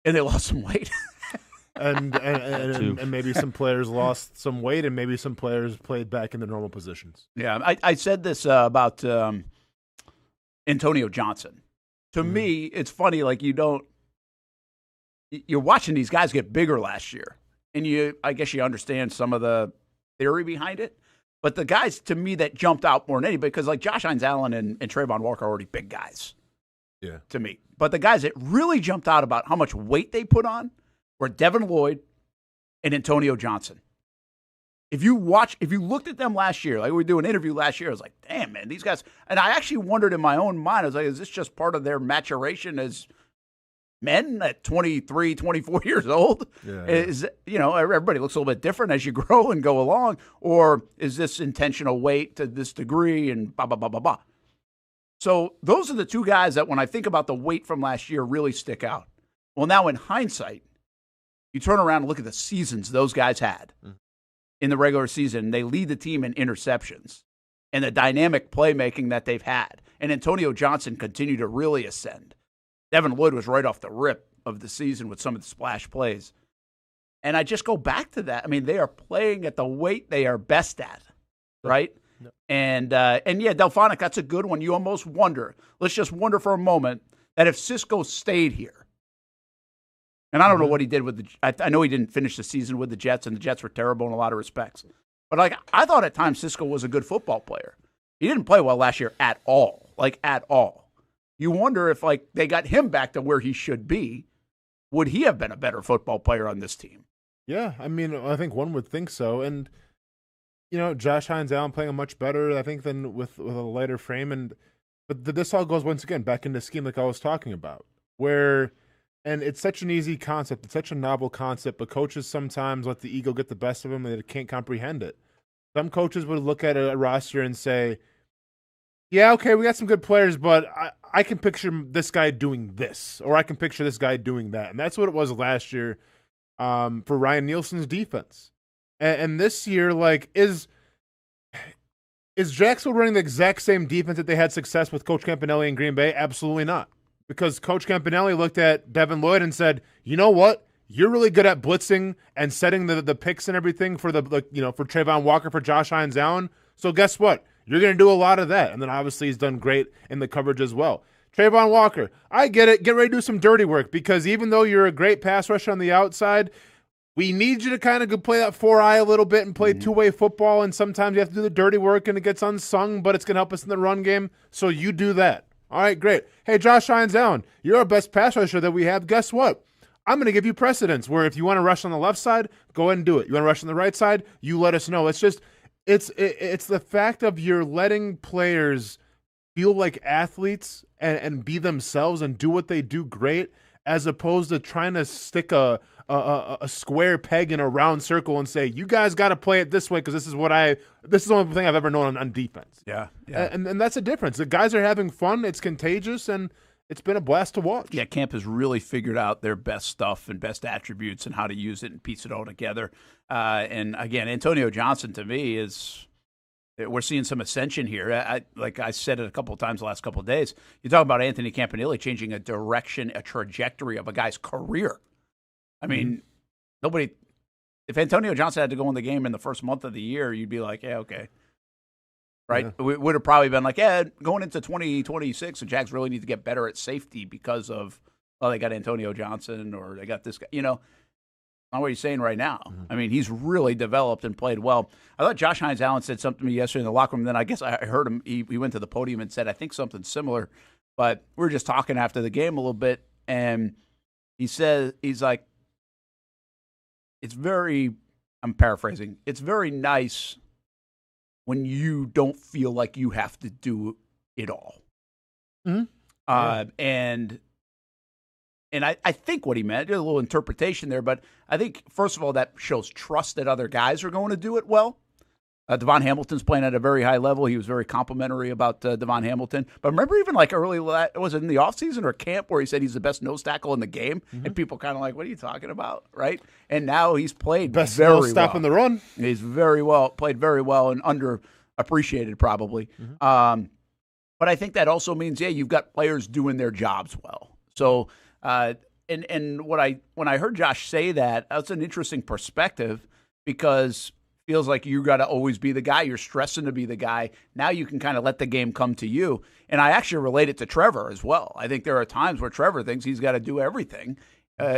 And they lost some weight. and maybe some players lost some weight, and maybe some players played back in their normal positions. Yeah, I said this about Antonio Johnson. To me, it's funny, like you're watching these guys get bigger last year, and I guess you understand some of the theory behind it. But the guys, to me, that jumped out more than anybody, because like Josh Hines-Allen and Trayvon Walker are already big guys. Yeah. To me. But the guys that really jumped out about how much weight they put on were Devin Lloyd and Antonio Johnson. If you looked at them last year, like we were doing an interview last year, I was like, damn, man, these guys. And I actually wondered in my own mind, I was like, is this just part of their maturation as men at 23, 24 years old? Yeah. Is, everybody looks a little bit different as you grow and go along. Or is this intentional weight to this degree and blah, blah, blah, blah, blah. So those are the two guys that when I think about the weight from last year really stick out. Well, now in hindsight, you turn around and look at the seasons those guys had in the regular season. They lead the team in interceptions and the dynamic playmaking that they've had. And Antonio Johnson continued to really ascend. Devin Lloyd was right off the rip of the season with some of the splash plays. And I just go back to that. I mean, they are playing at the weight they are best at, right? Yep. And yeah, Delphonic, that's a good one. You almost wonder. Let's just wonder for a moment that if Cisco stayed here, and I don't know what he did with I know he didn't finish the season with the Jets, and the Jets were terrible in a lot of respects. But like I thought at times Cisco was a good football player. He didn't play well last year at all, like at all. You wonder if like they got him back to where he should be, would he have been a better football player on this team? Yeah, I mean, I think one would think so. And Josh Hines-Allen playing a much better, I think, than with a lighter frame. But this all goes once again back into scheme like I was talking about, and it's such an easy concept, it's such a novel concept, but coaches sometimes let the ego get the best of them and they can't comprehend it. Some coaches would look at a roster and say, yeah, okay, we got some good players, but I can picture this guy doing this, or I can picture this guy doing that. And that's what it was last year for Ryan Nielsen's defense. And this year, like, is Jacksonville running the exact same defense that they had success with Coach Campanelli in Green Bay? Absolutely not. Because Coach Campanelli looked at Devin Lloyd and said, you know what? You're really good at blitzing and setting the picks and everything for for Trayvon Walker, for Josh Hines-Allen. So guess what? You're going to do a lot of that. And then obviously he's done great in the coverage as well. Trayvon Walker, I get it. Get ready to do some dirty work, because even though you're a great pass rusher on the outside, we need you to kind of play that 4-eye a little bit and play two-way football, and sometimes you have to do the dirty work and it gets unsung, but it's going to help us in the run game, so you do that. All right, great. Hey, Josh Hines-Allen, you're our best pass rusher that we have. Guess what? I'm going to give you precedence where if you want to rush on the left side, go ahead and do it. You want to rush on the right side, you let us know. It's the fact of you're letting players feel like athletes and be themselves and do what they do great, as opposed to trying to stick a square peg in a round circle and say, you guys got to play it this way because this is the only thing I've ever known on defense. Yeah. And that's the difference. The guys are having fun. It's contagious, and it's been a blast to watch. Yeah, camp has really figured out their best stuff and best attributes and how to use it and piece it all together. And again, Antonio Johnson, to me, we're seeing some ascension here. Like I said it a couple of times the last couple of days, you talk about Anthony Campanelli changing a direction, a trajectory of a guy's career. I mean, if Antonio Johnson had to go in the game in the first month of the year, you'd be like, yeah, okay. Right? Yeah. We would have probably been like, yeah, going into 2026, the Jags really need to get better at safety because of, they got Antonio Johnson or they got this guy. Not what he's saying right now. Mm-hmm. I mean, he's really developed and played well. I thought Josh Hines-Allen said something to me yesterday in the locker room. Then I guess I heard him. He went to the podium and said, I think something similar. But we were just talking after the game a little bit. and he says, he's like, it's very, I'm paraphrasing, it's very nice when you don't feel like you have to do it all. Mm-hmm. And I think what he meant, there's a little interpretation there, but I think, first of all, that shows trust that other guys are going to do it well. Devon Hamilton's playing at a very high level. He was very complimentary about Devon Hamilton. But remember even like early, was it in the offseason or camp where he said he's the best nose tackle in the game? Mm-hmm. And people kind of like, what are you talking about, right? And now he's played best very well. Stopping the run. He's played very well and underappreciated probably. Mm-hmm. But I think that also means, you've got players doing their jobs well. So, and when I heard Josh say that, that's an interesting perspective because it feels like you got to always be the guy. You're stressing to be the guy. Now you can kind of let the game come to you. And I actually relate it to Trevor as well. I think there are times where Trevor thinks he's got to do everything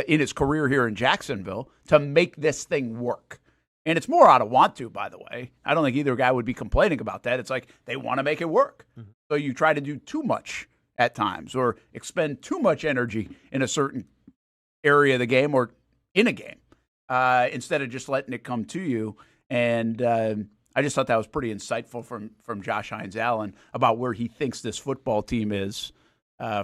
in his career here in Jacksonville to make this thing work. And it's more out of want to, by the way. I don't think either guy would be complaining about that. It's like they want to make it work. Mm-hmm. So you try to do too much at times or expend too much energy in a certain area of the game or in a game instead of just letting it come to you. And I just thought that was pretty insightful from Josh Hines-Allen about where he thinks this football team is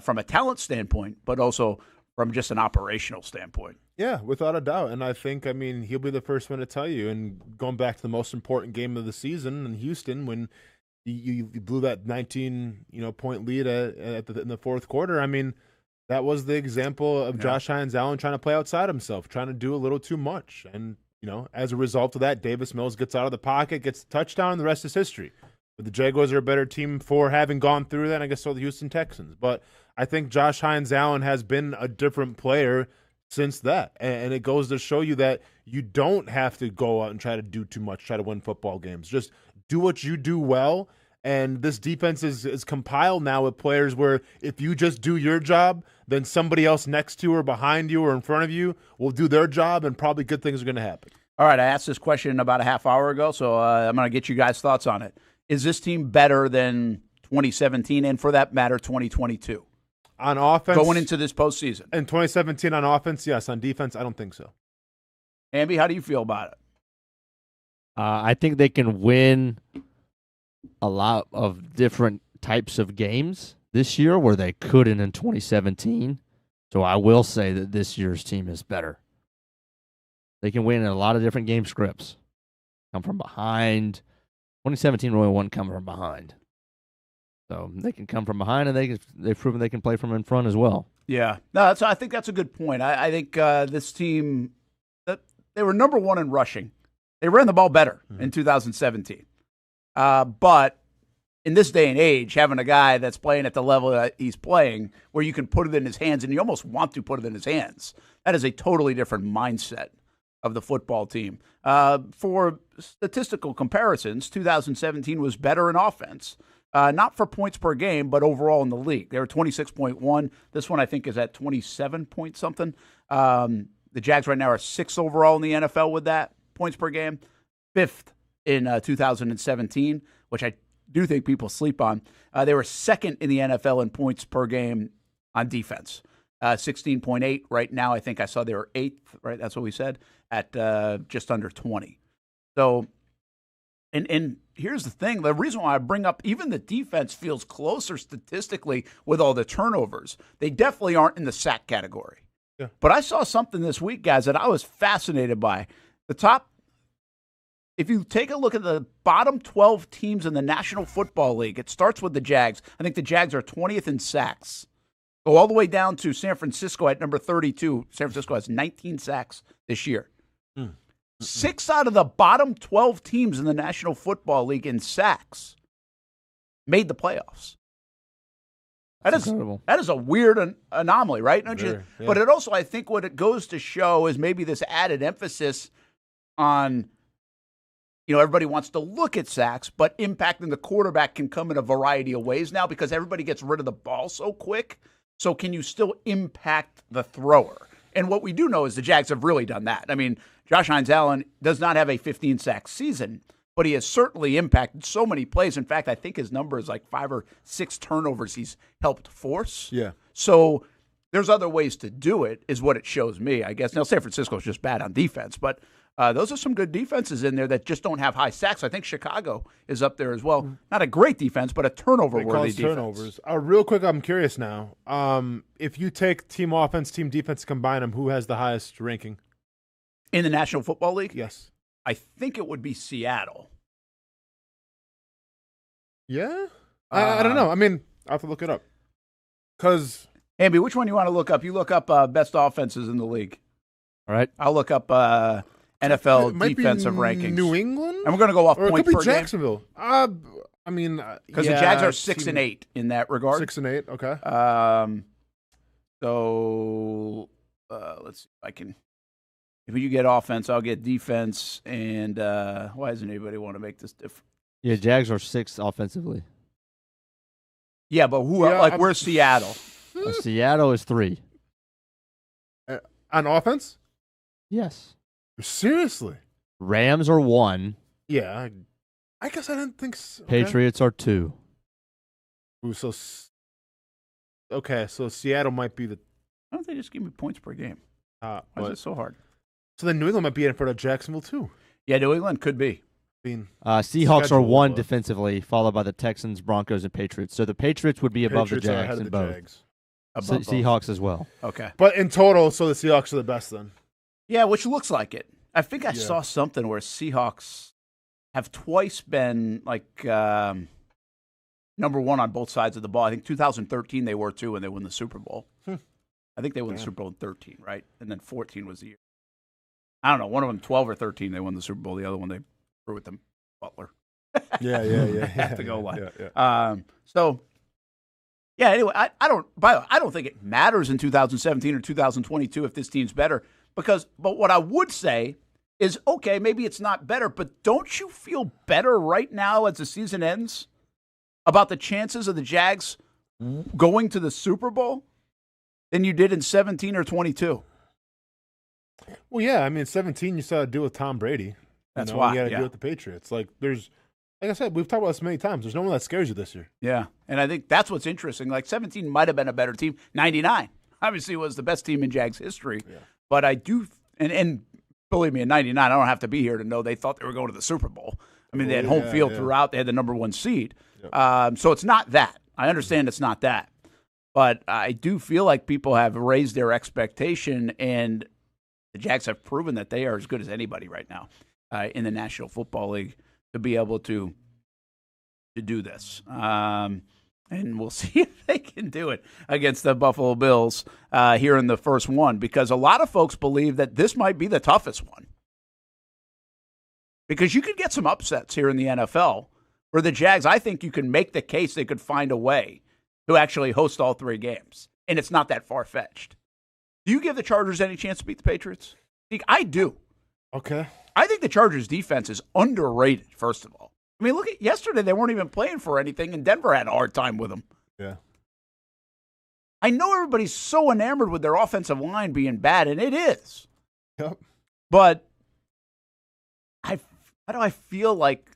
from a talent standpoint, but also from just an operational standpoint. Yeah, without a doubt. And I think, he'll be the first one to tell you. And going back to the most important game of the season in Houston when you blew that 19 point lead in the fourth quarter, that was the example of Josh Hines-Allen trying to play outside himself, trying to do a little too much. And, as a result of that, Davis Mills gets out of the pocket, gets a touchdown, and the rest is history. But the Jaguars are a better team for having gone through that, and I guess so the Houston Texans. But I think Josh Hines-Allen has been a different player since that. And it goes to show you that you don't have to go out and try to do too much, try to win football games. Just do what you do well. And this defense is compiled now with players where if you just do your job, then somebody else next to or behind you or in front of you will do their job, and probably good things are going to happen. All right, I asked this question about a half hour ago, so I'm going to get you guys' thoughts on it. Is this team better than 2017 and, for that matter, 2022? On offense? Going into this postseason. In 2017 on offense, yes. On defense, I don't think so. Hamby, how do you feel about it? I think they can win a lot of different types of games this year where they couldn't in 2017. So I will say that this year's team is better. They can win in a lot of different game scripts. Come from behind. 2017 really wasn't coming from behind. So they can come from behind, and they've proven they can play from in front as well. Yeah. No, I think that's a good point. I think this team, they were number one in rushing. They ran the ball better in 2017. But in this day and age, having a guy that's playing at the level that he's playing, where you can put it in his hands, and you almost want to put it in his hands, that is a totally different mindset of the football team. For statistical comparisons, 2017 was better in offense, not for points per game, but overall in the league. They were 26.1. This one, I think, is at 27 point something. The Jags right now are 6th overall in the NFL with that, points per game, 5th in 2017, which I do think people sleep on. They were 2nd in the NFL in points per game on defense, 16.8. Right now, I think I saw they were 8th, right? That's what we said, at just under 20. So, and here's the thing. The reason why I bring up even the defense feels closer statistically with all the turnovers. They definitely aren't in the sack category. Yeah. But I saw something this week, guys, that I was fascinated by. The top, if you take a look at the bottom 12 teams in the National Football League, it starts with the Jags. I think the Jags are 20th in sacks. Go all the way down to San Francisco at number 32. San Francisco has 19 sacks this year. 6 out of the bottom 12 teams in the National Football League in sacks made the playoffs. That is a weird anomaly, right? Don't you? Yeah. But it also, I think, what it goes to show is maybe this added emphasis on, everybody wants to look at sacks, but impacting the quarterback can come in a variety of ways now because everybody gets rid of the ball so quick. So can you still impact the thrower? And what we do know is the Jags have really done that. I mean, Josh Hines-Allen does not have a 15-sack season, but he has certainly impacted so many plays. In fact, I think his number is like 5 or 6 turnovers he's helped force. Yeah. So there's other ways to do it, is what it shows me, I guess. Now, San Francisco's just bad on defense, but those are some good defenses in there that just don't have high sacks. I think Chicago is up there as well. Not a great defense, but a turnover-worthy defense. Turnovers. Real quick, I'm curious now. If you take team offense, team defense, combine them, who has the highest ranking? In the National Football League? Yes. I think it would be Seattle. Yeah? I don't know. I mean, I have to look it up. Because... Hamby, which one do you want to look up? You look up best offenses in the league. All right. I'll look up NFL defensive rankings. New England? And we're going to go off or point it could per be Jacksonville. I mean, because the Jags are 6-8 in that regard. 6-8, okay. So let's see if I can. If you get offense, I'll get defense. And why doesn't anybody want to make this different? Yeah, Jags are 6th offensively. Yeah, but where's Seattle? Seattle is 3. On offense? Yes. Seriously? Rams are 1. Yeah. I guess I didn't think so. Patriots are 2. Ooh, so Seattle might be the... Why don't they just give me points per game? Why is it so hard? So then New England might be in front of Jacksonville, too. Yeah, New England could be. Seahawks are 1 defensively, followed by the Texans, Broncos, and Patriots. So the Patriots would be above the Jags in both. Seahawks as well. Okay. But in total, so the Seahawks are the best then. Yeah, which looks like it. I think I saw something where Seahawks have twice been like number 1 on both sides of the ball. I think 2013 they were too, and they won the Super Bowl. I think they won the Super Bowl in 13, right? And then 14 was the year. I don't know. One of them 12 or 13 they won the Super Bowl. The other one they threw with them Butler. Yeah. At the goal line. Yeah. So. Yeah, anyway, I don't think it matters in 2017 or 2022 if this team's better. But what I would say is, okay, maybe it's not better, but don't you feel better right now as the season ends about the chances of the Jags going to the Super Bowl than you did in 17 or 22? Well, yeah, I mean, 17 you saw to do with Tom Brady. That's why. You got to do with the Patriots. Like I said, we've talked about this many times. There's no one that scares you this year. Yeah, and I think that's what's interesting. Like 17 might have been a better team. 99 obviously was the best team in Jags history. Yeah. But I do, and believe me, in 99, I don't have to be here to know they thought they were going to the Super Bowl. I mean, they had home field throughout. They had the number 1 seed. Yep. So it's not that. I understand it's not that. But I do feel like people have raised their expectation, and the Jags have proven that they are as good as anybody right now in the National Football League to be able to do this. And we'll see if they can do it against the Buffalo Bills here in the first one, because a lot of folks believe that this might be the toughest one. Because you could get some upsets here in the NFL where the Jags, I think you can make the case they could find a way to actually host all 3 games, and it's not that far-fetched. Do you give the Chargers any chance to beat the Patriots? I do. Okay. I think the Chargers' defense is underrated, first of all. I mean, look at yesterday. They weren't even playing for anything, and Denver had a hard time with them. Yeah. I know everybody's so enamored with their offensive line being bad, and it is. Yep. But how do I feel like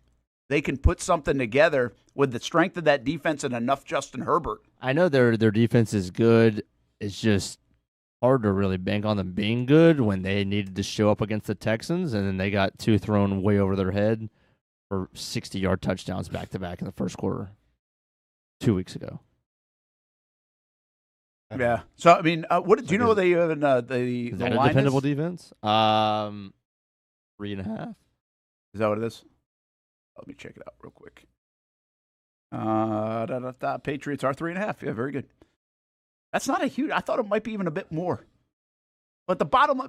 they can put something together with the strength of that defense and enough Justin Herbert? I know their defense is good. It's just hard to really bank on them being good when they needed to show up against the Texans, and then they got 2 thrown way over their head for 60-yard touchdowns back-to-back in the first quarter 2 weeks ago. Yeah. So, I mean, what do you know what they have in the Is that line a dependable is? defense? 3.5. Is that what it is? Let me check it out real quick. Patriots are 3.5. Yeah, very good. That's not a huge. I thought it might be even a bit more. But the bottom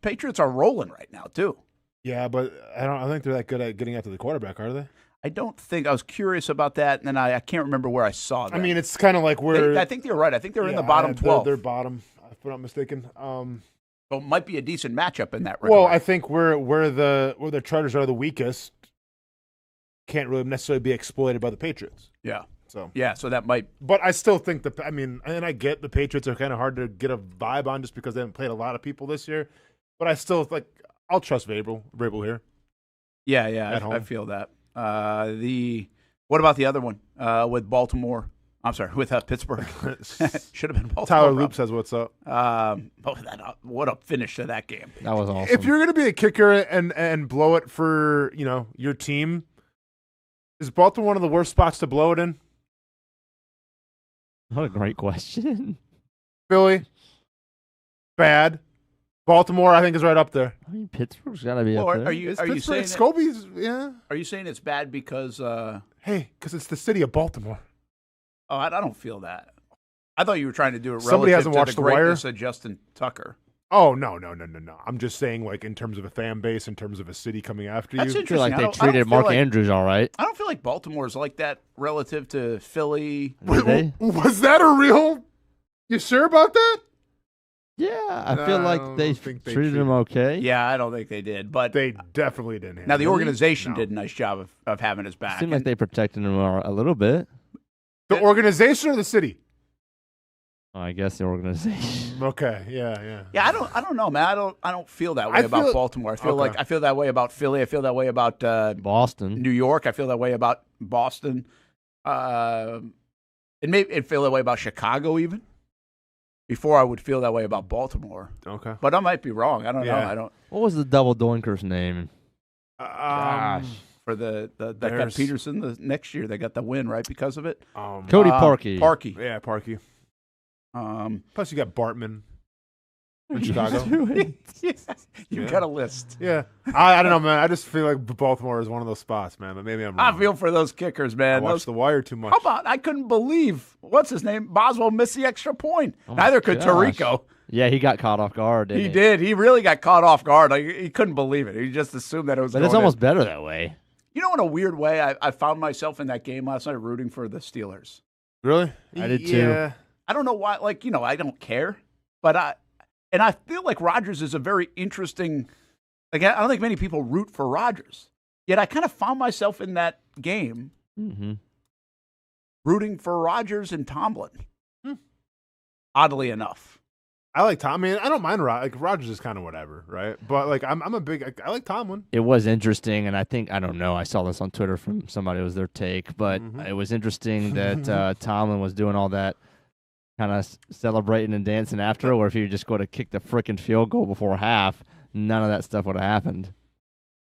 Patriots are rolling right now too. Yeah, but I don't think they're that good at getting after the quarterback, are they? I don't think. I was curious about that, and then I can't remember where I saw that. I mean, it's kind of like where I think they're right. I think they're in the bottom 12. They're bottom, if I'm not mistaken. So it might be a decent matchup in that regard. Well, I think where the Chargers are the weakest can't really necessarily be exploited by the Patriots. Yeah. So that might. But I still think I get the Patriots are kind of hard to get a vibe on just because they haven't played a lot of people this year. But I still I'll trust Vrabel here. Yeah, I feel that. What about the other one with Baltimore I'm sorry, with Pittsburgh. Should have been Baltimore. Tyler Loop says, what's up? What a finish to that game. That was awesome. If you're going to be a kicker and blow it for, your team, is Baltimore one of the worst spots to blow it in? What a great question. Philly, bad. Baltimore, I think, is right up there. I mean, Pittsburgh's got to be up there. Are you saying Scobie's? Yeah. Are you saying it's bad because? Because it's the city of Baltimore. Oh, I don't feel that. I thought you were trying to do it Somebody relative hasn't to watched the The Wire? greatness of Justin Tucker. Oh, no. I'm just saying, like, in terms of a fan base, in terms of a city coming after That's you. I feel like interesting. they treated Mark Andrews all right. I don't feel like Baltimore's like that relative to Philly. Was that a real? You sure about that? Yeah, I feel like they treated him okay. Yeah, I don't think they did, but they definitely didn't. Now the organization did a nice job of having his back. Seemed like they protected him a little bit. The organization or the city? Oh, I guess the organization. Okay, yeah. Yeah, I don't know, man. I don't feel that way about Baltimore. I feel like I feel that way about Philly. I feel that way about Boston, New York. I feel that way about Boston. And feel that way about Chicago even. Before I would feel that way about Baltimore. Okay. But I might be wrong. I don't know. I don't. What was the double doinker's name? Gosh. For that got Peterson the next year. They got the win, right, because of it? Cody Parkey. Parkey. Yeah, Parkey. Plus you got Bartman in Chicago. You got a list. Yeah. I don't know, man. I just feel like Baltimore is one of those spots, man. But maybe I'm wrong. I feel for those kickers, man. I watch The Wire too much. How about I couldn't believe what's his name? Boswell missed the extra point. Oh Neither could Tirico. Yeah, he got caught off guard. Didn't he did. He really got caught off guard. He couldn't believe it. He just assumed that it was. But it's almost better that way. You know, in a weird way, I found myself in that game last night rooting for the Steelers. Really? I did too. I don't know why. Like, I don't care, but I feel like Rodgers is a very interesting. Like, I don't think many people root for Rodgers. Yet I kind of found myself in that game rooting for Rodgers and Tomlin. Oddly enough. I like Tom. I mean, I don't mind Rodgers is kind of whatever, right? But like, I'm a big. I like Tomlin. It was interesting, and I don't know. I saw this on Twitter from somebody. It was their take, but it was interesting that Tomlin was doing all that, kind of celebrating and dancing after, or if he just go to kick the frickin' field goal before half, none of that stuff would have happened.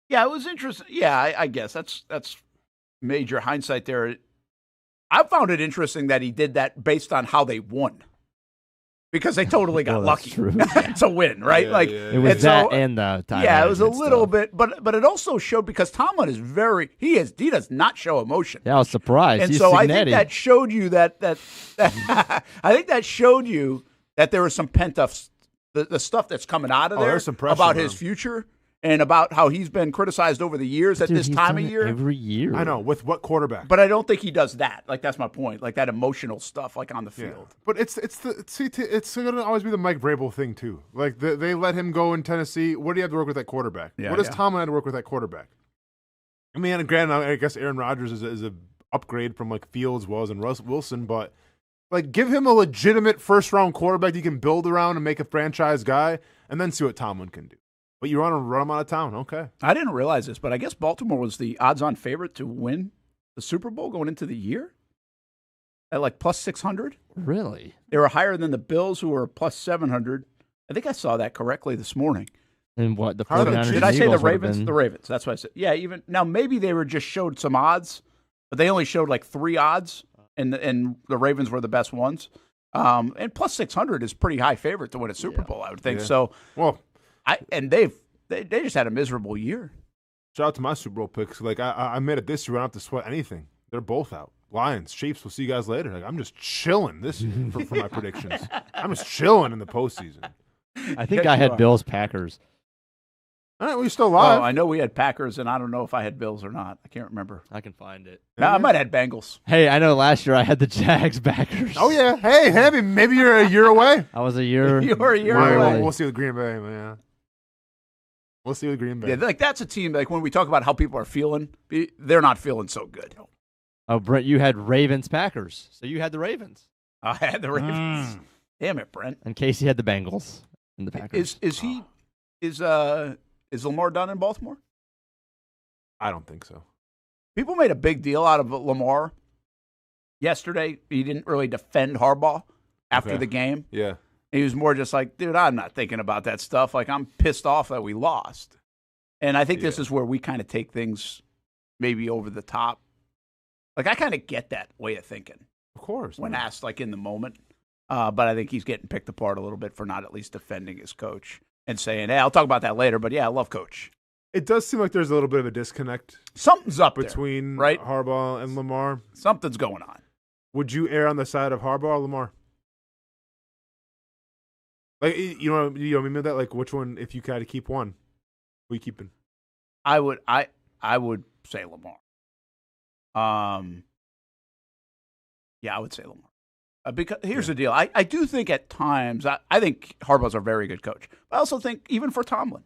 Yeah, it was interesting. Yeah, I guess that's major hindsight there. I found it interesting that he did that based on how they won. Because they totally got lucky. It's a win, right? It was that and the time. Yeah, it was a little bit, but it also showed because Tomlin is he does not show emotion. Yeah, I was surprised. And He's so Signetti. I think that showed you that I think that showed you that there was some pent up the stuff that's coming out of there there's some pressure about on his him. future and about how he's been criticized over the years at this time of year. Every year. I know. With what quarterback? But I don't think he does that. Like, that's my point. Like, that emotional stuff, like, on the field. Yeah. But it's going to always be the Mike Vrabel thing, too. Like, they let him go in Tennessee. What do you have to work with that quarterback? What does Tomlin have to work with that quarterback? I mean, and granted, I guess Aaron Rodgers is a upgrade from, like, Fields was and Russ Wilson, but, like, give him a legitimate first-round quarterback you can build around and make a franchise guy, and then see what Tomlin can do. But you want to run him out of town, okay. I didn't realize this, but I guess Baltimore was the odds-on favorite to win the Super Bowl going into the year at like plus 600. Really? They were higher than the Bills, who were plus 700. I think I saw that correctly this morning. And what, the 49ers? Did I say the Ravens? The Ravens. That's what I said. Yeah, even now maybe they were just showed some odds, but they only showed like 3 odds, and the Ravens were the best ones. And plus 600 is pretty high favorite to win a Super Bowl, I would think. Yeah. So, well. They just had a miserable year. Shout out to my Super Bowl picks. Like I made it this year. I don't have to sweat anything. They're both out. Lions, Chiefs. We'll see you guys later. Like I'm just chilling this year for my predictions. I'm just chilling in the postseason. I think I had Bills Packers. All right, we're still live. Oh, I know we had Packers, and I don't know if I had Bills or not. I can't remember. I can find it. No, I might have had Bengals. Hey, I know last year I had the Jags Packers. Oh yeah. Hey, Hamby, maybe you're a year away. I was a year. You were a year away. We'll see with Green Bay, man. We'll see with Green Bay. Yeah, like that's a team. Like when we talk about how people are feeling, they're not feeling so good. Oh, Brent, you had Ravens Packers, so you had the Ravens. I had the Ravens. Damn it, Brent. And Casey had the Bengals and the Packers. Is Lamar done in Baltimore? I don't think so. People made a big deal out of Lamar yesterday. He didn't really defend Harbaugh after the game. Yeah. He was more just like, dude, I'm not thinking about that stuff. Like, I'm pissed off that we lost. And I think this is where we kind of take things maybe over the top. Like, I kind of get that way of thinking. Of course. When asked, like, in the moment. But I think he's getting picked apart a little bit for not at least defending his coach and saying, hey, I'll talk about that later, but yeah, I love Coach. It does seem like there's a little bit of a disconnect. Something's up between there, right? Harbaugh and Lamar. Something's going on. Would you err on the side of Harbaugh or Lamar? Like, you know what I mean? That, like, which one, if you had to keep one, who are you keeping? I would say Lamar. Yeah, I would say Lamar. Because here's the deal. I do think at times, I think Harbaugh's a very good coach. But I also think, even for Tomlin,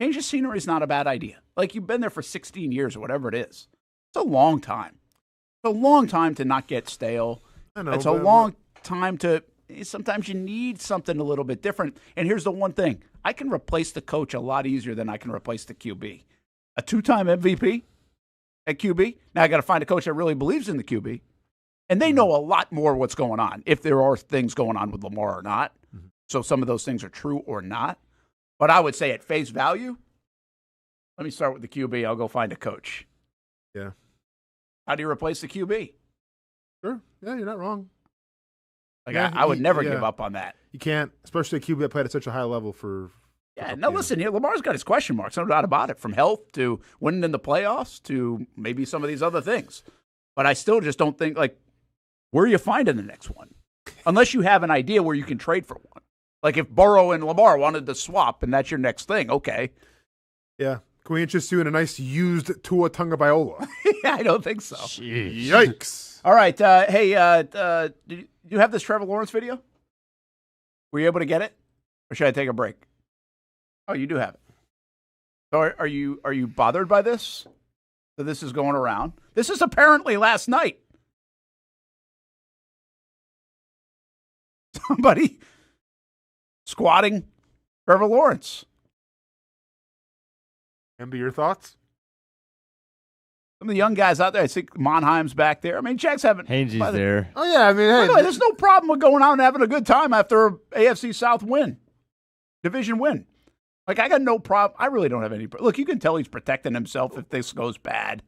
change of scenery is not a bad idea. Like, you've been there for 16 years or whatever it is. It's a long time. It's a long time to not get stale. I know, it's a long time to – sometimes you need something a little bit different. And here's the one thing. I can replace the coach a lot easier than I can replace the QB. A 2-time MVP at QB. Now I got to find a coach that really believes in the QB. And they know a lot more what's going on, if there are things going on with Lamar or not. Mm-hmm. So some of those things are true or not. But I would say at face value, let me start with the QB. I'll go find a coach. Yeah. How do you replace the QB? Sure. Yeah, you're not wrong. Like, I would never give up on that. You can't, especially a QB that played at such a high level for. Yeah, now listen here. Lamar's got his question marks, no doubt about it, from health to winning in the playoffs to maybe some of these other things. But I still just don't think, like, where are you finding the next one? Unless you have an idea where you can trade for one. Like if Burrow and Lamar wanted to swap and that's your next thing, okay. Yeah. Can we interest you in a nice used Tua Tagovailoa? Yeah, I don't think so. Jeez. Yikes. All right. Hey, do you have this Trevor Lawrence video? Were you able to get it? Or should I take a break? Oh, you do have it. So are you bothered by this? So this is going around. This is apparently last night. Somebody squatting Trevor Lawrence. Hamby, your thoughts? Some of the young guys out there, I think Monheim's back there. I mean, Jack's having... Hainsey's there. Oh, yeah, I mean, hey. By the way, there's no problem with going out and having a good time after an AFC South win. Division win. Like, I got no problem. I really don't have any... Look, you can tell he's protecting himself if this goes bad.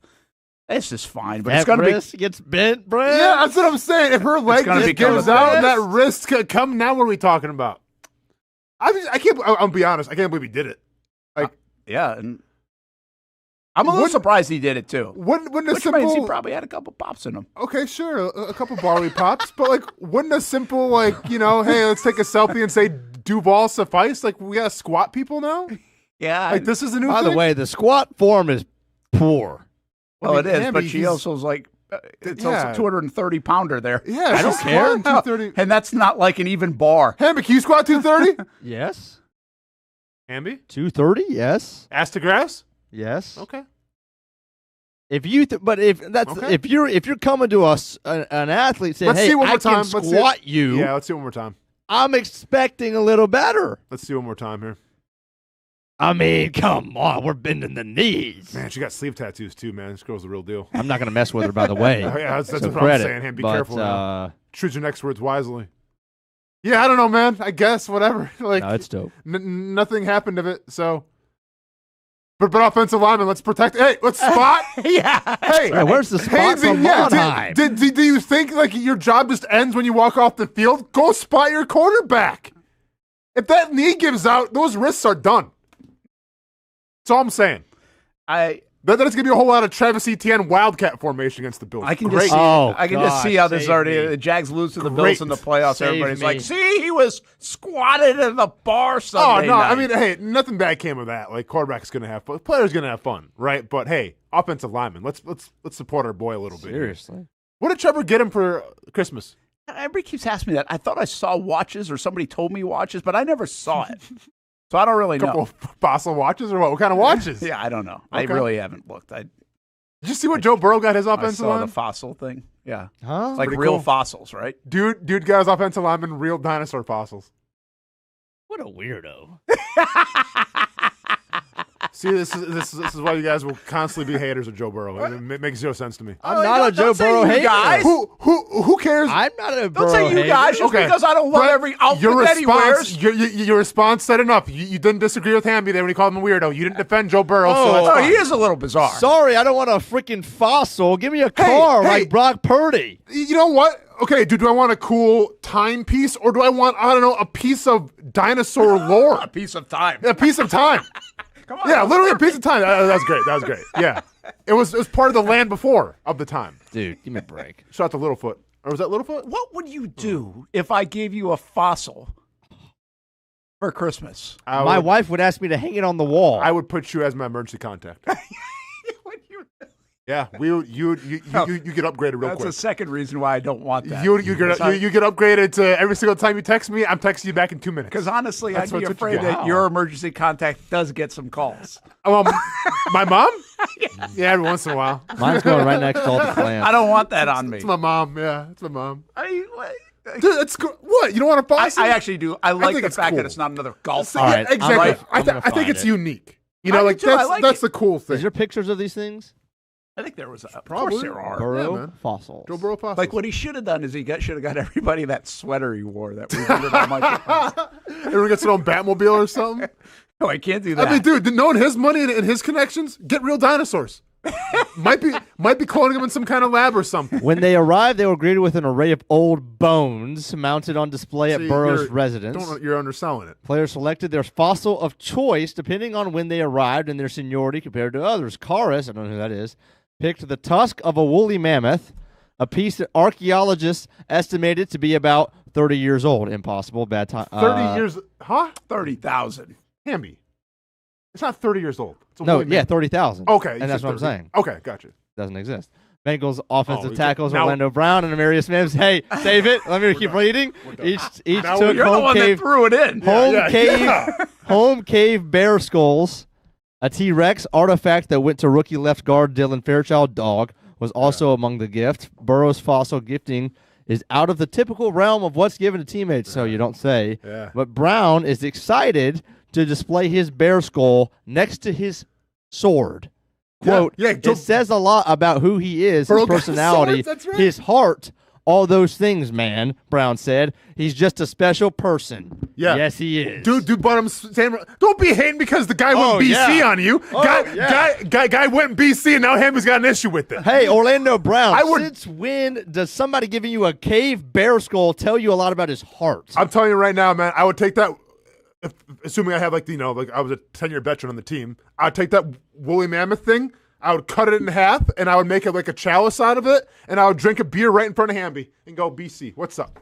This is fine, but that it's going to wrist gets bent, Brent. Yeah, that's what I'm saying. If her leg just gives out, that wrist could come. Now, what are we talking about? I'll be honest. I can't believe he did it. Like, yeah, and I'm a little surprised he did it too. Wouldn't a Which simple? means he probably had a couple pops in him. Okay, sure, a couple barley pops, but like, wouldn't a simple hey, let's take a selfie and say Duval suffice? Like, we gotta squat people now. Yeah, like this is a new. By thing? the way, the squat form is poor. Well, it is, but she also is like, it's also 230 pounder there. Yeah, I don't care. 230. And that's not like an even bar. Hamby, can you squat 230? Yes. Hamby? 230, yes. Ass to grass? Yes. Okay. If you, if you're coming to us, an athlete saying, let's hey, see one more I time. can squat you. Yeah, let's see one more time. I'm expecting a little better. Let's see one more time here. I mean, come on, we're bending the knees. Man, she got sleeve tattoos too, man. This girl's the real deal. I'm not going to mess with her, by the way. Yeah, that's so what I'm saying. Ham, be careful now. Choose your next words wisely. Yeah, I don't know, man. I guess, whatever. Like, no, it's dope. Nothing happened of it, so. But offensive lineman, let's protect. Hey, let's spot. Yeah. Hey, right, where's the spot from Monheim? Do you think like your job just ends when you walk off the field? Go spot your quarterback. If that knee gives out, those wrists are done. That's all I'm saying. That's going to be a whole lot of Travis Etienne Wildcat formation against the Bills. I can just see how this already. The Jags lose to the Bills in the playoffs. Everybody's like, see, he was squatted in the bar Sunday night. I mean, hey, nothing bad came of that. Like, quarterback's going to have fun. Player's going to have fun, right? But hey, offensive lineman, let's support our boy a little bit. Seriously. What did Trevor get him for Christmas? Everybody keeps asking me that. I thought I saw watches or somebody told me watches, but I never saw it. So I don't really know. A couple of fossil watches or what? What kind of watches? Yeah, I don't know. Okay. I really haven't looked. Did you see what Joe Burrow got his offensive line? I saw the fossil thing. Yeah. Huh? It's like Pretty real cool. fossils, right? Dude got his offensive lineman real dinosaur fossils. What a weirdo. See, this is why you guys will constantly be haters of Joe Burrow. It makes zero sense to me. I'm not a Joe Burrow hater. Guys. Who cares? I'm not a Don't Burrow say you hater. guys just because I don't love every outfit that he wears. Your response said enough. You didn't disagree with Hamby there when he called him a weirdo. You didn't defend Joe Burrow. Oh, he is a little bizarre. Sorry, I don't want a freaking fossil. Give me a car like Brock Purdy. You know what? Okay, do I want a cool timepiece or do I want, I don't know, a piece of dinosaur lore? A piece of time. A piece of time. Come on. Yeah, literally a piece of time. That was great. That was great. Yeah. It was part of the land before of the time. Dude, give me a break. Shout out to Littlefoot. Or was that Littlefoot? What would you do if I gave you a fossil for Christmas? My wife would ask me to hang it on the wall. I would put you as my emergency contact. Yeah, you get upgraded real quick. That's the second reason why I don't want that. You get upgraded to every single time you text me, I'm texting you back in 2 minutes. Because honestly, I'd be afraid that your emergency contact does get some calls. My mom? Yeah, every once in a while. Mine's going right next to all the plants. I don't want that on me. It's my mom. Yeah, it's my mom. Dude, it's what? You don't want a fossil? I actually do. I like the fact cool. that it's not another golf. All right, exactly. I think it's unique. You know, that's the cool thing. Is there pictures of these things? I think there was of Probably. course there are. Burrow fossils. Joe Burrow fossils. Like what he should have done is he should have got everybody that sweater he wore that we did on microphones. Everyone gets their own Batmobile or something. No, I can't do that. I mean, dude, knowing his money and his connections, get real dinosaurs. might be cloning them in some kind of lab or something. When they arrived, they were greeted with an array of old bones mounted on display at Burrow's residence. You're underselling it. Players selected their fossil of choice depending on when they arrived and their seniority compared to others. Karis, I don't know who that is, picked the tusk of a woolly mammoth, a piece that archaeologists estimated to be about 30 years old. Impossible. Bad time. 30 years? Huh? 30,000. Hamby. It's not 30 years old. It's a No, woolly yeah, mammoth. 30,000. Okay. And that's what I'm saying. Okay, gotcha. Doesn't exist. Bengals offensive you tackles now- Orlando Brown and Amarius Mims. Hey, save it. Let me keep reading. Each Now took You're the home one that cave, threw it in. home cave bear skulls, a T-Rex artifact that went to rookie left guard Dylan Fairchild. Dog was also among the gift. Burrow's fossil gifting is out of the typical realm of what's given to teammates, so you don't say. Yeah. But Brown is excited to display his bear skull next to his sword. Quote, it says a lot about who he is, his personality, his heart, all those things, man, Brown said. He's just a special person. Yeah. Yes, he is. Dude, but I'm saying, don't be hating because the guy went BC on you. Guy went BC and now Hamby's got an issue with it. Hey, Orlando Brown, since when does somebody giving you a cave bear skull tell you a lot about his heart? I'm telling you right now, man, I would take that, assuming I have like I was a 10-year veteran on the team, I'd take that woolly mammoth thing, I would cut it in half, and I would make it like a chalice out of it, and I would drink a beer right in front of Hamby and go, BC, what's up?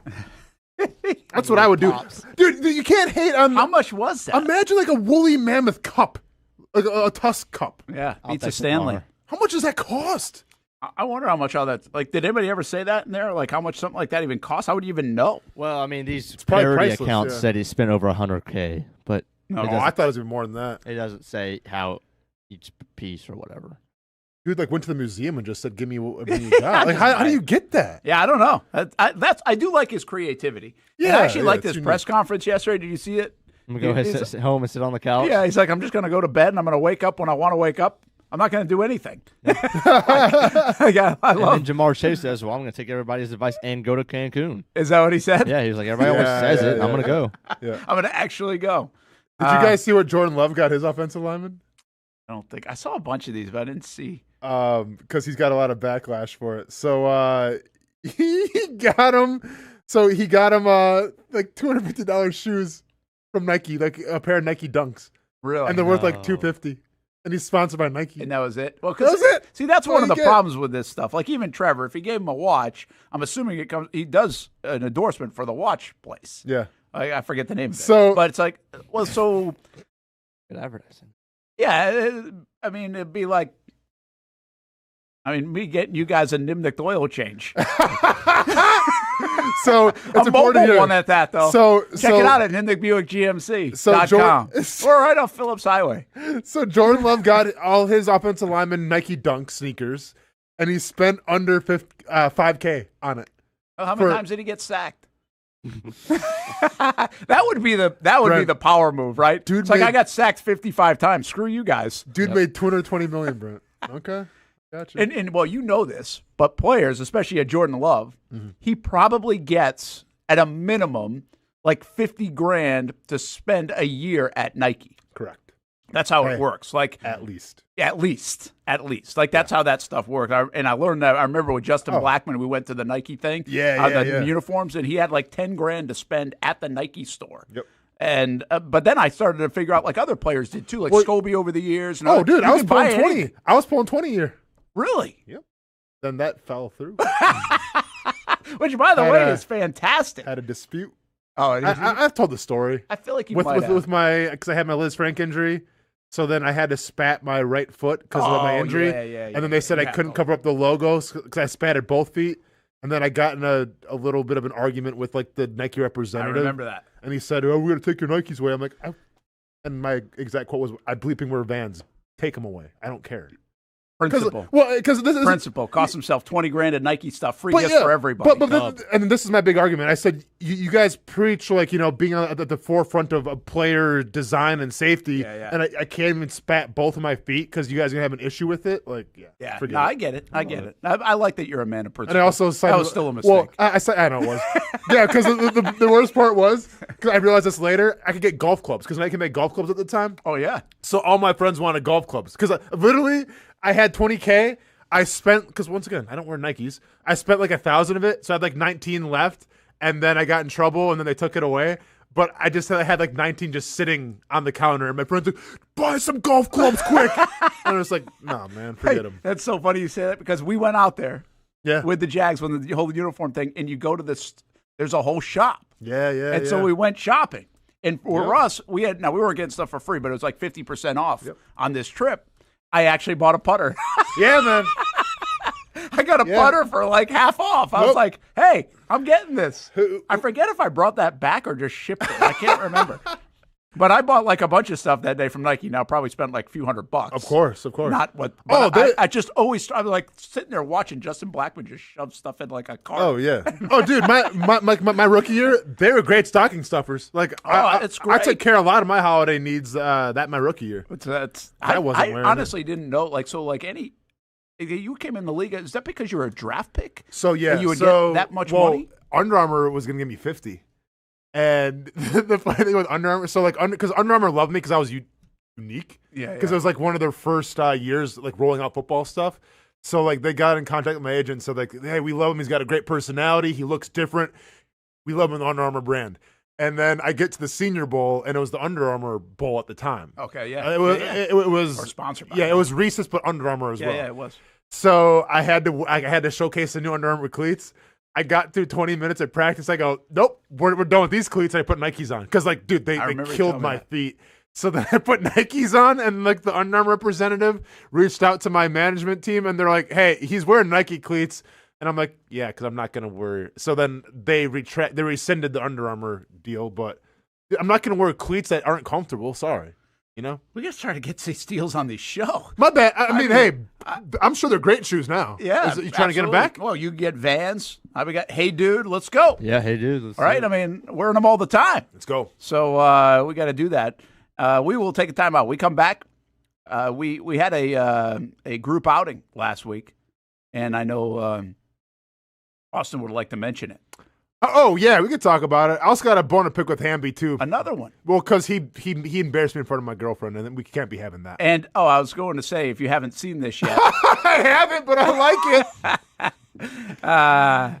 That's what I would do. Dude, you can't hate on... How much was that? Imagine like a woolly mammoth cup, like a tusk cup. Yeah, Pizza Stanley. How much does that cost? I wonder how much all that... Like, did anybody ever say that in there? Like, how much something like that even costs? How would you even know? Well, I mean, these probably parody priceless, accounts said he spent over $100K, but I thought it was even more than that. It doesn't say how each piece or whatever. Dude, like, went to the museum and just said, give me what you got. Like, how do you get that? Yeah, I don't know. I do like his creativity. Yeah, and I actually liked his unique. press conference yesterday. Did you see it? I'm going to go sit home and sit on the couch? Yeah, he's like, I'm just going to go to bed and I'm going to wake up when I want to wake up. I'm not going to do anything. I And love then Jamar Chase says, well, I'm going to take everybody's advice and go to Cancun. Is that what he said? Yeah, he was like, everybody always says it. I'm going to go. Yeah. I'm going to actually go. Did you guys see what Jordan Love got his offensive lineman? I don't think. I saw a bunch of these, but I didn't see. Because he's got a lot of backlash for it. So he got him. So he got him like $250 shoes from Nike, like a pair of Nike Dunks. Really? And they're worth like $250. And he's sponsored by Nike. And that was it? Well, that was it. See, that's one of the get. problems with this stuff. Like even Trevor, if he gave him a watch, I'm assuming he does an endorsement for the watch place. Yeah. I forget the name of it. So, but it's like, well, so. Good advertising. Yeah, I mean, it'd be like, me getting you guys a Nimnicht oil change. So it's a mobile here. one at that, though. So check it out at NimnichtBuickGMC.com. So or right off Phillips Highway. So Jordan Love got all his offensive linemen Nike Dunk sneakers, and he spent under $5K on it. Well, how many times did he get sacked? That would be the power move, right? Dude, it's like I got sacked 55 times. Screw you guys. Dude made $220 million, Brent. Okay, gotcha. And well, you know this, but players, especially at Jordan Love, he probably gets at a minimum like $50,000 to spend a year at Nike. Correct. That's how it works. Like at least. Like that's how that stuff works. And I learned that. I remember with Justin Blackman, we went to the Nike thing. The uniforms, and he had like $10,000 to spend at the Nike store. Yep. And but then I started to figure out like other players did too, like Scobie over the years. And dude, I was pulling 20. I was pulling 20 a year. Really? Yep. Then that fell through. Which, by the way, is fantastic. Had a dispute. Oh, I've told the story. I feel like you with have. because I had my Liz Frank injury. So then I had to spat my right foot because of my injury. And then they said I couldn't cover up the logos because I spatted both feet. And then I got in a little bit of an argument with like the Nike representative. I remember that. And he said, "Oh, we're going to take your Nikes away." I'm like, and my exact quote was, "I bleeping wear Vans. Take them away. I don't care." Principle. Because this is principle. Cost himself $20,000 at Nike stuff. Free gifts for everybody. And this is my big argument. I said, you guys preach like being at the forefront of player design and safety, and I can't even spat both of my feet because you guys are gonna have an issue with it. Like, no, I get it. I get it. I like that you're a man of principle. And I also that was still a mistake. Well, I know it was. Yeah, because the worst part was because I realized this later. I could get golf clubs because I could make golf clubs at the time. Oh yeah. So all my friends wanted golf clubs because literally. I had $20K. I spent, because once again, I don't wear Nikes. I spent like 1,000 of it, so I had like 19 left, and then I got in trouble, and then they took it away. But I had like 19 just sitting on the counter, and my friends like, buy some golf clubs quick. And I was like, no, man, forget them. That's so funny you say that because we went out there with the Jags when the whole uniform thing, and you go to this, there's a whole shop. And so we went shopping. And for us, we weren't getting stuff for free, but it was like 50% off on this trip. I actually bought a putter. Yeah, man. I got a putter for like half off. I was like, hey, I'm getting this. I forget if I brought that back or just shipped it. I can't remember. But I bought like a bunch of stuff that day from Nike. Now probably spent like a few $100. Of course. Not what. I just always. I'm like sitting there watching Justin Blackman just shove stuff in like a cart. Oh yeah. Oh dude, my rookie year, they were great stocking stuffers. Like it's great. I took care of a lot of my holiday needs. My rookie year. I wasn't wearing honestly didn't know. You came in the league. Is that because you were a draft pick? So yeah, you would get that much money. Under Armour was gonna give me 50. And the funny thing with Under Armour, so because Under Armour loved me because I was unique. Because it was like one of their first years like rolling out football stuff. So like they got in contact with my agent. So like, hey, we love him. He's got a great personality. He looks different. We love him in the Under Armour brand. And then I get to the Senior Bowl, and it was the Under Armour Bowl at the time. Okay, yeah. It was or sponsored by it was Reese's, but Under Armour as well. Yeah, it was. So I had to showcase the new Under Armour cleats. I got through 20 minutes at practice. I go, nope, we're done with these cleats. And I put Nikes on because, like, dude, they killed my feet. So then I put Nikes on, and like the Under Armour representative reached out to my management team, and they're like, "Hey, he's wearing Nike cleats," and I'm like, "Yeah, because I'm not gonna wear." So then they rescinded the Under Armour deal, but I'm not gonna wear cleats that aren't comfortable. Sorry. We gotta try to get these deals on the show. My bad. I mean, I'm sure they're great shoes now. Yeah, you trying to get them back? Well, you can get Vans. We got Hey Dude, let's go. Yeah, Hey Dude. All right. I mean, wearing them all the time. Let's go. So we got to do that. We will take a time out. We come back. We had a group outing last week, and I know Austen would like to mention it. Oh, yeah, we could talk about it. I also got a bone to pick with Hamby, too. Another one. Well, because he embarrassed me in front of my girlfriend, and we can't be having that. And, I was going to say, if you haven't seen this yet. I haven't, but I like it.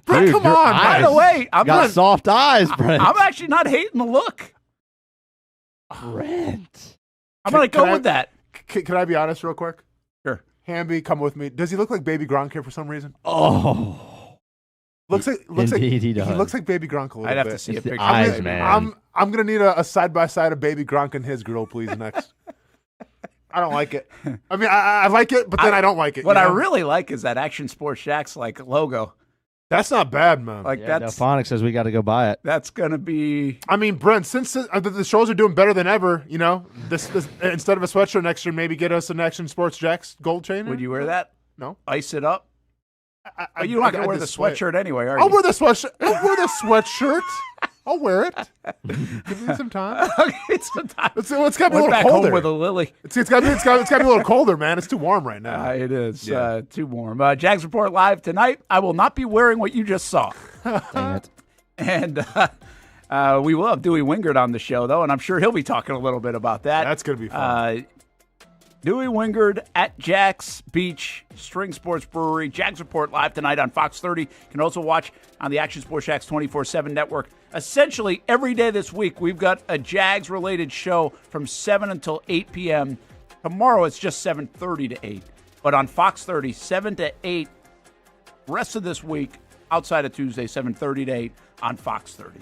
Brent, come on. By the way, I'm got soft eyes, Brent. I'm actually not hating the look. Brent. I'm going to go with that. Can I be honest real quick? Sure. Hamby, come with me. Does he look like Baby Gronk here for some reason? Oh. Indeed, he does. He looks like Baby Gronk a little bit. I'd have to see a picture. Eyes, man. I'm gonna need a side-by-side of Baby Gronk and his girl, please, next. I don't like it. I mean, I like it, but then I don't like it. What I really like is that Action Sports Shacks logo. That's not bad, man. Delphonic says we got to go buy it. That's gonna be. I mean, Brent, since the shows are doing better than ever, this instead of a sweatshirt next year, maybe get us an Action Sports Jacks gold chain. Would you wear that? No. Ice it up. You're not going to wear the sweatshirt anyway, are you? I'll wear the sweatshirt. I'll wear the sweatshirt. I'll wear it. Give me some time. Okay, sometimes. It's got to be a Went little back colder. home with a lily. It's got to be a little colder, man. It's too warm right now. It is Yeah. too warm. Jags Report Live tonight. I will not be wearing what you just saw. Dang it. And we will have Dewey Wingard on the show, though, and I'm sure he'll be talking a little bit about that. That's going to be fun. Dewey Wingard at Jack's Beach String Sports Brewery. Jags Report Live tonight on Fox 30. You can also watch on the Action Sports Jax 24/7 network. Essentially, every day this week, we've got a Jags-related show from 7 until 8 p.m. Tomorrow, it's just 7:30 to 8. But on Fox 30, 7 to 8, rest of this week, outside of Tuesday, 7:30 to 8 on Fox 30.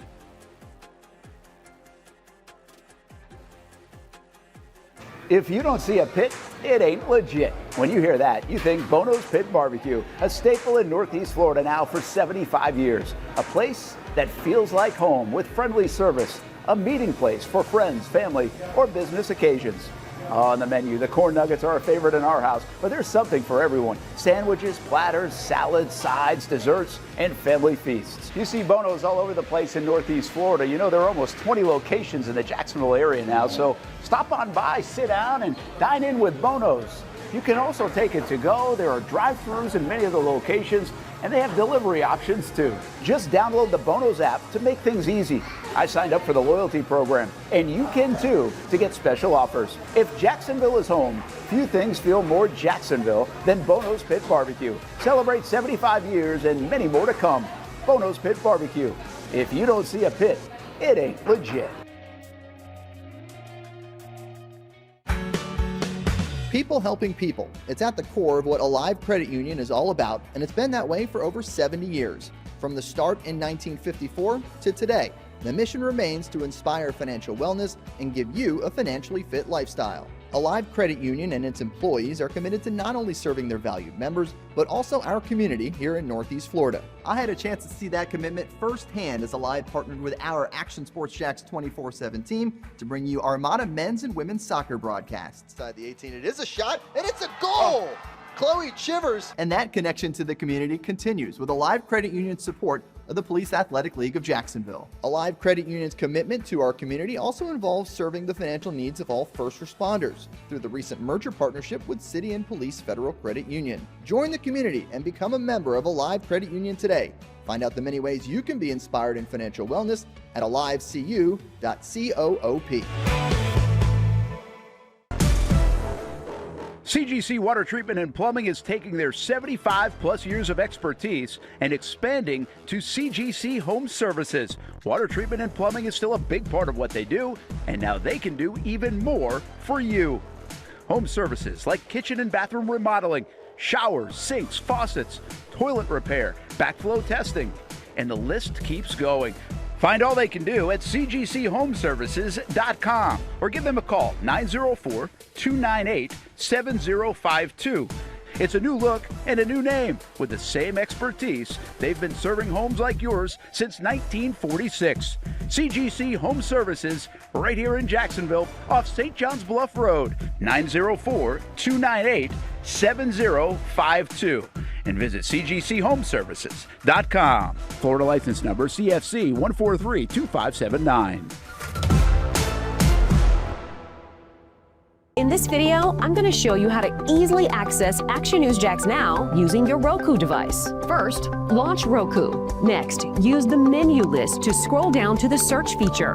If you don't see a pit, it ain't legit. When you hear that, you think Bono's Pit Barbecue, a staple in Northeast Florida now for 75 years. A place that feels like home with friendly service, a meeting place for friends, family, or business occasions. On the menu, the corn nuggets are a favorite in our house, but there's something for everyone. Sandwiches, platters, salads, sides, desserts, and family feasts. You see Bono's all over the place in Northeast Florida. You know, there are almost 20 locations in the Jacksonville area now, so stop on by, sit down, and dine in with Bono's. You can also take it to go. There are drive-thrus in many of the locations, and they have delivery options too. Just download the Bono's app to make things easy. I signed up for the loyalty program, and you can too, to get special offers. If Jacksonville is home, few things feel more Jacksonville than Bono's Pit Barbecue. Celebrate 75 years and many more to come. Bono's Pit Barbecue. If you don't see a pit, it ain't legit. People helping people. It's at the core of what Alive Credit Union is all about, and it's been that way for over 70 years. From the start in 1954 to today, the mission remains to inspire financial wellness and give you a financially fit lifestyle. Alive Credit Union and its employees are committed to not only serving their valued members, but also our community here in Northeast Florida. I had a chance to see that commitment firsthand as Alive partnered with our Action Sports Jax 24/7 team to bring you Armada men's and women's soccer broadcasts. Inside the 18, it is a shot, and it's a goal! Chloe Chivers! And that connection to the community continues with Alive Credit Union's support of the Police Athletic League of Jacksonville. Alive Credit Union's commitment to our community also involves serving the financial needs of all first responders through the recent merger partnership with City and Police Federal Credit Union. Join the community and become a member of Alive Credit Union today. Find out the many ways you can be inspired in financial wellness at alivecu.coop. CGC Water Treatment and Plumbing is taking their 75-plus years of expertise and expanding to CGC Home Services. Water treatment and plumbing is still a big part of what they do, and now they can do even more for you. Home services like kitchen and bathroom remodeling, showers, sinks, faucets, toilet repair, backflow testing, and the list keeps going. Find all they can do at cgchomeservices.com or give them a call, 904-298-7052. It's a new look and a new name with the same expertise. They've been serving homes like yours since 1946. CGC Home Services, right here in Jacksonville off St. John's Bluff Road, 904-298-7052. And visit cgchomeservices.com. Florida license number CFC 1432579. In this video, I'm going to show you how to easily access Action News Jax Now using your Roku device. First, launch Roku. Next, use the menu list to scroll down to the search feature.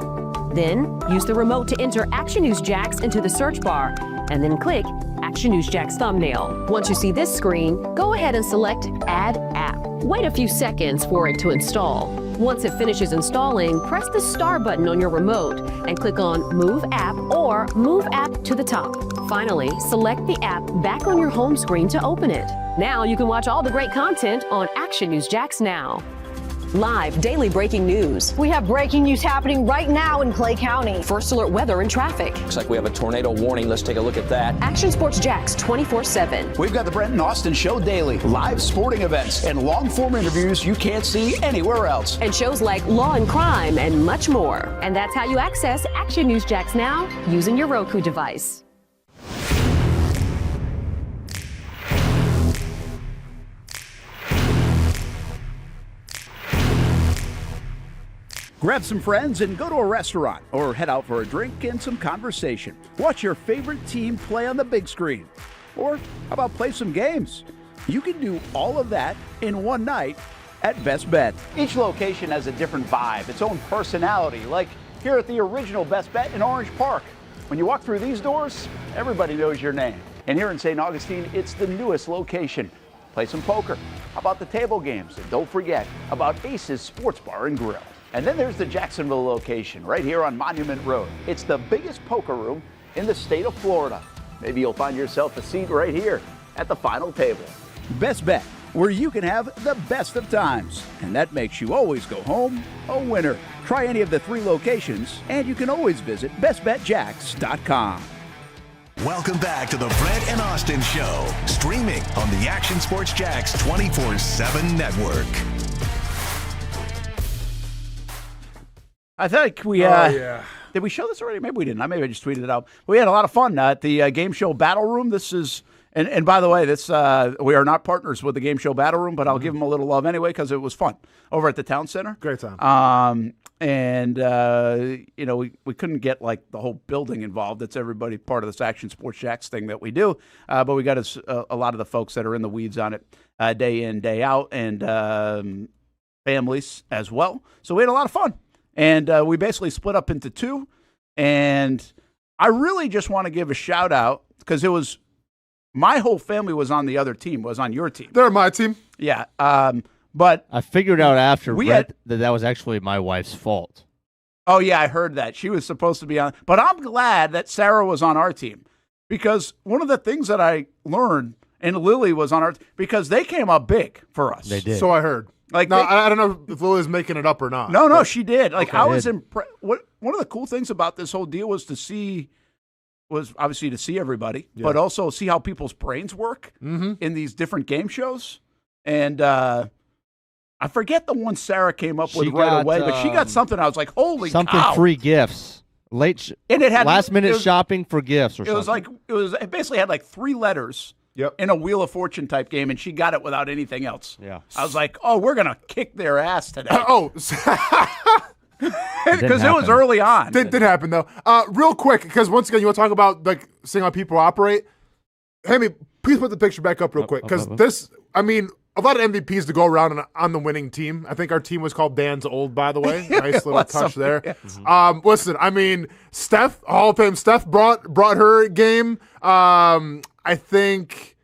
Then, use the remote to enter Action News Jax into the search bar, and then click Action News Jax thumbnail. Once you see this screen, go ahead and select Add App. Wait a few seconds for it to install. Once it finishes installing, press the star button on your remote and click on Move App or Move App to the top. Finally, select the app back on your home screen to open it. Now you can watch all the great content on Action News Jax Now. Live daily breaking news. We have breaking news happening right now in Clay County. First alert weather and traffic. Looks like we have a tornado warning. Let's take a look at that. Action Sports Jax 24/7. We've got the Brent and Austen Show daily, live sporting events, and long-form interviews you can't see anywhere else. And shows like Law and Crime and much more. And that's how you access Action News Jax Now using your Roku device. Grab some friends and go to a restaurant or head out for a drink and some conversation. Watch your favorite team play on the big screen. Or how about play some games? You can do all of that in one night at Best Bet. Each location has a different vibe, its own personality, like here at the original Best Bet in Orange Park. When you walk through these doors, everybody knows your name. And here in St. Augustine, it's the newest location. Play some poker. How about the table games? And don't forget about Ace's Sports Bar and Grill. And then there's the Jacksonville location right here on Monument Road. It's the biggest poker room in the state of Florida. Maybe you'll find yourself a seat right here at the final table. Best Bet, where you can have the best of times. And that makes you always go home a winner. Try any of the 3 locations, and you can always visit bestbetjacks.com. Welcome back to the Brent and Austen Show, streaming on the Action Sports Jacks 24/7 network. I think we, did we show this already? Maybe we didn't. Maybe I just tweeted it out. We had a lot of fun at the Game Show Battle Room. This is, and by the way, this we are not partners with the Game Show Battle Room, but I'll give them a little love anyway because it was fun over at the Town Center. Great time. You know, we couldn't get like the whole building involved. It's everybody part of this Action Sports Jacks thing that we do. But we got a lot of the folks that are in the weeds on it day in, day out, and families as well. So we had a lot of fun. And we basically split up into 2. And I really just want to give a shout out because it was my whole family was on the other team, was on your team. They're my team. Yeah. But I figured out after that was actually my wife's fault. Oh, yeah, I heard that. She was supposed to be on. But I'm glad that Sarah was on our team because one of the things that I learned, and Lily was on our team, because they came up big for us. They did. So I heard. Like no, I don't know if Lily's making it up or not. No, she did. Like, okay. I was impressed. One of the cool things about this whole deal was obviously to see everybody, but also see how people's brains work in these different game shows. And I forget the one Sarah came up with right away, but she got something. I was like, holy cow. Free gifts. And it had last minute shopping for gifts or something. It basically had like 3 letters. Yep. In a Wheel of Fortune type game, and she got it without anything else. Yeah. I was like, oh, we're going to kick their ass today. Because it was early on. Did happen, though. Real quick, because once again, you want to talk about like seeing how people operate. Hammy, please put the picture back up real quick, because a lot of MVPs to go around on the winning team. I think our team was called Dan's Old, by the way. Nice little touch there. Yes. Listen, Steph, Hall of Fame, Steph brought her game. I think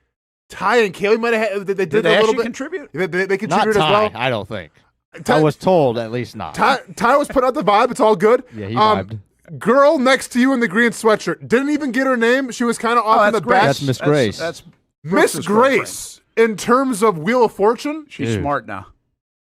Ty and Kaylee might have. They did a little bit. Contribute? They contributed not as Ty, well. I don't think. I was told at least not. Ty was putting out the vibe. It's all good. Yeah, he vibed. Girl next to you in the green sweatshirt didn't even get her name. She was kind of off in the back. That's Miss Grace. That's Miss Grace. In terms of Wheel of Fortune, she's smart now.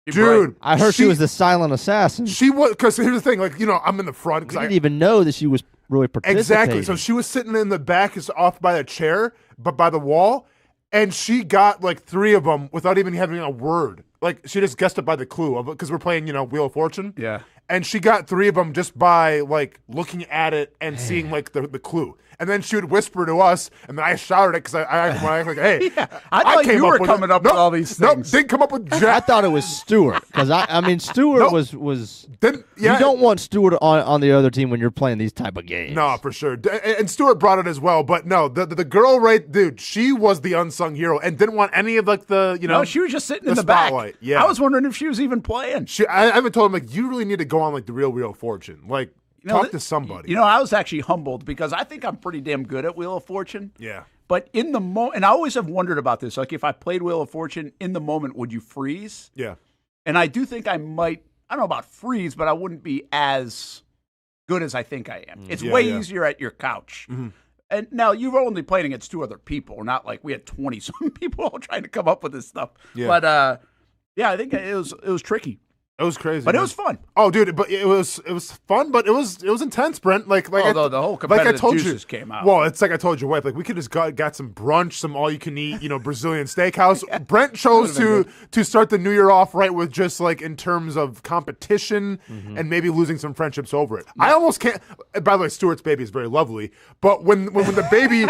Dude, I heard she was the silent assassin. She was, because here's the thing, I'm in the front. I didn't even know that she was really participating. Exactly. So she was sitting in the back, is off by the chair, but by the wall, and she got like 3 of them without even having a word. Like, she just guessed it by the clue of it, because we're playing, Wheel of Fortune. Yeah. And she got 3 of them just by like looking at it and seeing like the clue. And then she would whisper to us, and then I shouted it because I like, hey. Yeah, I thought you were coming up with all these things. Didn't come up with Jack. I thought it was Stewart, because Stewart was. You don't want Stewart on the other team when you're playing these type of games. No, for sure. And Stewart brought it as well, but no, the girl, right, dude, she was the unsung hero and didn't want any of like the No, she was just sitting in the spotlight. back. Yeah, I was wondering if she was even playing. I haven't told him like you really need to go on like the Real Wheel of Fortune, like. Talk to somebody. I was actually humbled because I think I'm pretty damn good at Wheel of Fortune. Yeah. But in the moment, and I always have wondered about this, like if I played Wheel of Fortune, in the moment, would you freeze? Yeah. And I do think I might, I don't know about freeze, but I wouldn't be as good as I think I am. It's way easier at your couch. Mm-hmm. And now you're only playing against 2 other people, not like we had 20-some people all trying to come up with this stuff. Yeah. But I think it was tricky. It was crazy, but it was fun. Oh, dude! But it was fun, but it was intense, Brent. Like the whole competitive juices came out. Well, it's like I told your wife. Like we could just got some brunch, some all you can eat, Brazilian steakhouse. Brent chose to start the new year off right with just like in terms of competition and maybe losing some friendships over it. I almost can't. By the way, Stuart's baby is very lovely, but when the baby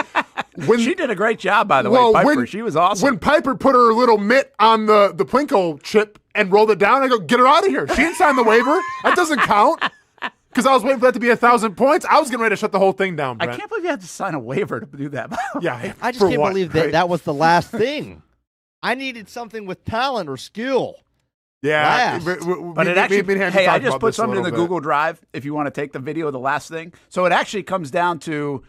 she did a great job, by the way, Piper. She was awesome. When Piper put her little mitt on the Plinko chip and rolled it down, I go, get her out of here. She didn't sign the waiver. That doesn't count. Because I was waiting for that to be 1,000 points. I was getting ready to shut the whole thing down, Brent. I can't believe you had to sign a waiver to do that. Yeah. I just can't believe that was the last thing. I needed something with talent or skill. Yeah. But it actually, hey, I just put something in the Google Drive if you want to take the video of the last thing. So it actually comes down to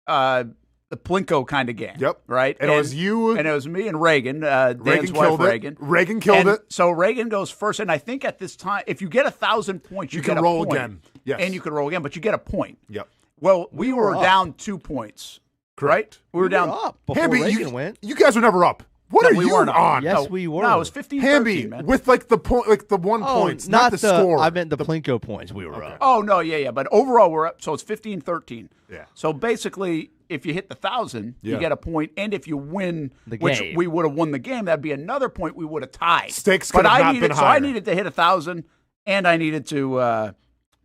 the Plinko kind of game. Yep. Right? And it was you. And it was me and Reagan, Dan's wife, Reagan. Reagan killed it. So Reagan goes first. And I think at this time, if you get 1,000 points, you get can roll a point. Again. Yes. And you can roll again, but you get a point. Yep. Well, we were down 2 points. Correct. We were down up before Hamby, Reagan went. You guys were never up. What are you on? Yes, we were. No, it was 15-13, Hamby, man. with like the point, like the 1 point, not the score. I meant the Plinko points. We were up. Oh no, yeah. But overall, we're up. So it's 15-13. Yeah. So basically, if you hit the 1,000, you get a point, and if you win, which we would have won the game, that'd be another point. We would have tied. Stakes could have not been higher. So I needed to hit 1,000, and I needed to,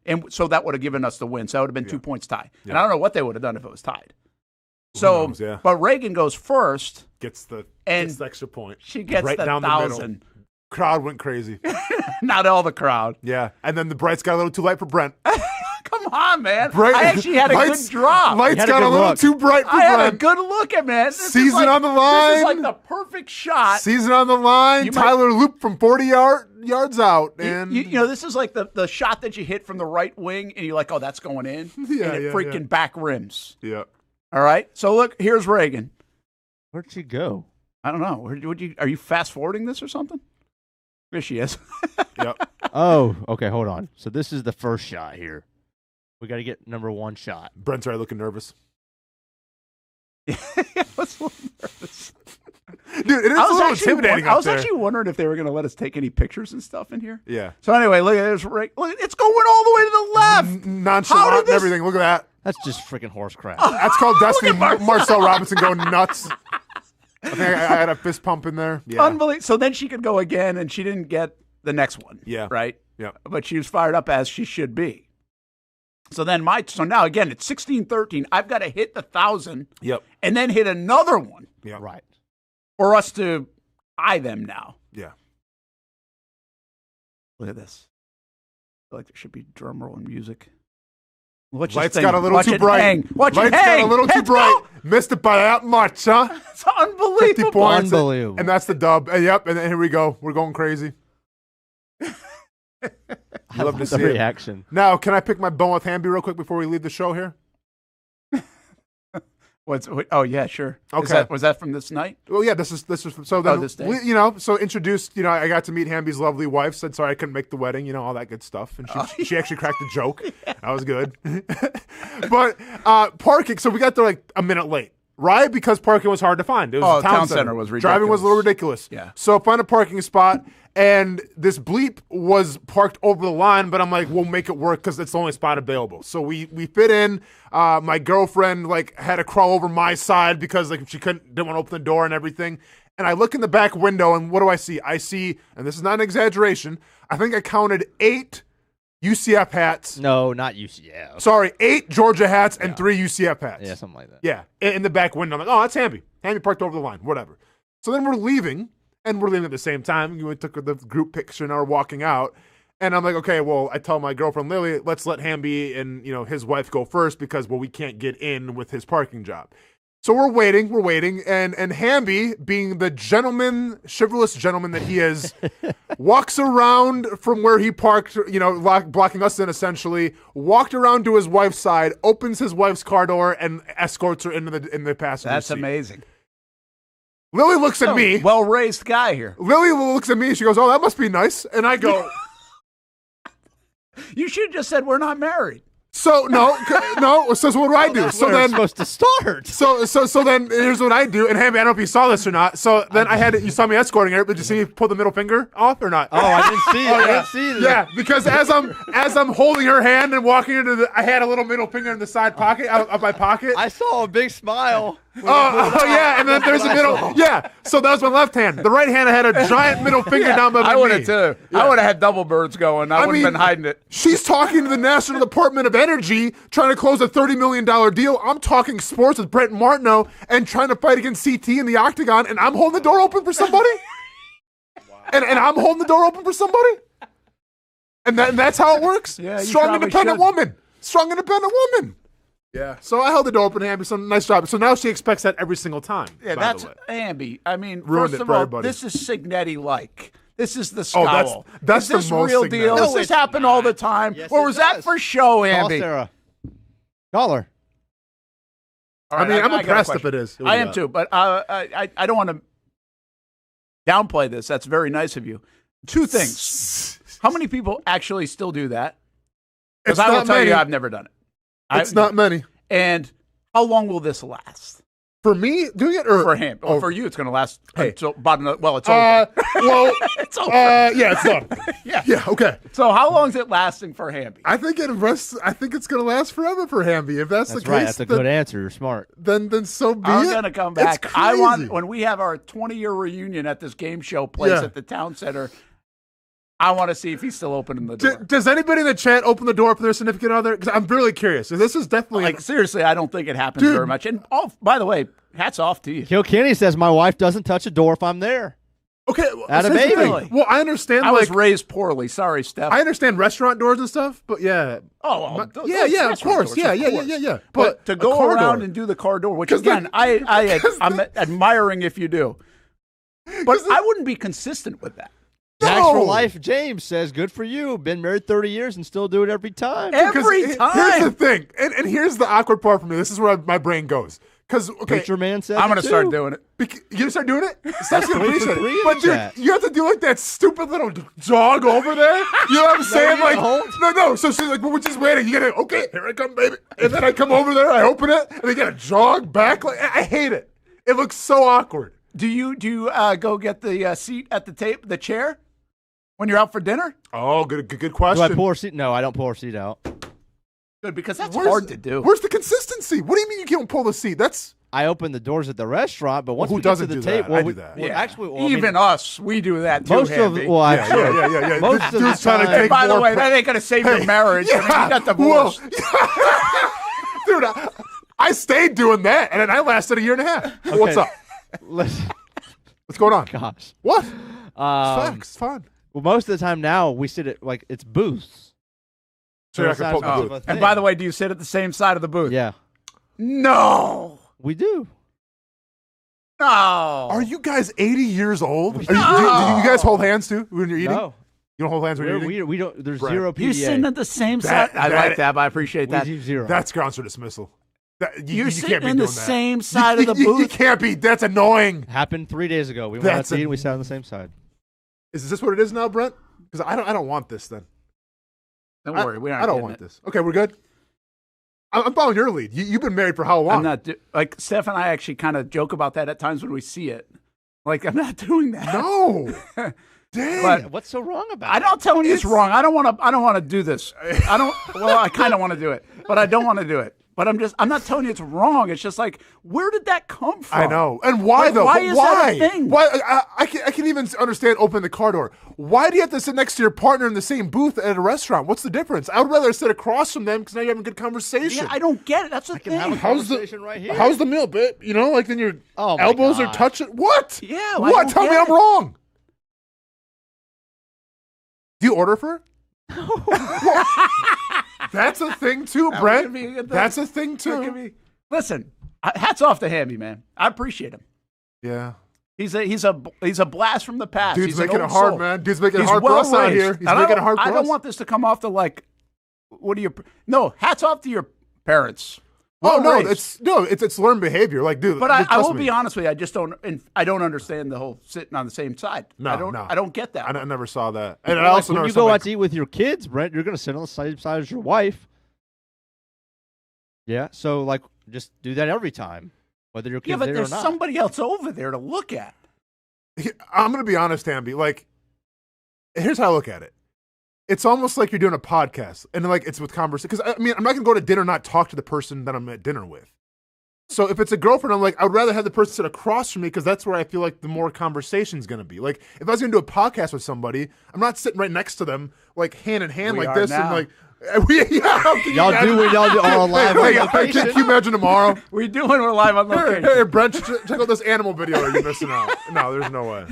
and so that would have given us the win. So it would have been 2 points tie. And I don't know what they would have done if it was tied. So, knows, but Reagan goes first. Gets the extra point. She gets right the down 1,000. the middle. Crowd went crazy. Not all the crowd. Yeah. And then the brights got a little too light for Brent. Come on, man. I actually had a good drop. Lights got a little too bright for Brent. I had a good look at man. Season on the line. This is like the perfect shot. Season on the line. Tyler looped from 40 yards out. And you know, this is like the shot that you hit from the right wing, and you're like, oh, that's going in. Yeah, and it freaking back rims. Yeah. All right. So look, here's Reagan. Where'd she go? I don't know. Are you fast forwarding this or something? There she is. Yep. Oh, okay. Hold on. So this is the first shot here. We got to get number 1 shot. Brent's already looking nervous. Yeah, I was a little nervous. Dude, it is a little intimidating I was up there. actually wondering if they were going to let us take any pictures and stuff in here. Yeah. So anyway, look at this. Look, it's going all the way to the left. Nonchalant and everything. Look at that. That's just freaking horse crap. That's called Destiny. Marcel Robinson going nuts. I think I had a fist pump in there. Yeah. Unbelievable. So then she could go again, and she didn't get the next one. Yeah. Right? Yeah. But she was fired up as she should be. So now again, it's 16-13. I've got to hit the 1,000. Yep. And then hit another one. Yeah. Right. For us to eye them now. Yeah. Look at this. I feel like there should be drum roll and music. Lights got a little too bright. Lights got a little too bright. Missed it by that much, huh? It's unbelievable. 50 points. Unbelievable. And that's the dub. And yep. And then here we go. We're going crazy. I love to see the reaction. Now, can I pick my bone with Hamby real quick before we leave the show here? Oh yeah, sure. Okay. Was that from this night? Well, yeah. This is so then this day. so introduced. I got to meet Hamby's lovely wife. Said sorry I couldn't make the wedding. All that good stuff. And she actually cracked the joke. Yeah. That was good. But parking. So we got there like a minute late. Right, because parking was hard to find. It was town center was ridiculous. Driving was a little ridiculous. Yeah. So find a parking spot, and this bleep was parked over the line. But I'm like, we'll make it work because it's the only spot available. So we fit in. My girlfriend had to crawl over my side because she didn't want to open the door and everything. And I look in the back window, and what do I see? I see, and this is not an exaggeration. I think I counted 8 UCF hats. No, not UCF. Sorry, 8 Georgia hats and 3 UCF hats. Yeah, something like that. Yeah, in the back window. I'm like, oh, that's Hamby. Hamby parked over the line, whatever. So then we're leaving, and we're leaving at the same time. We took the group picture and are walking out. And I'm like, okay, well, I tell my girlfriend, Lily, let's let Hamby and his wife go first because, we can't get in with his parking job. So we're waiting, and Hamby, being the chivalrous gentleman that he is, walks around from where he parked, blocking us in essentially, walked around to his wife's side, opens his wife's car door, and escorts her into the passenger That's seat. amazing. Lily looks at me. Well-raised guy here. Lily looks at me, and she goes, oh, that must be nice. And I go... You should have just said we're not married. So no. So what do I do? So then supposed to start. So then here's what I do. And Hamby, I don't know if you saw this or not. So then you saw me escorting her. Did you see me pull the middle finger off or not? Oh, I didn't see it. I didn't see it. Yeah, because as I'm holding her hand and walking into I had a little middle finger in the side pocket of my pocket. I saw a big smile. Oh yeah, and then there's a middle. Yeah, so that was my left hand. The right hand I had a giant middle finger down by my knee. I would have too. Yeah. I would have had double birds going. I wouldn't have been hiding it. She's talking to the National Department of energy trying to close a $30 million deal. I'm talking sports with Brent Martineau and trying to fight against CT in the octagon, and I'm holding the door open for somebody? And I'm holding the door open for somebody? And that's how it works? Yeah, Strong, independent woman. Strong, independent woman. Yeah. So I held the door open, Hamby. So nice job. So now she expects that every single time. Yeah, that's Hamby. I mean, Ruined first it of for all, everybody. this is Signetti-like. This is the scowl. That's is the this most real Signetti. deal? No, Does this happen all the time? Yes, or it was that does. for show, Call Hamby? Sarah. Call her. All I mean, I'm got a impressed if question. it is. I am too, but I don't want to downplay this. That's very nice of you. Two things. How many people actually still do that? Because I will tell you, I've never done it. It's not many. And how long will this last? For me, doing it or for him? Or for you, it's going to last until about another, well, it's over. Well, it's over. Yeah, it's done. Yeah, okay. So how long is it lasting for Hamby? I think it's going to last forever for Hamby. If that's the case, right. That's a good answer. You're smart. Then so be I'm it. going to come back. It's I want crazy. when we have our 20-year reunion at this game show place Yeah. at the town center. I want to see if he's still opening the door. Does anybody in the chat open the door for their significant other? Because I'm really curious. This is definitely seriously, I don't think it happens very much. And by the way, hats off to you. Kilkenny says my wife doesn't touch a door if I'm there. Okay, At a here's the baby. thing. Well, I understand. I was raised poorly. Sorry, Steph. I understand restaurant doors and stuff, but yeah. Yeah, of course. Yeah. But to go car around door. and do the car door, which again, I'm admiring if you do. But I wouldn't be consistent with that. Jax for Life James says, good for you. Been married 30 years and still do it every time. Every time. Here's the thing, and here's the awkward part for me. This is where my brain goes. Because Picture Man says I'm going to it start too. doing it. You gonna start doing it? Steph's gonna 3 for appreciate 3 it. in But the dude, chat. you have to do like that stupid little jog over there. You know what I'm saying? Like no. So she's like, well, we're just waiting. You gotta okay, here I come, baby. And then I come over there, I open it, and they gotta jog back. Like I hate it. It looks so awkward. Do you go get the seat at the chair when you're out for dinner? Oh, good Do question. I pull her seat? No, I don't pull her seat out. Good, because that's hard to do. Where's the consistency? What do you mean you can't pull the seat? That's I open the doors at the restaurant, but once who we get to doesn't the do table, that? I do that. Well, Yeah. actually, well, I Even mean, us, we do that too. most of Hamby. well, I'm Yeah, sure. yeah. Most This of the dude's trying to time, take By the more way, that ain't gonna save your marriage. I mean, you got divorced. Dude, I stayed doing that, and then I lasted a year and a half. Okay. What's up? Listen, What's going on? gosh. What? It's facts. It's fine. Well, most of the time now we sit at like it's booths. So you're it's not not gonna as poke much the of booth. a And thing. by the way, do you sit at the same side of the booth? Yeah, No. we do. No. Are you guys 80 years old? Do you guys hold hands too when you're eating? No, You don't hold hands when you're eating? we don't. There's Right. zero PDA. You sitting at the same side? I like that, but I appreciate We that. do zero. That's grounds for dismissal. You're you sitting can't be in the doing that. same side of the You booth. can't be. That's annoying. Happened 3 days ago. We went out That's to eat and we sat on the same side. Is this what it is now, Brent? Because I don't want this then. Don't worry, we aren't. I don't getting want it. this. Okay, we're good. I'm following your lead. You've been married for how long? I'm not like Steph and I actually kind of joke about that at times when we see it. Like I'm not doing that. No. Dang. But What's so wrong about I'm not telling you it's wrong. I don't want to do this. I don't. Well, I kind of want to do it, but I don't want to do it. But I'm not telling you it's wrong. It's just like, where did that come from? I know. And why Like, though? why But is why? that a thing? Why? I can even understand opening the car door. Why do you have to sit next to your partner in the same booth at a restaurant? What's the difference? I would rather sit across from them because now you're having a good conversation. Yeah, I don't get it. That's the thing. have a conversation right here. How's the meal, babe? You know, like then your Oh my elbows are gosh. touching. What? Yeah, I What? don't Tell me get I'm it. wrong. Do you order for her? That's a thing too, That Brent. would be a good thing. That's a thing That could too. be- Listen, hats off to Hamby, man. I appreciate him. Yeah. He's a blast from the past. Dude's He's an making old it hard, soul. man. Dude's making it He's hard for us out well-raised. here. He's And making it hard for I us. don't want this to come off to like, what do you? No, hats off to your parents. Oh no, Well-raised. it's learned behavior. Like, dude, But I trust will me. be honest with you. I just don't. I don't understand the whole sitting on the same side. No, I don't get that. I never saw that. And I Like, also when never you saw go my- out to eat with your kids, Brent, you're going to sit on the same side as your wife. Yeah, so like just do that every time, whether your Yeah, kids but there or there's not. somebody else over there to look at. I'm gonna be honest, Hamby. Like, here's how I look at it. It's almost like you're doing a podcast, and like it's with conversation. Because I mean, I'm not gonna go to dinner and not talk to the person that I'm at dinner with. So if it's a girlfriend, I'm like, I would rather have the person sit across from me because that's where I feel like the more conversation's gonna be. Like, if I was gonna do a podcast with somebody, I'm not sitting right next to them, like hand in hand We like are this, now. and like, Y'all do when y'all are live on location. Can you imagine tomorrow? We do when we're live on location. Hey, Brent, check out this animal video you're missing out. No, there's no way.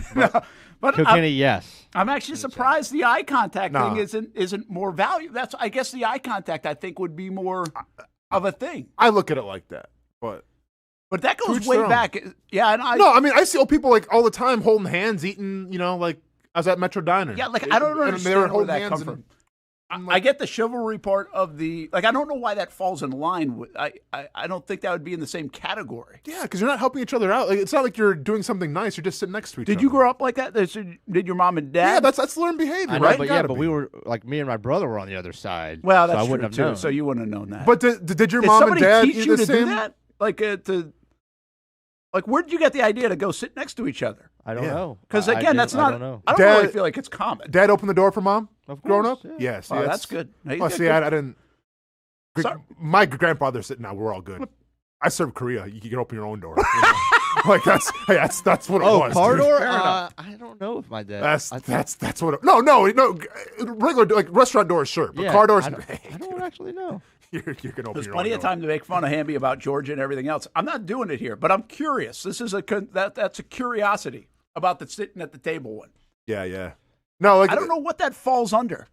But Kilkenny, yes. I'm actually surprised the eye contact thing isn't more value. I guess the eye contact I think would be more of a thing. I look at it like that, but that goes way back. Yeah, and I see old people like all the time holding hands, eating. Like I was at Metro Diner. Yeah, like I don't understand where that comes from. I get the chivalry part of the I don't know why that falls in line with. I don't think that would be in the same category. Yeah, because you're not helping each other out. Like, it's not like you're doing something nice. You're just sitting next to each other. Did you grow up like that? Did your mom and dad? Yeah, that's learned behavior, I know, right? But we were like me and my brother were on the other side. Well, that's so I wouldn't true have known. So you wouldn't have known that. But did your mom and dad teach eat you the to same? do that? Where did you get the idea to go sit next to each other? I don't know. Because again, that's not. I don't Dad, really feel like it's common. Dad opened the door for mom. Growing up? Yeah. See, that's good. I didn't. My grandfather said, "No, we're all good." I served Korea. You can open your own door. Like that's what it was. Car dude. door? I don't know if my dad. That's what. No. Regular like restaurant doors, sure, but car doors. I don't actually know. You're gonna open There's your plenty own of door. time to make fun of Hamby about Georgia and everything else. I'm not doing it here, but I'm curious. This is that's a curiosity about the sitting at the table one. Yeah. No, like I don't know what that falls under.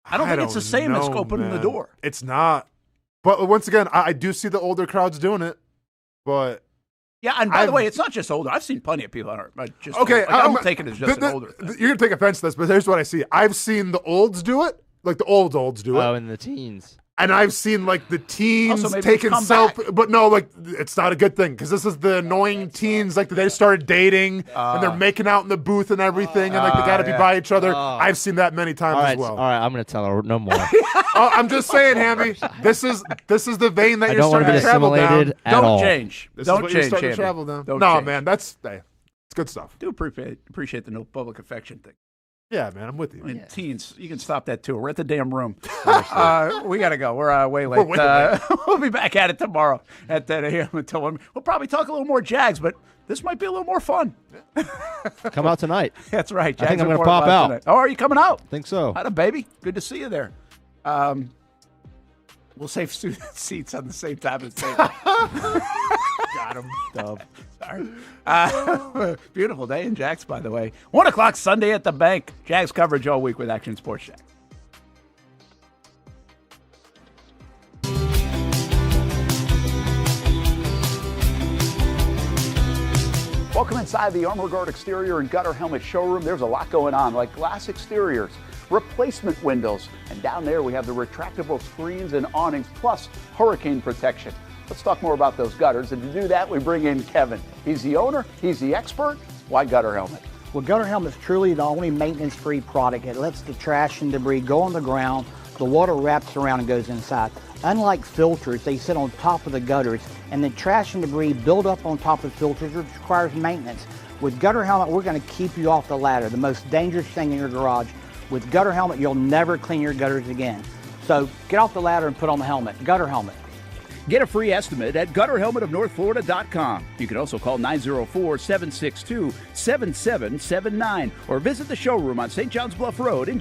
I don't think it's the same as opening the door. It's not. But once again, I do see the older crowds doing it. But yeah, and by the way, it's not just older. I've seen plenty of people that are just okay. I don't take it as just an older thing. You're gonna take offense to this, but here's what I see. I've seen the olds do it, like the olds do it. Oh, and the teens. And I've seen like the teens maybe taking come back. but no, like it's not a good thing because this is the annoying teens. Like they started dating and they're making out in the booth and everything, and like they got to be by each other. I've seen that many times as well. All right, I'm gonna tell her no more. I'm just saying, Hamby. This is the vein that you're starting to travel down. Don't change. Don't change. Hamby. To travel down. Don't no, change. man, it's good stuff. Do appreciate the no public affection thing. Yeah, man, I'm with you. I mean, teens, you can stop that too. We're at the damn room. We got to go. We're way late. We'll be back at it tomorrow at 10 a.m. until 1. We'll probably talk a little more Jags, but this might be a little more fun. Come out tonight. That's right. I think I'm going to pop out. Tonight. Oh, are you coming out? Think so. Hi, baby. Good to see you there. We'll save seats on the same time as table. Got him. Dumb. Sorry. Beautiful day in Jax, by the way. 1 o'clock Sunday at the bank. Jags coverage all week with Action Sports Jax. Welcome inside the Armor Guard exterior and gutter helmet showroom. There's a lot going on, like glass exteriors, replacement windows, and down there we have the retractable screens and awnings, plus hurricane protection. Let's talk more about those gutters, and to do that, we bring in Kevin. He's the owner, he's the expert. Why Gutter Helmet? Well, Gutter Helmet is truly the only maintenance-free product. It lets the trash and debris go on the ground, the water wraps around and goes inside. Unlike filters, they sit on top of the gutters, and the trash and debris build up on top of filters, which requires maintenance. With Gutter Helmet, we're going to keep you off the ladder, the most dangerous thing in your garage. With Gutter Helmet, you'll never clean your gutters again. So get off the ladder and put on the helmet. Gutter Helmet. Get a free estimate at gutterhelmetofnorthflorida.com. You can also call 904-762-7779 or visit the showroom on St. John's Bluff Road in